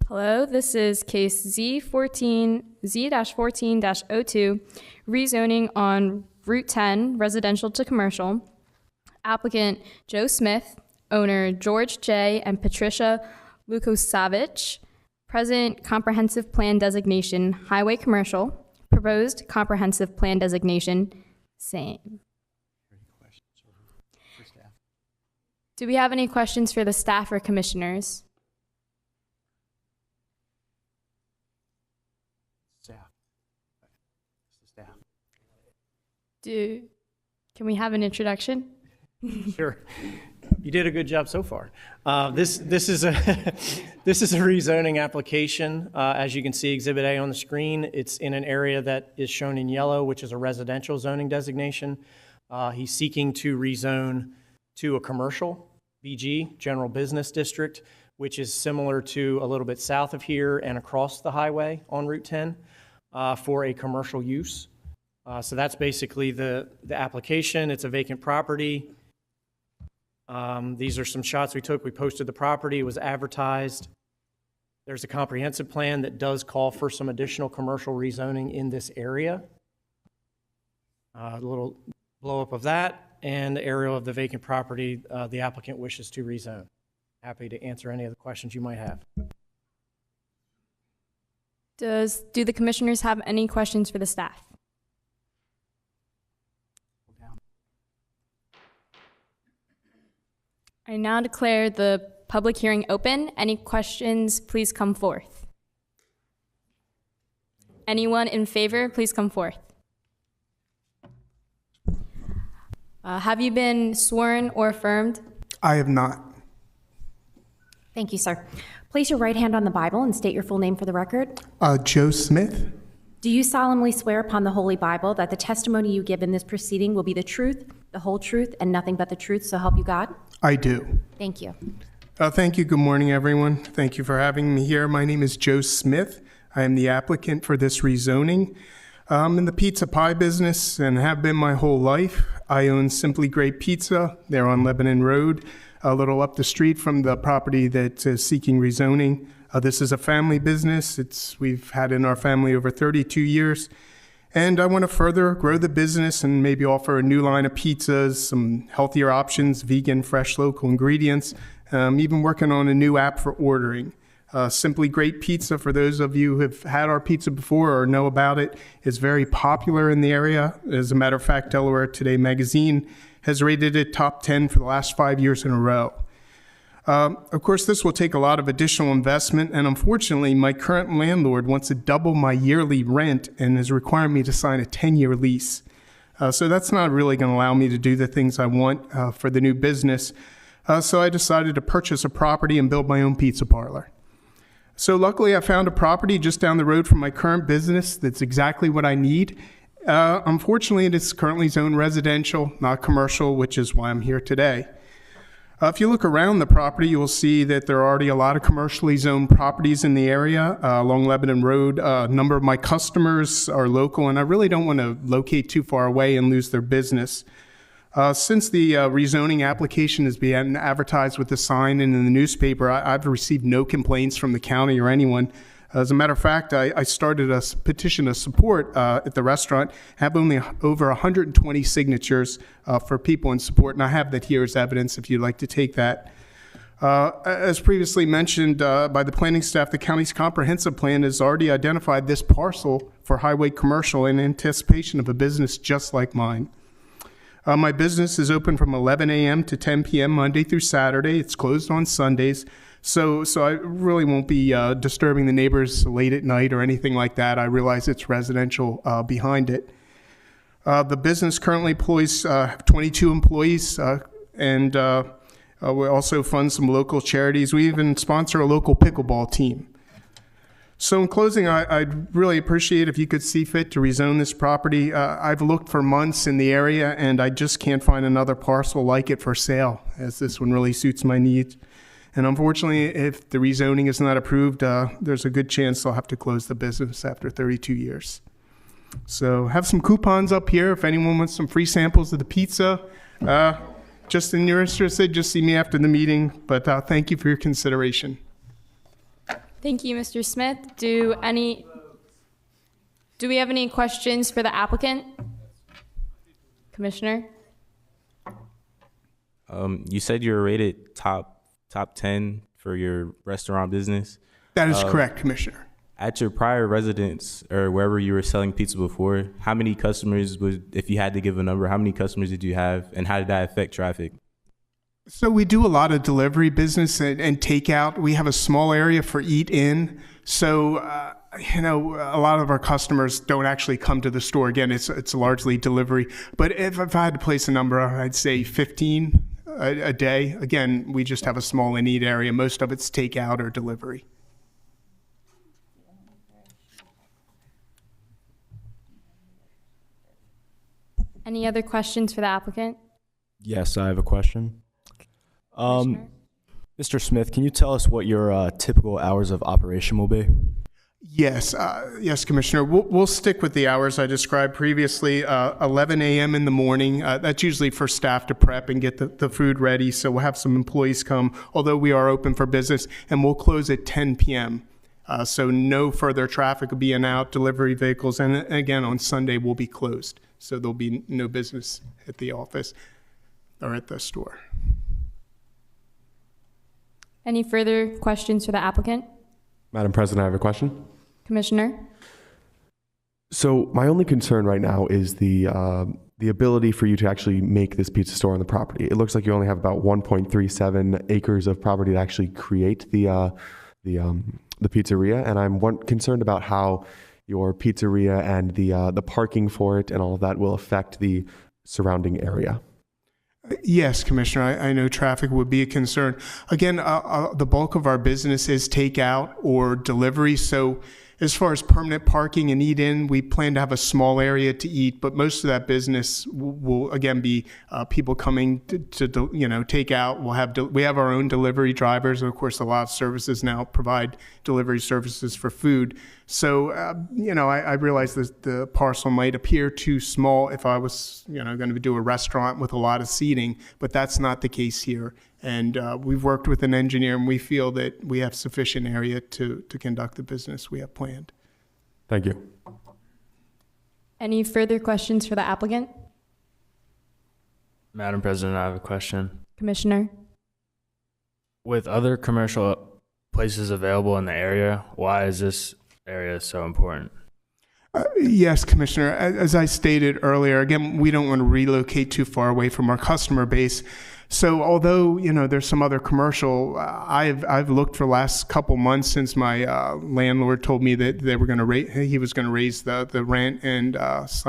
Hello, this is case Z-14-02, rezoning on Route 10, residential to commercial. Applicant Joe Smith, owner George J. and Patricia Lukosavich. Present comprehensive plan designation, highway commercial. Proposed comprehensive plan designation, same. Do we have any questions for the staff or commissioners? Staff. Can we have an introduction? Sure. You did a good job so far. This is a this is a rezoning application. As you can see, Exhibit A on the screen. It's in an area that is shown in yellow, which is a residential zoning designation. He's seeking to rezone to a commercial BG, general business district, which is similar to a little bit south of here and across the highway on Route 10 for a commercial use. So that's basically the application. It's a vacant property. These are some shots we took. We posted the property. It was advertised. There's a comprehensive plan that does call for some additional commercial rezoning in this area. A little blow up of that and the aerial of the vacant property the applicant wishes to rezone. Happy to answer any of the questions you might have. Do the commissioners have any questions for the staff? I now declare the public hearing open. Any questions, please come forth. Anyone in favor, please come forth. Have you been sworn or affirmed? I have not. Thank you, sir. Place your right hand on the Bible and state your full name for the record. Joe Smith. Do you solemnly swear upon the Holy Bible that the testimony you give in this proceeding will be the truth, the whole truth, and nothing but the truth, so help you God? I do. Thank you. Thank you. Good morning, everyone. Thank you for having me here. My name is Joe Smith. I am the applicant for this rezoning. I'm in the pizza pie business and have been my whole life. I own Simply Great Pizza. They're on Lebanon Road, a little up the street from the property that is seeking rezoning. This is a family business. We've had in our family over 32 years. And I want to further grow the business and maybe offer a new line of pizzas, some healthier options, vegan, fresh, local ingredients, even working on a new app for ordering. Simply Great Pizza, for those of you who have had our pizza before or know about it, is very popular in the area. As a matter of fact, Delaware Today magazine has rated it top 10 for the last 5 years in a row. Of course, this will take a lot of additional investment, and unfortunately, my current landlord wants to double my yearly rent and is requiring me to sign a 10-year lease. So that's not really going to allow me to do the things I want for the new business. So I decided to purchase a property and build my own pizza parlor. So luckily, I found a property just down the road from my current business that's exactly what I need. Unfortunately, it is currently zoned residential, not commercial, which is why I'm here today. If you look around the property, you will see that there are already a lot of commercially zoned properties in the area along Lebanon Road. A number of my customers are local, and I really don't want to locate too far away and lose their business. Since the rezoning application has been advertised with the sign and in the newspaper, I've received no complaints from the county or anyone. As a matter of fact, I started a petition of support at the restaurant. I have only over 120 signatures for people in support, and I have that here as evidence if you'd like to take that. As previously mentioned by the planning staff, the county's comprehensive plan has already identified this parcel for highway commercial in anticipation of a business just like mine. My business is open from 11 a.m. to 10 p.m. Monday through Saturday. It's closed on Sundays. So I really won't be disturbing the neighbors late at night or anything like that. I realize it's residential behind it. The business currently employs 22 employees, and we also fund some local charities. We even sponsor a local pickleball team. So in closing, I'd really appreciate if you could see fit to rezone this property. I've looked for months in the area, and I just can't find another parcel like it for sale, as this one really suits my needs. And unfortunately, if the rezoning is not approved, there's a good chance I'll have to close the business after 32 years. So have some coupons up here if anyone wants some free samples of the pizza. Just in your interest, just see me after the meeting. But thank you for your consideration. Thank you, Mr. Smith. Do we have any questions for the applicant? Commissioner? You said you were rated top 10 for your restaurant business. That is correct, Commissioner. At your prior residence or wherever you were selling pizza before, how many customers if you had to give a number, how many customers did you have, and how did that affect traffic? So we do a lot of delivery business and takeout. We have a small area for eat-in. So, a lot of our customers don't actually come to the store. Again, it's largely delivery. But if I had to place a number, I'd say 15 a day. Again, we just have a small in-eat area. Most of it's takeout or delivery. Any other questions for the applicant? Yes, I have a question. Mr. Smith, can you tell us what your typical hours of operation will be? Yes, Commissioner. We'll stick with the hours I described previously. 11 a.m. in the morning. That's usually for staff to prep and get the food ready. So we'll have some employees come, although we are open for business, and we'll close at 10 p.m. So no further traffic will be in and out, delivery vehicles, and again, on Sunday we'll be closed. So there'll be no business at the office or at the store. Any further questions for the applicant? Madam President, I have a question. Commissioner? So my only concern right now is the ability for you to actually make this pizza store on the property. It looks like you only have about 1.37 acres of property to actually create the pizzeria, and I'm concerned about how your pizzeria and the parking for it and all of that will affect the surrounding area. Yes, Commissioner, I know traffic would be a concern. Again, the bulk of our business is takeout or delivery. So as far as permanent parking and eat-in, we plan to have a small area to eat, but most of that business will again be people coming to take out. We have our own delivery drivers, and of course, a lot of services now provide delivery services for food. So I realize that the parcel might appear too small if I was going to do a restaurant with a lot of seating, but that's not the case here. And we've worked with an engineer, and we feel that we have sufficient area to conduct the business we have planned. Thank you. Any further questions for the applicant? Madam President, I have a question. Commissioner? With other commercial places available in the area, why is this area so important? Yes, Commissioner. As I stated earlier, again, we don't want to relocate too far away from our customer base. So although, there's some other commercial, I've looked for the last couple months since my landlord told me that he was going to raise the rent and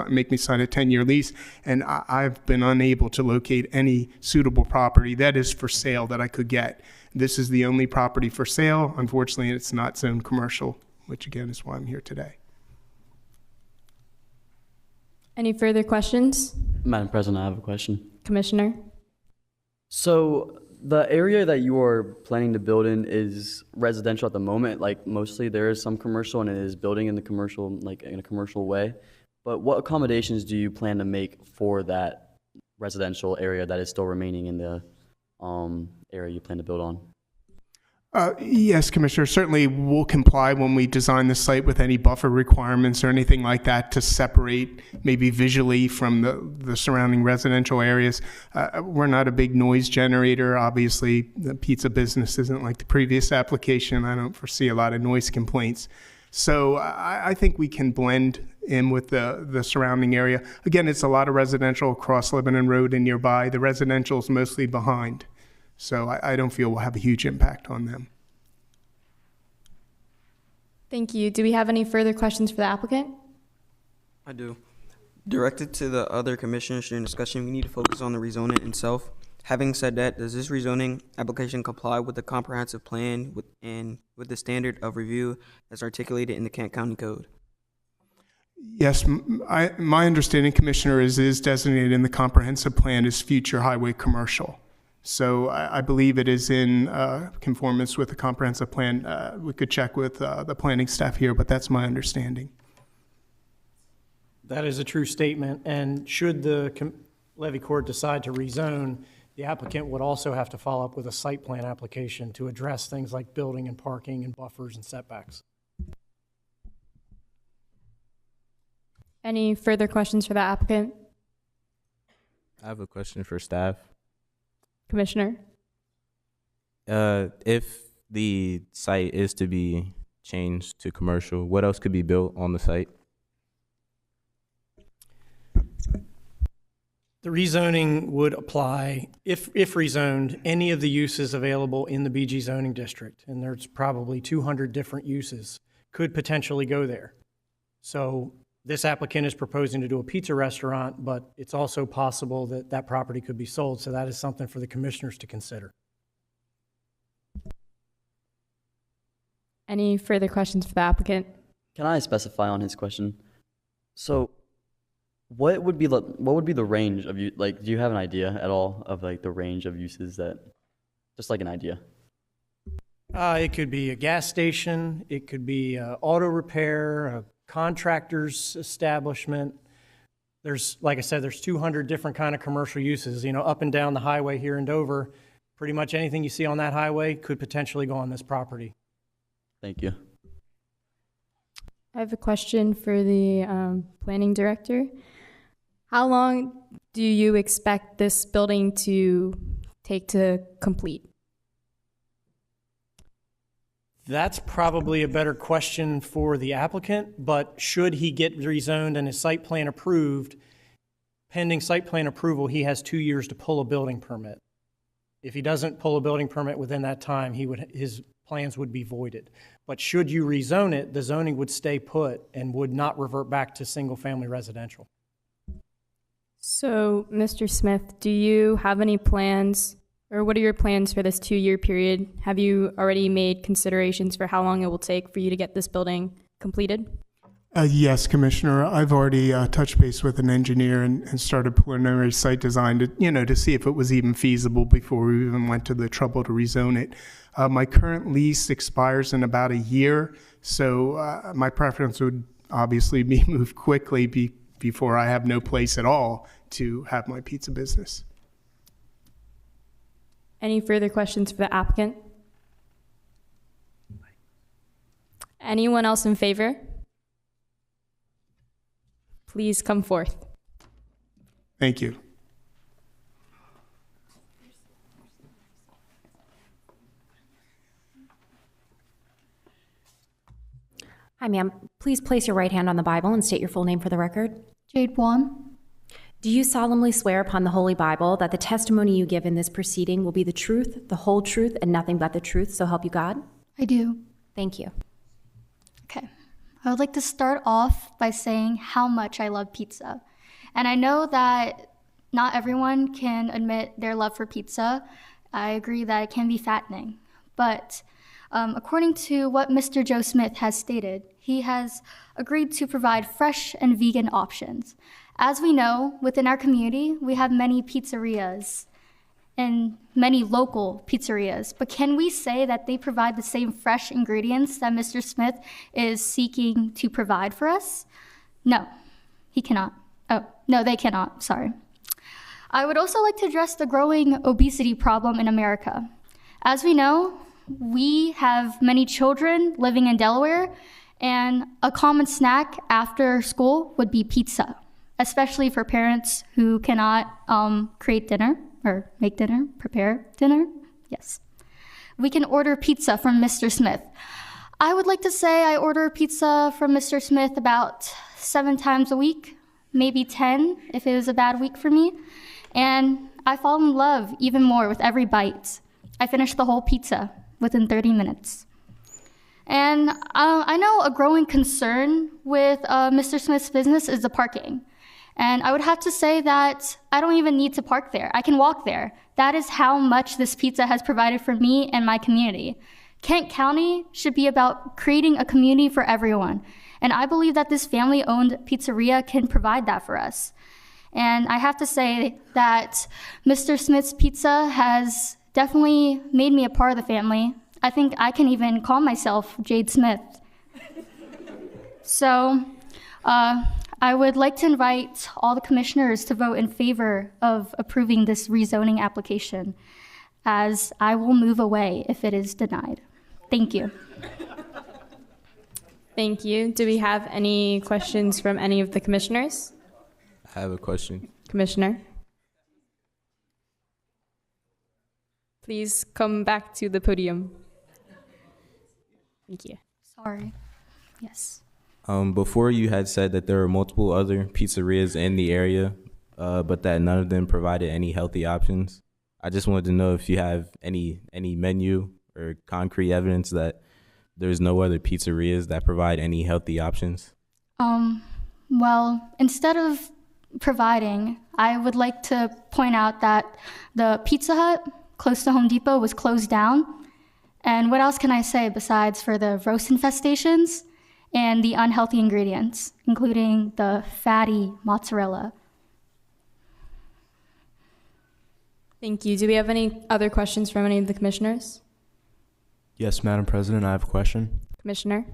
make me sign a 10-year lease, and I've been unable to locate any suitable property that is for sale that I could get. This is the only property for sale. Unfortunately, it's not zoned commercial, which again is why I'm here today. Any further questions? Madam President, I have a question. Commissioner? So the area that you are planning to build in is residential at the moment. Like mostly there is some commercial and it is building in the commercial, like in a commercial way. But what accommodations do you plan to make for that residential area that is still remaining in the area you plan to build on? Yes, Commissioner. Certainly we'll comply when we design the site with any buffer requirements or anything like that to separate maybe visually from the surrounding residential areas. We're not a big noise generator. Obviously, the pizza business isn't like the previous application. I don't foresee a lot of noise complaints. So I think we can blend in with the surrounding area. Again, it's a lot of residential across Lebanon Road and nearby. The residential is mostly behind. So I don't feel we'll have a huge impact on them. Thank you. Do we have any further questions for the applicant? I do. Directed to the other commissioners during discussion, we need to focus on the rezoning itself. Having said that, does this rezoning application comply with the comprehensive plan and with the standard of review as articulated in the Kent County Code? Yes, my understanding, Commissioner, is designated in the comprehensive plan as future highway commercial. So I believe it is in conformance with the comprehensive plan. We could check with the planning staff here, but that's my understanding. That is a true statement, and should the Levy Court decide to rezone, the applicant would also have to follow up with a site plan application to address things like building and parking and buffers and setbacks. Any further questions for the applicant? I have a question for staff. Commissioner? If the site is to be changed to commercial, what else could be built on the site? The rezoning would apply, if rezoned, any of the uses available in the BG zoning district, and there's probably 200 different uses, could potentially go there. So this applicant is proposing to do a pizza restaurant, but it's also possible that that property could be sold, so that is something for the commissioners to consider. Any further questions for the applicant? Can I specify on his question? So what would be the range of you, like, do you have an idea at all of like the range of uses that, just like an idea? It could be a gas station, it could be auto repair, a contractor's establishment. There's, like I said, there's 200 different kind of commercial uses, you know, up and down the highway here in Dover. Pretty much anything you see on that highway could potentially go on this property. Thank you. I have a question for the planning director. How long do you expect this building to take to complete? That's probably a better question for the applicant, but should he get rezoned and his site plan approved, pending site plan approval, he has 2 years to pull a building permit. If he doesn't pull a building permit within that time, his plans would be voided. But should you rezone it, the zoning would stay put and would not revert back to single-family residential. So, Mr. Smith, do you have any plans, or what are your plans for this 2-year period? Have you already made considerations for how long it will take for you to get this building completed? Yes, Commissioner. I've already touched base with an engineer and started preliminary site design to see if it was even feasible before we even went to the trouble to rezone it. My current lease expires in about a year, so my preference would obviously be move quickly before I have no place at all to have my pizza business. Any further questions for the applicant? Anyone else in favor? Please come forth. Thank you. Hi, ma'am. Please place your right hand on the Bible and state your full name for the record. Jade Wan. Do you solemnly swear upon the Holy Bible that the testimony you give in this proceeding will be the truth, the whole truth, and nothing but the truth, so help you God? I do. Thank you. Okay. I would like to start off by saying how much I love pizza. And I know that not everyone can admit their love for pizza. I agree that it can be fattening. But according to what Mr. Joe Smith has stated, he has agreed to provide fresh and vegan options. As we know, within our community, we have many pizzerias and many local pizzerias. But can we say that they provide the same fresh ingredients that Mr. Smith is seeking to provide for us? No, he cannot. Oh, no, they cannot, sorry. I would also like to address the growing obesity problem in America. As we know, we have many children living in Delaware, and a common snack after school would be pizza, especially for parents who cannot create dinner or make dinner, prepare dinner. Yes. We can order pizza from Mr. Smith. I would like to say I order pizza from Mr. Smith about 7 times a week, maybe 10 if it was a bad week for me. And I fall in love even more with every bite. I finish the whole pizza within 30 minutes. And I know a growing concern with Mr. Smith's business is the parking. And I would have to say that I don't even need to park there. I can walk there. That is how much this pizza has provided for me and my community. Kent County should be about creating a community for everyone. And I believe that this family-owned pizzeria can provide that for us. And I have to say that Mr. Smith's Pizza has definitely made me a part of the family. I think I can even call myself Jade Smith. So I would like to invite all the commissioners to vote in favor of approving this rezoning application, as I will move away if it is denied. Thank you. Thank you. Do we have any questions from any of the commissioners? I have a question. Commissioner? Please come back to the podium. Thank you. Sorry. Yes. Before you had said that there were multiple other pizzerias in the area, but that none of them provided any healthy options. I just wanted to know if you have any menu or concrete evidence that there's no other pizzerias that provide any healthy options. Well, instead of providing, I would like to point out that the Pizza Hut close to Home Depot was closed down. And what else can I say besides for the roast infestations and the unhealthy ingredients, including the fatty mozzarella? Thank you. Do we have any other questions from any of the commissioners? Yes, Madam President, I have a question. Commissioner?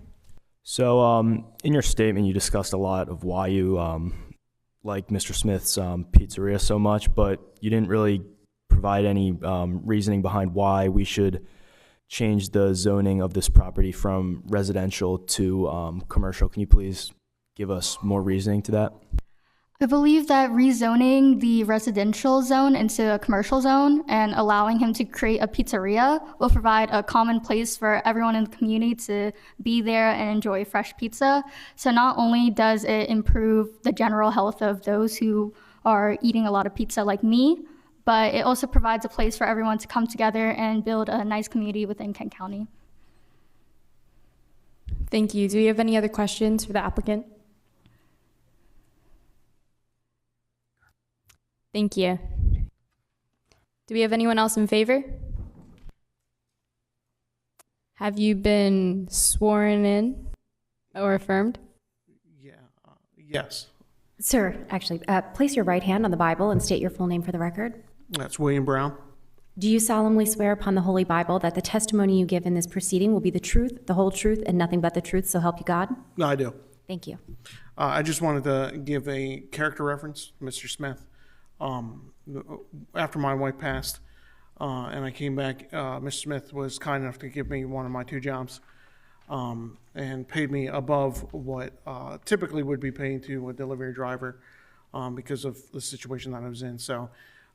So, in your statement, you discussed a lot of why you like Mr. Smith's pizzeria so much, but you didn't really provide any reasoning behind why we should change the zoning of this property from residential to commercial. Can you please give us more reasoning to that? I believe that rezoning the residential zone into a commercial zone and allowing him to create a pizzeria will provide a common place for everyone in the community to be there and enjoy fresh pizza. So not only does it improve the general health of those who are eating a lot of pizza like me, but it also provides a place for everyone to come together and build a nice community within Kent County. Thank you. Do we have any other questions for the applicant? Thank you. Do we have anyone else in favor? Have you been sworn in or affirmed? Yes. Sir, actually, place your right hand on the Bible and state your full name for the record. That's William Brown. Do you solemnly swear upon the Holy Bible that the testimony you give in this proceeding will be the truth, the whole truth, and nothing but the truth, so help you God? No, I do. Thank you. I just wanted to give a character reference, Mr. Smith. After my wife passed and I came back, Mr. Smith was kind enough to give me one of my 2 jobs and paid me above what typically would be paid to a delivery driver because of the situation that I was in. So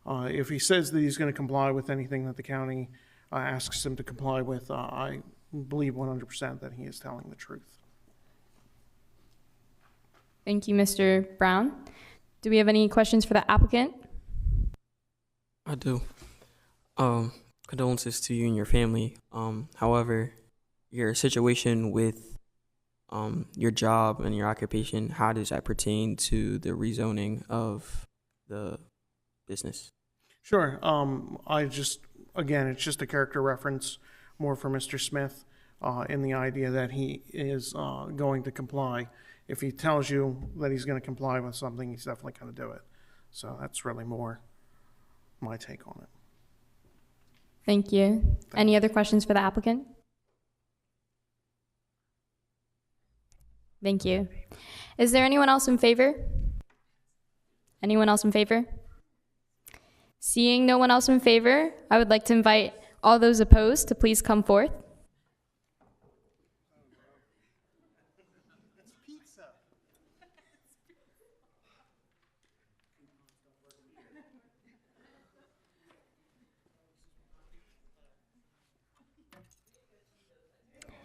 if he says that he's going to comply with anything that the county asks him to comply with, I believe 100% that he is telling the truth. Thank you, Mr. Brown. Do we have any questions for the applicant? I do. Condolences to you and your family. However, your situation with your job and your occupation, how does that pertain to the rezoning of the business? Sure. It's just a character reference more for Mr. Smith in the idea that he is going to comply. If he tells you that he's going to comply with something, he's definitely going to do it. So that's really more my take on it. Thank you. Any other questions for the applicant? Thank you. Is there anyone else in favor? Anyone else in favor? Seeing no one else in favor, I would like to invite all those opposed to please come forth.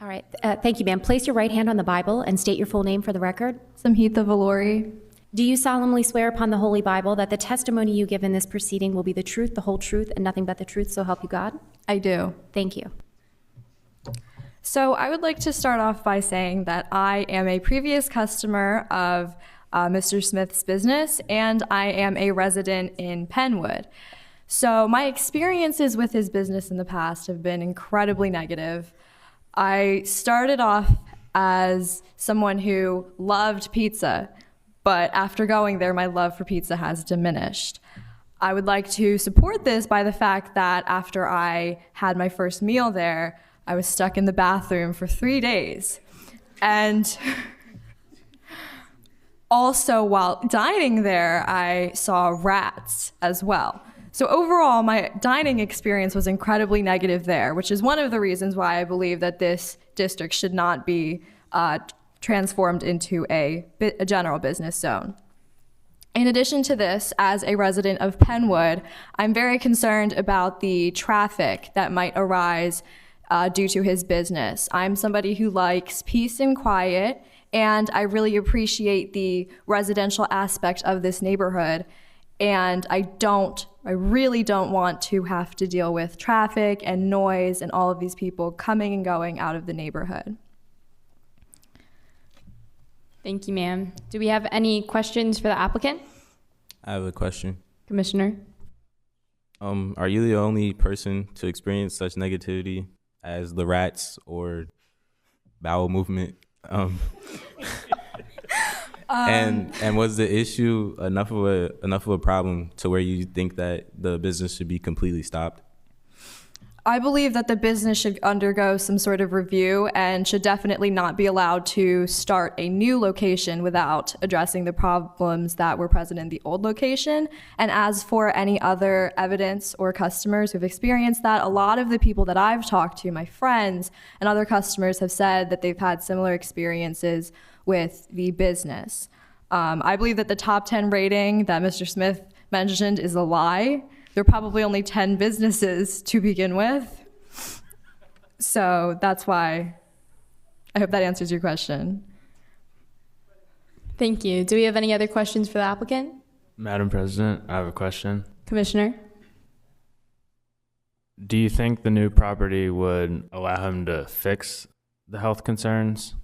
All right. Thank you, ma'am. Place your right hand on the Bible and state your full name for the record. Samhita Valori. Do you solemnly swear upon the Holy Bible that the testimony you give in this proceeding will be the truth, the whole truth, and nothing but the truth, so help you God? I do. Thank you. So I would like to start off by saying that I am a previous customer of Mr. Smith's business, and I am a resident in Penwood. So my experiences with his business in the past have been incredibly negative. I started off as someone who loved pizza, but after going there, my love for pizza has diminished. I would like to support this by the fact that after I had my first meal there, I was stuck in the bathroom for 3 days. And also while dining there, I saw rats as well. So overall, my dining experience was incredibly negative there, which is one of the reasons why I believe that this district should not be transformed into a general business zone. In addition to this, as a resident of Penwood, I'm very concerned about the traffic that might arise due to his business. I'm somebody who likes peace and quiet, and I really appreciate the residential aspect of this neighborhood. And I really don't want to have to deal with traffic and noise and all of these people coming and going out of the neighborhood. Thank you, ma'am. Do we have any questions for the applicant? I have a question. Commissioner? Are you the only person to experience such negativity as the rats or bowel movement? And was the issue enough of a problem to where you think that the business should be completely stopped? I believe that the business should undergo some sort of review and should definitely not be allowed to start a new location without addressing the problems that were present in the old location. And as for any other evidence or customers who've experienced that, a lot of the people that I've talked to, my friends and other customers, have said that they've had similar experiences with the business. I believe that the top 10 rating that Mr. Smith mentioned is a lie. There are probably only 10 businesses to begin with. So that's why I hope that answers your question. Thank you. Do we have any other questions for the applicant? Madam President, I have a question. Commissioner? Do you think the new property would allow him to fix the health concerns?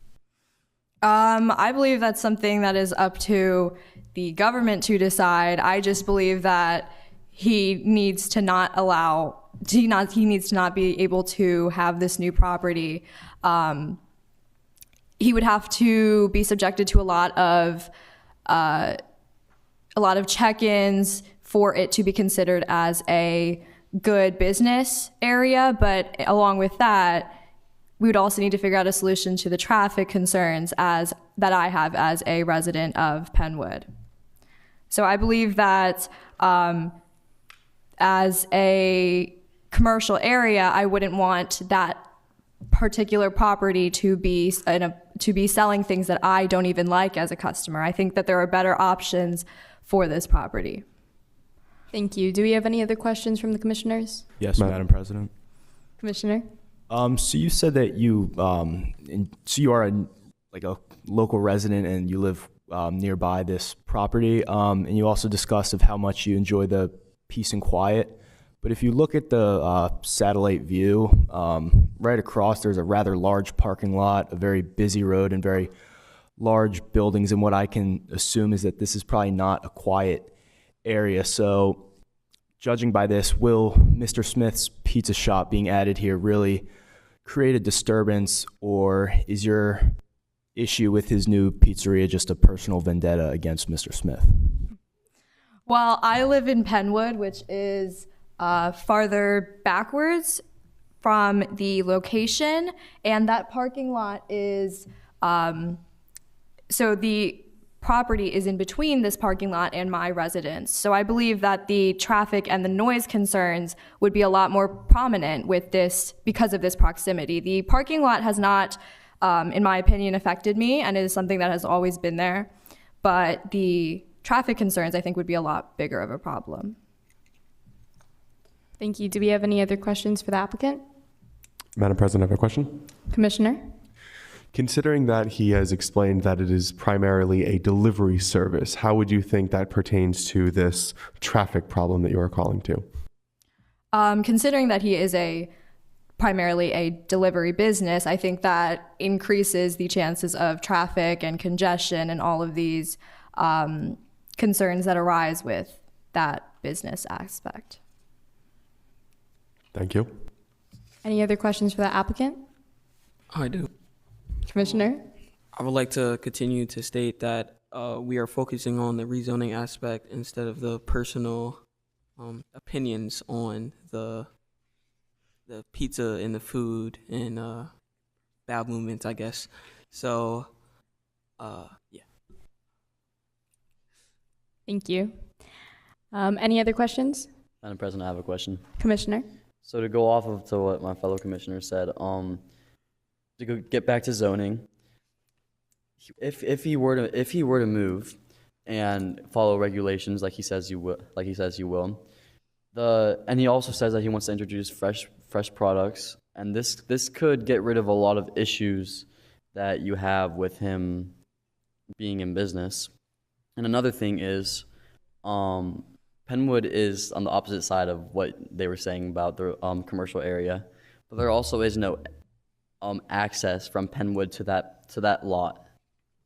I believe that's something that is up to the government to decide. I just believe that he needs to not be able to have this new property. He would have to be subjected to a lot of check-ins for it to be considered as a good business area. But along with that, we would also need to figure out a solution to the traffic concerns that I have as a resident of Penwood. So I believe that as a commercial area, I wouldn't want that particular property to be selling things that I don't even like as a customer. I think that there are better options for this property. Thank you. Do we have any other questions from the commissioners? Yes, Madam President. Commissioner? So you said that you are a local resident and you live nearby this property, and you also discussed of how much you enjoy the peace and quiet. But if you look at the satellite view, right across there's a rather large parking lot, a very busy road, and very large buildings. And what I can assume is that this is probably not a quiet area. So judging by this, will Mr. Smith's pizza shop being added here really create a disturbance, or is your issue with his new pizzeria just a personal vendetta against Mr. Smith? Well, I live in Penwood, which is farther backwards from the location, and that parking lot is, so the property is in between this parking lot and my residence. So I believe that the traffic and the noise concerns would be a lot more prominent with this because of this proximity. The parking lot has not, in my opinion, affected me, and it is something that has always been there. But the traffic concerns, I think, would be a lot bigger of a problem. Thank you. Do we have any other questions for the applicant? Madam President, I have a question. Commissioner? Considering that he has explained that it is primarily a delivery service, how would you think that pertains to this traffic problem that you are calling to? Considering that he is primarily a delivery business, I think that increases the chances of traffic and congestion and all of these concerns that arise with that business aspect. Thank you. Any other questions for the applicant? I do. Commissioner? I would like to continue to state that we are focusing on the rezoning aspect instead of the personal opinions on the pizza and the food and bowel movements, I guess. So, yeah. Thank you. Any other questions? Madam President, I have a question. Commissioner? So to go off of to what my fellow commissioner said, to go get back to zoning, if he were to move and follow regulations like he says you will, and he also says that he wants to introduce fresh products, and this could get rid of a lot of issues that you have with him being in business. And another thing is, Penwood is on the opposite side of what they were saying about the commercial area, but there also is no access from Penwood to that lot.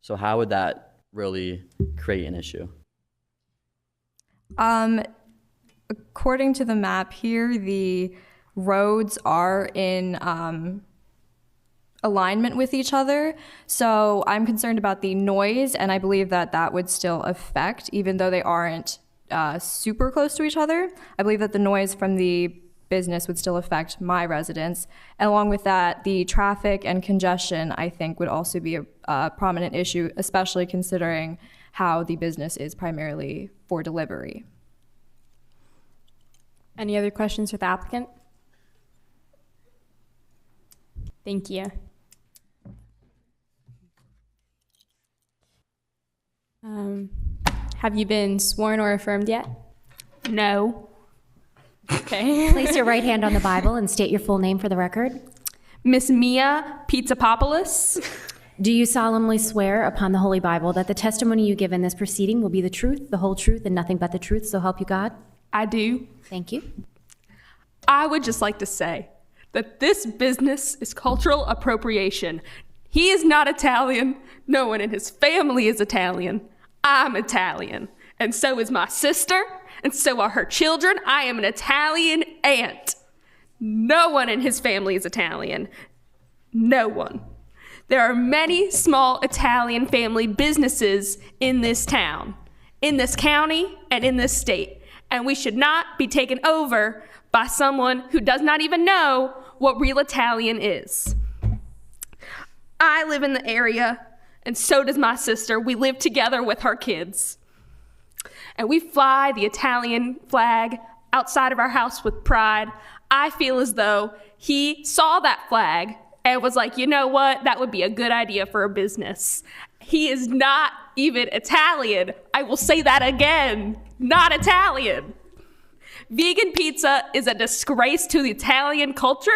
So how would that really create an issue? According to the map here, the roads are in alignment with each other. So I'm concerned about the noise, and I believe that would still affect, even though they aren't super close to each other. I believe that the noise from the business would still affect my residents. And along with that, the traffic and congestion, I think, would also be a prominent issue, especially considering how the business is primarily for delivery. Any other questions for the applicant? Thank you. Have you been sworn or affirmed yet? No. Okay. Place your right hand on the Bible and state your full name for the record. Miss Mia Pizzapopoulos. Do you solemnly swear upon the Holy Bible that the testimony you give in this proceeding will be the truth, the whole truth, and nothing but the truth, so help you God? I do. Thank you. I would just like to say that this business is cultural appropriation. He is not Italian. No one in his family is Italian. I'm Italian. And so is my sister, and so are her children. I am an Italian aunt. No one in his family is Italian. No one. There are many small Italian family businesses in this town, in this county, and in this state. And we should not be taken over by someone who does not even know what real Italian is. I live in the area, and so does my sister. We live together with her kids. And we fly the Italian flag outside of our house with pride. I feel as though he saw that flag and was like, you know what, that would be a good idea for a business. He is not even Italian. I will say that again, not Italian. Vegan pizza is a disgrace to the Italian culture.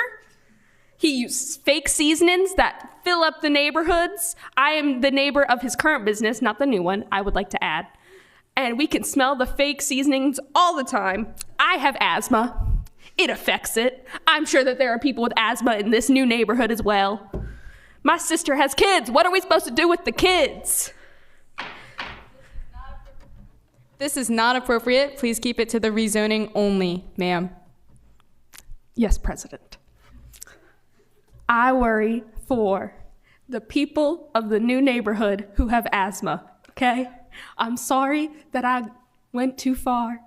He uses fake seasonings that fill up the neighborhoods. I am the neighbor of his current business, not the new one, I would like to add. And we can smell the fake seasonings all the time. I have asthma. It affects it. I'm sure that there are people with asthma in this new neighborhood as well. My sister has kids. What are we supposed to do with the kids? This is not appropriate. Please keep it to the rezoning only, ma'am. Yes, President. I worry for the people of the new neighborhood who have asthma, okay? I'm sorry that I went too far.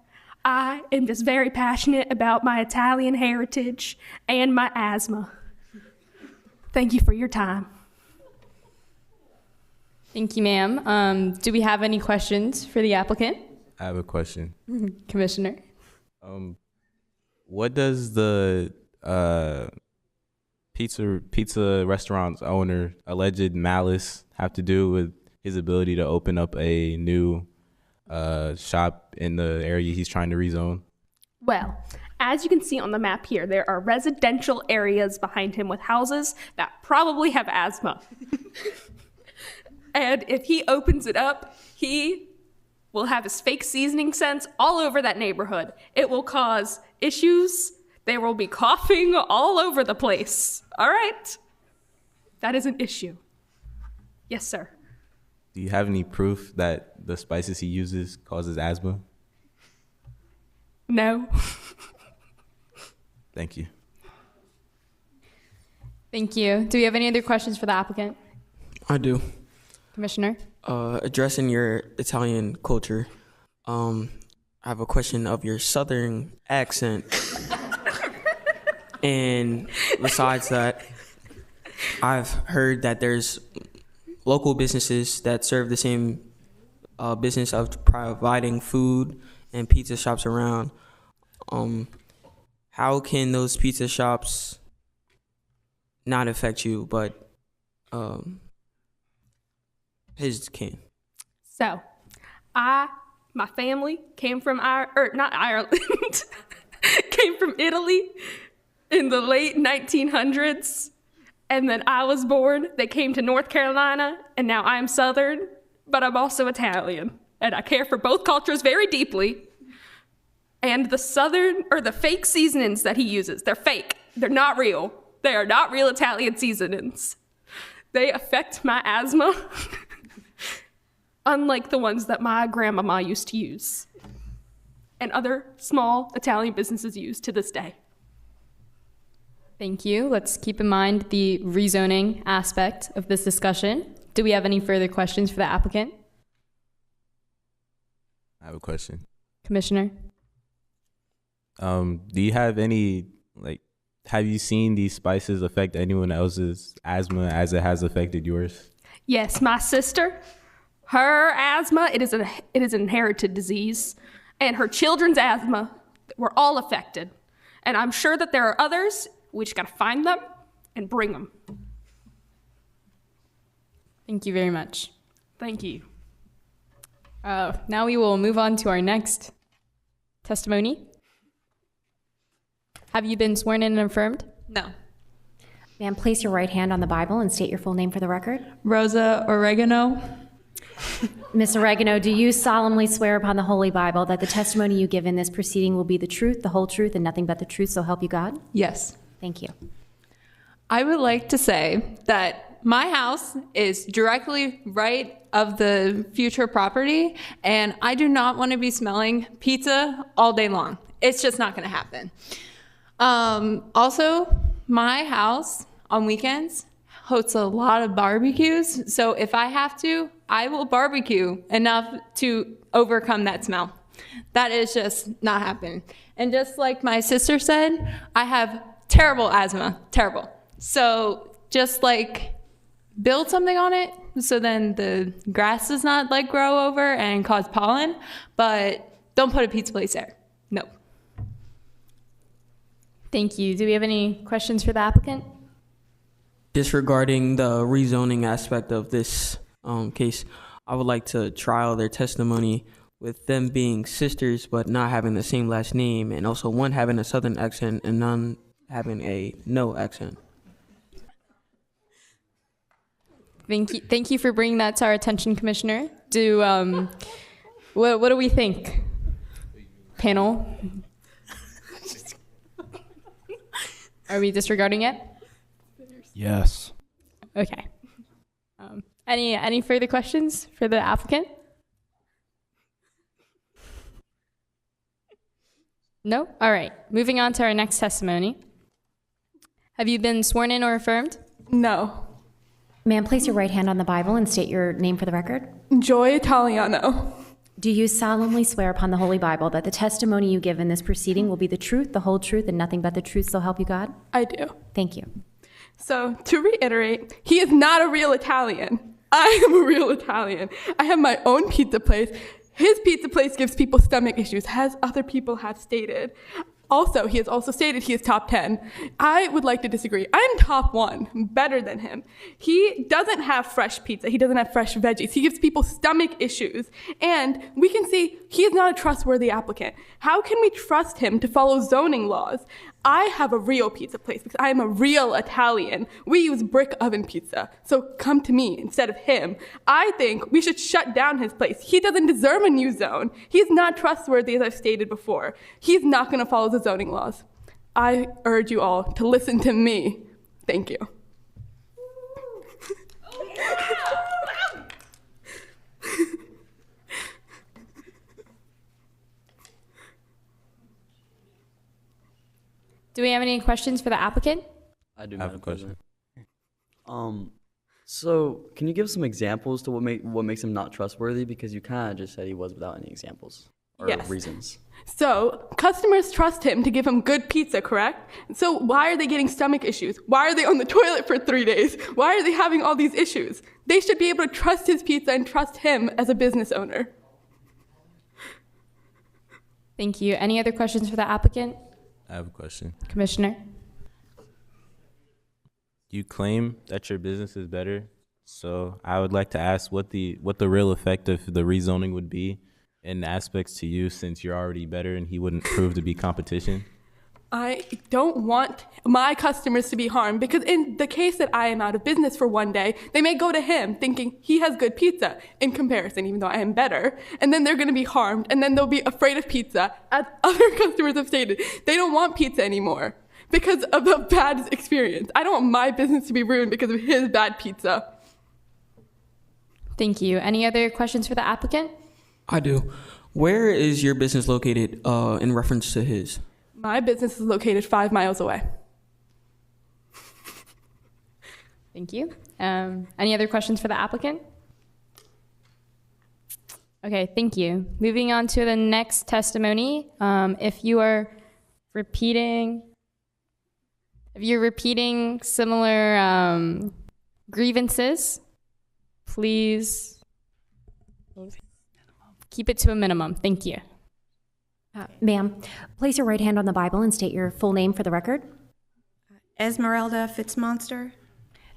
I am just very passionate about my Italian heritage and my asthma. Thank you for your time. Thank you, ma'am. Do we have any questions for the applicant? I have a question. Commissioner? What does the pizza restaurant's owner alleged malice have to do with his ability to open up a new shop in the area he's trying to rezone? Well, as you can see on the map here, there are residential areas behind him with houses that probably have asthma. And if he opens it up, he will have his fake seasoning scents all over that neighborhood. It will cause issues. There will be coughing all over the place. All right? That is an issue. Yes, sir. Do you have any proof that the spices he uses causes asthma? No. Thank you. Thank you. Do we have any other questions for the applicant? I do. Commissioner? Addressing your Italian culture, I have a question of your Southern accent. And besides that, I've heard that there's local businesses that serve the same business of providing food and pizza shops around. How can those pizza shops not affect you, but his can? So, my family came from not Ireland, came from Italy in the late 1900s. And then I was born. They came to North Carolina, and now I'm Southern, but I'm also Italian. And I care for both cultures very deeply. And the fake seasonings that he uses, they're fake. They're not real. They are not real Italian seasonings. They affect my asthma, unlike the ones that my grandmama used to use, and other small Italian businesses use to this day. Thank you. Let's keep in mind the rezoning aspect of this discussion. Do we have any further questions for the applicant? I have a question. Commissioner? Do you have any like, have you seen these spices affect anyone else's asthma as it has affected yours? Yes, my sister, her asthma, it is an inherited disease, and her children's asthma, we're all affected. And I'm sure that there are others. We just gotta find them and bring them. Thank you very much. Thank you. Now we will move on to our next testimony. Have you been sworn in and affirmed? No. Ma'am, place your right hand on the Bible and state your full name for the record. Rosa Oregano. Ms. Oregano, do you solemnly swear upon the Holy Bible that the testimony you give in this proceeding will be the truth, the whole truth, and nothing but the truth, so help you God? Yes. Thank you. I would like to say that my house is directly right of the future property, and I do not want to be smelling pizza all day long. It's just not going to happen. Also, my house on weekends hosts a lot of barbecues, so if I have to, I will barbecue enough to overcome that smell. That is just not happening. And just like my sister said, I have terrible asthma, terrible. So just like build something on it so then the grass does not like grow over and cause pollen, but don't put a pizza place there. No. Thank you. Do we have any questions for the applicant? Disregarding the rezoning aspect of this case, I would like to trial their testimony with them being sisters but not having the same last name, and also one having a southern accent and none having a no accent. Thank you for bringing that to our attention, Commissioner. What do we think, panel? Are we disregarding it? Yes. Okay. Any further questions for the applicant? No? All right. Moving on to our next testimony. Have you been sworn in or affirmed? No. Ma'am, place your right hand on the Bible and state your name for the record. Joy Italiano. Do you solemnly swear upon the Holy Bible that the testimony you give in this proceeding will be the truth, the whole truth, and nothing but the truth, so help you God? I do. Thank you. So, to reiterate, he is not a real Italian. I am a real Italian. I have my own pizza place. His pizza place gives people stomach issues, as other people have stated. Also, he has also stated he is top 10. I would like to disagree. I'm top 1, better than him. He doesn't have fresh pizza. He doesn't have fresh veggies. He gives people stomach issues. And we can see he is not a trustworthy applicant. How can we trust him to follow zoning laws? I have a real pizza place because I am a real Italian. We use brick oven pizza. So come to me instead of him. I think we should shut down his place. He doesn't deserve a new zone. He's not trustworthy, as I've stated before. He's not going to follow the zoning laws. I urge you all to listen to me. Thank you. Do we have any questions for the applicant? I do have a question. So can you give some examples to what makes him not trustworthy? Because you kind of just said he was without any examples or Yes. reasons. So, customers trust him to give him good pizza, correct? So why are they getting stomach issues? Why are they on the toilet for 3 days? Why are they having all these issues? They should be able to trust his pizza and trust him as a business owner. Thank you. Any other questions for the applicant? I have a question. Commissioner? You claim that your business is better, so I would like to ask what the real effect of the rezoning would be in aspects to you, since you're already better and he wouldn't prove to be competition. I don't want my customers to be harmed because in the case that I am out of business for one day, they may go to him thinking he has good pizza in comparison, even though I am better. And then they're going to be harmed and then they'll be afraid of pizza. As other customers have stated, they don't want pizza anymore because of the bad experience. I don't want my business to be ruined because of his bad pizza. Thank you. Any other questions for the applicant? I do. Where is your business located in reference to his? My business is located 5 miles away. Thank you. Any other questions for the applicant? Okay, thank you. Moving on to the next testimony. If you are repeating If you're repeating similar grievances, please keep it to a minimum. Thank you. Ma'am, place your right hand on the Bible and state your full name for the record. Esmeralda Fitzmonster.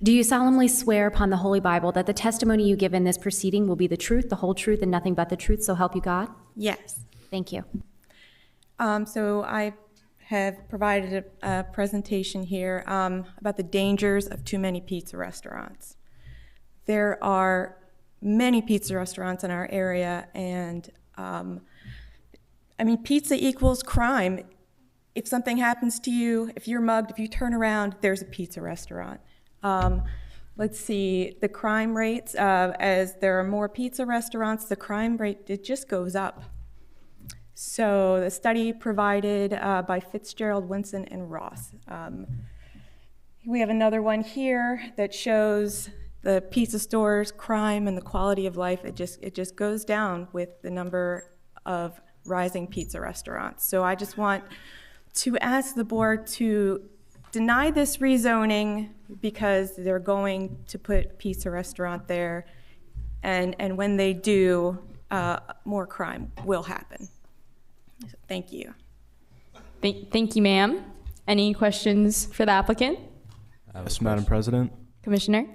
Do you solemnly swear upon the Holy Bible that the testimony you give in this proceeding will be the truth, the whole truth, and nothing but the truth, so help you God? Yes. Thank you. So I have provided a presentation here about the dangers of too many pizza restaurants. There are many pizza restaurants in our area, and pizza equals crime. If something happens to you, if you're mugged, if you turn around, there's a pizza restaurant. Let's see, the crime rates, as there are more pizza restaurants, the crime rate, it just goes up. So the study provided by Fitzgerald, Winson, and Ross. We have another one here that shows the pizza stores, crime, and the quality of life. It just goes down with the number of rising pizza restaurants. So I just want to ask the board to deny this rezoning because they're going to put a pizza restaurant there, and when they do, more crime will happen. So thank you. Thank you, ma'am. Any questions for the applicant? Yes, Madam President. Commissioner?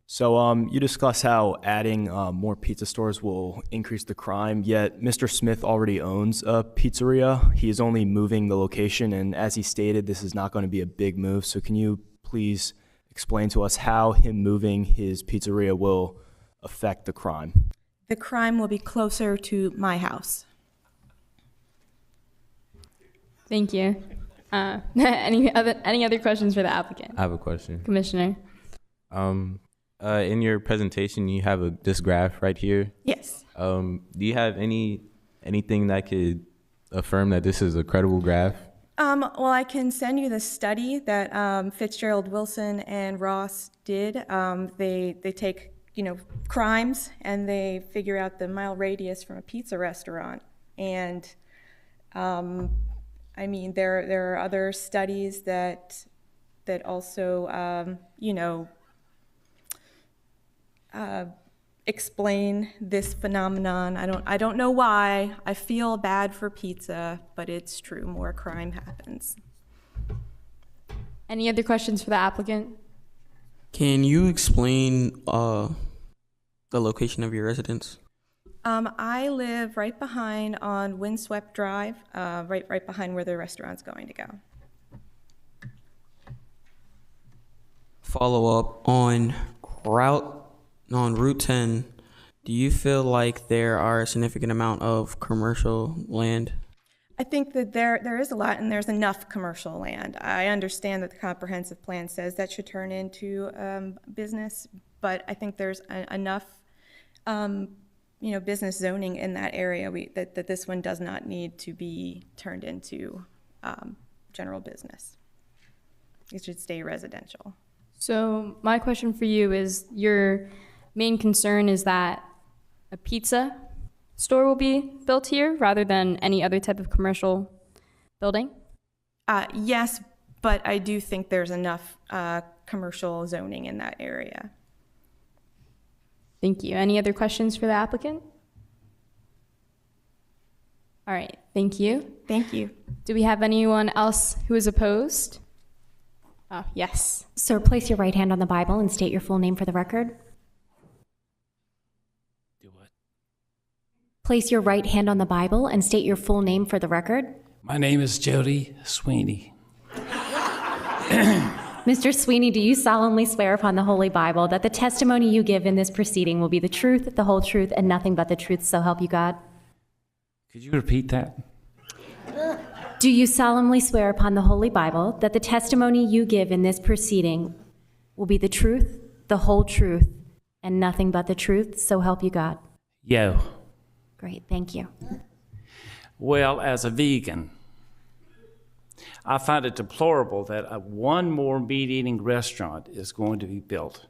So you discuss how adding more pizza stores will increase the crime, yet Mr. Smith already owns a pizzeria. He is only moving the location, and as he stated, this is not going to be a big move. So can you please explain to us how him moving his pizzeria will affect the crime? The crime will be closer to my house. Thank you. Any other questions for the applicant? I have a question. Commissioner? In your presentation, you have this graph right here. Yes. Do you have anything that could affirm that this is a credible graph? Well, I can send you the study that Fitzgerald, Wilson, and Ross did. They take crimes and they figure out the mile radius from a pizza restaurant. And there are other studies that also explain this phenomenon. I don't know why. I feel bad for pizza, but it's true. More crime happens. Any other questions for the applicant? Can you explain the location of your residence? I live right behind on Windswept Drive, right behind where the restaurant's going to go. Follow up on Route 10. Do you feel like there are a significant amount of commercial land? I think that there is a lot, and there's enough commercial land. I understand that the comprehensive plan says that should turn into business, but I think there's enough business zoning in that area that this one does not need to be turned into general business. It should stay residential. So my question for you is, your main concern is that a pizza store will be built here rather than any other type of commercial building? Yes, but I do think there's enough commercial zoning in that area. Thank you. Any other questions for the applicant? All right, thank you. Thank you. Do we have anyone else who is opposed? Oh, yes. Sir, place your right hand on the Bible and state your full name for the record. Do what? Place your right hand on the Bible and state your full name for the record. My name is Jody Sweeney. Mr. Sweeney, do you solemnly swear upon the Holy Bible that the testimony you give in this proceeding will be the truth, the whole truth, and nothing but the truth, so help you God? Could you repeat that? Do you solemnly swear upon the Holy Bible that the testimony you give in this proceeding will be the truth, the whole truth, and nothing but the truth, so help you God? Yo. Great, thank you. Well, as a vegan, I find it deplorable that one more meat-eating restaurant is going to be built.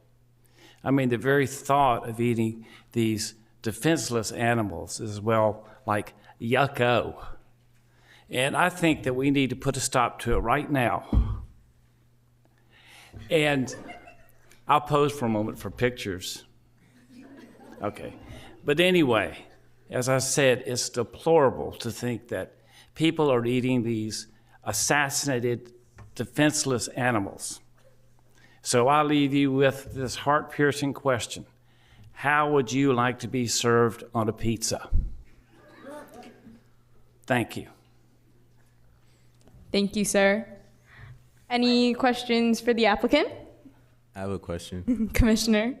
I mean, the very thought of eating these defenseless animals is, well, like yucko. And I think that we need to put a stop to it right now. And I'll pose for a moment for pictures. Okay. But anyway, as I said, it's deplorable to think that people are eating these assassinated, defenseless animals. So I leave you with this heart-piercing question. How would you like to be served on a pizza? Thank you. Thank you, sir. Any questions for the applicant? I have a question. Commissioner?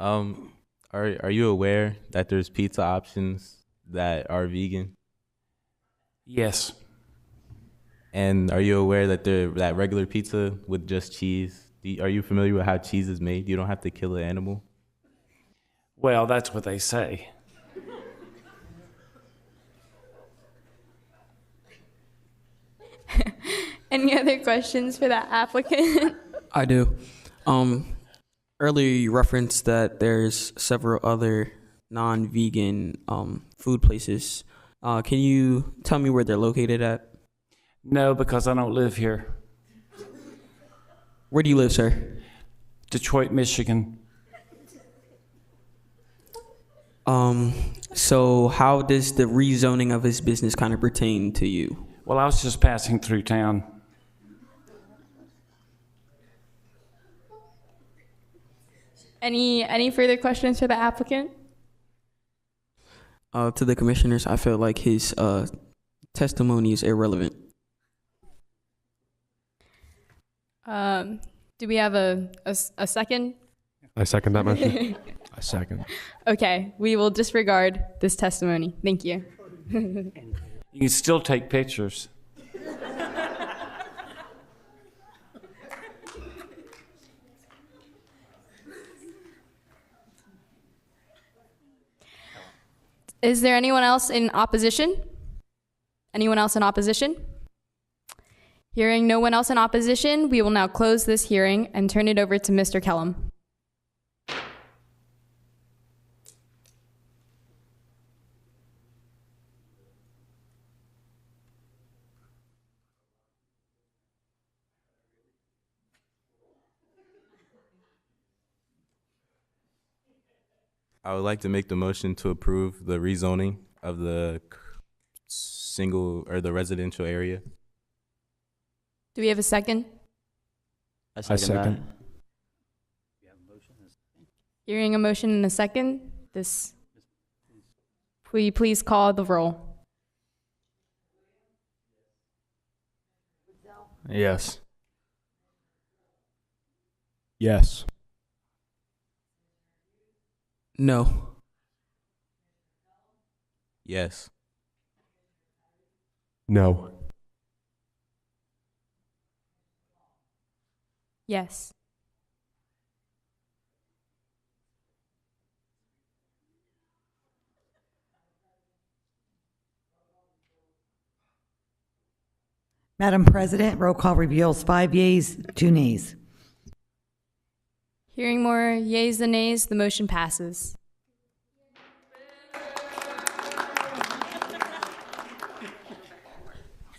Are you aware that there's pizza options that are vegan? Yes. And are you aware that that regular pizza with just cheese, are you familiar with how cheese is made? You don't have to kill an animal? Well, that's what they say. Any other questions for that applicant? I do. Earlier you referenced that there's several other non-vegan food places. Can you tell me where they're located at? No, because I don't live here. Where do you live, sir? Detroit, Michigan. So how does the rezoning of his business kind of pertain to you? Well, I was just passing through town. Any further questions for the applicant? To the commissioners, I feel like his testimony is irrelevant. Do we have a second? I second that motion. I second. Okay, we will disregard this testimony. Thank you. You can still take pictures. Is there anyone else in opposition? Anyone else in opposition? Hearing no one else in opposition, we will now close this hearing and turn it over to Mr. Kellum. I would like to make the motion to approve the rezoning of the the residential area. Do we have a second? I second. Hearing a motion in a second, will you please call the roll? Yes. Yes. No. Yes. No. Yes. Madam President, roll call reveals 5 yeas, 2 nays. Hearing more yeas than nays, the motion passes.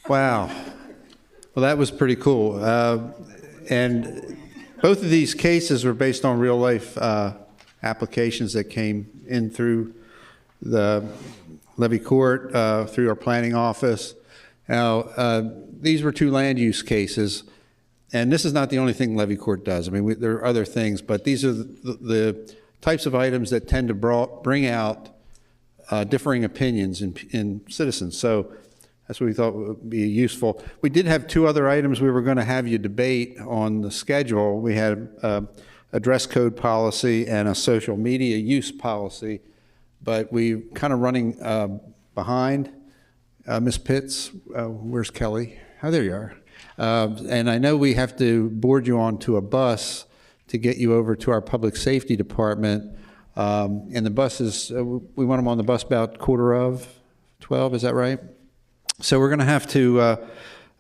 Wow. Well, that was pretty cool. And both of these cases were based on real-life applications that came in through the Levy Court, through our planning office. Now, these were 2 land use cases, and this is not the only thing Levy Court does. I mean, there are other things, but these are the types of items that tend to bring out differing opinions in citizens. So that's what we thought would be useful. We did have 2 other items we were going to have you debate on the schedule. We had a dress code policy and a social media use policy, but we kind of running behind. Ms. Pitts, where's Kelly? Oh, there you are. And I know we have to board you onto a bus to get you over to our public safety department. And the buses, we want them on the bus about 11:45, is that right? So we're going to have to,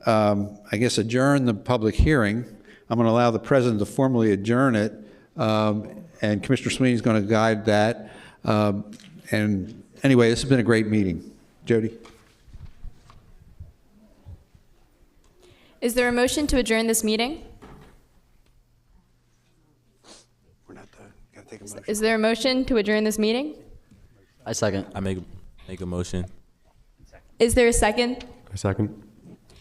I guess, adjourn the public hearing. I'm going to allow the president to formally adjourn it, and Commissioner Sweeney is going to guide that. And anyway, this has been a great meeting. Jody? Is there a motion to adjourn this meeting? Is there a motion to adjourn this meeting? I second. I make a motion. Is there a second? A second.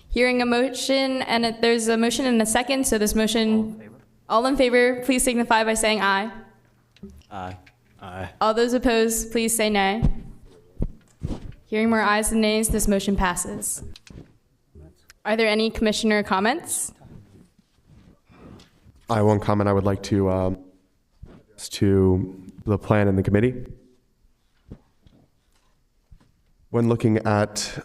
Hearing a motion, and there's a motion and a second, so this motion, all in favor, please signify by saying aye. Aye. Aye. All those opposed, please say nay. Hearing more ayes than nays, this motion passes. Are there any commissioner comments? One comment I would like to the plan and the committee. When looking at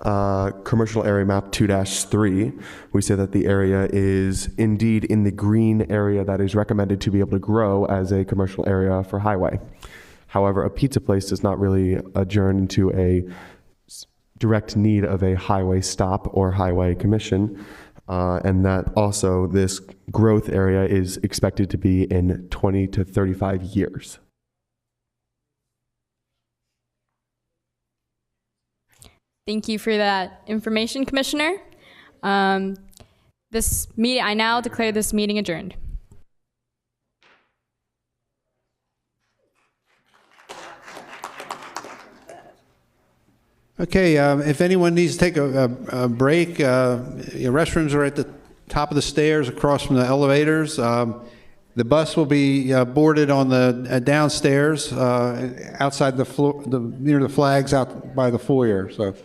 commercial area map 2-3, we say that the area is indeed in the green area that is recommended to be able to grow as a commercial area for highway. However, a pizza place does not really adjourn into a direct need of a highway stop or highway commission, and that also this growth area is expected to be in 20 to 35 years. Thank you for that information, Commissioner. I now declare this meeting adjourned. Okay, if anyone needs to take a break, your restrooms are at the top of the stairs across from the elevators. The bus will be boarded on the downstairs outside the floor, near the flags out by the foyer. So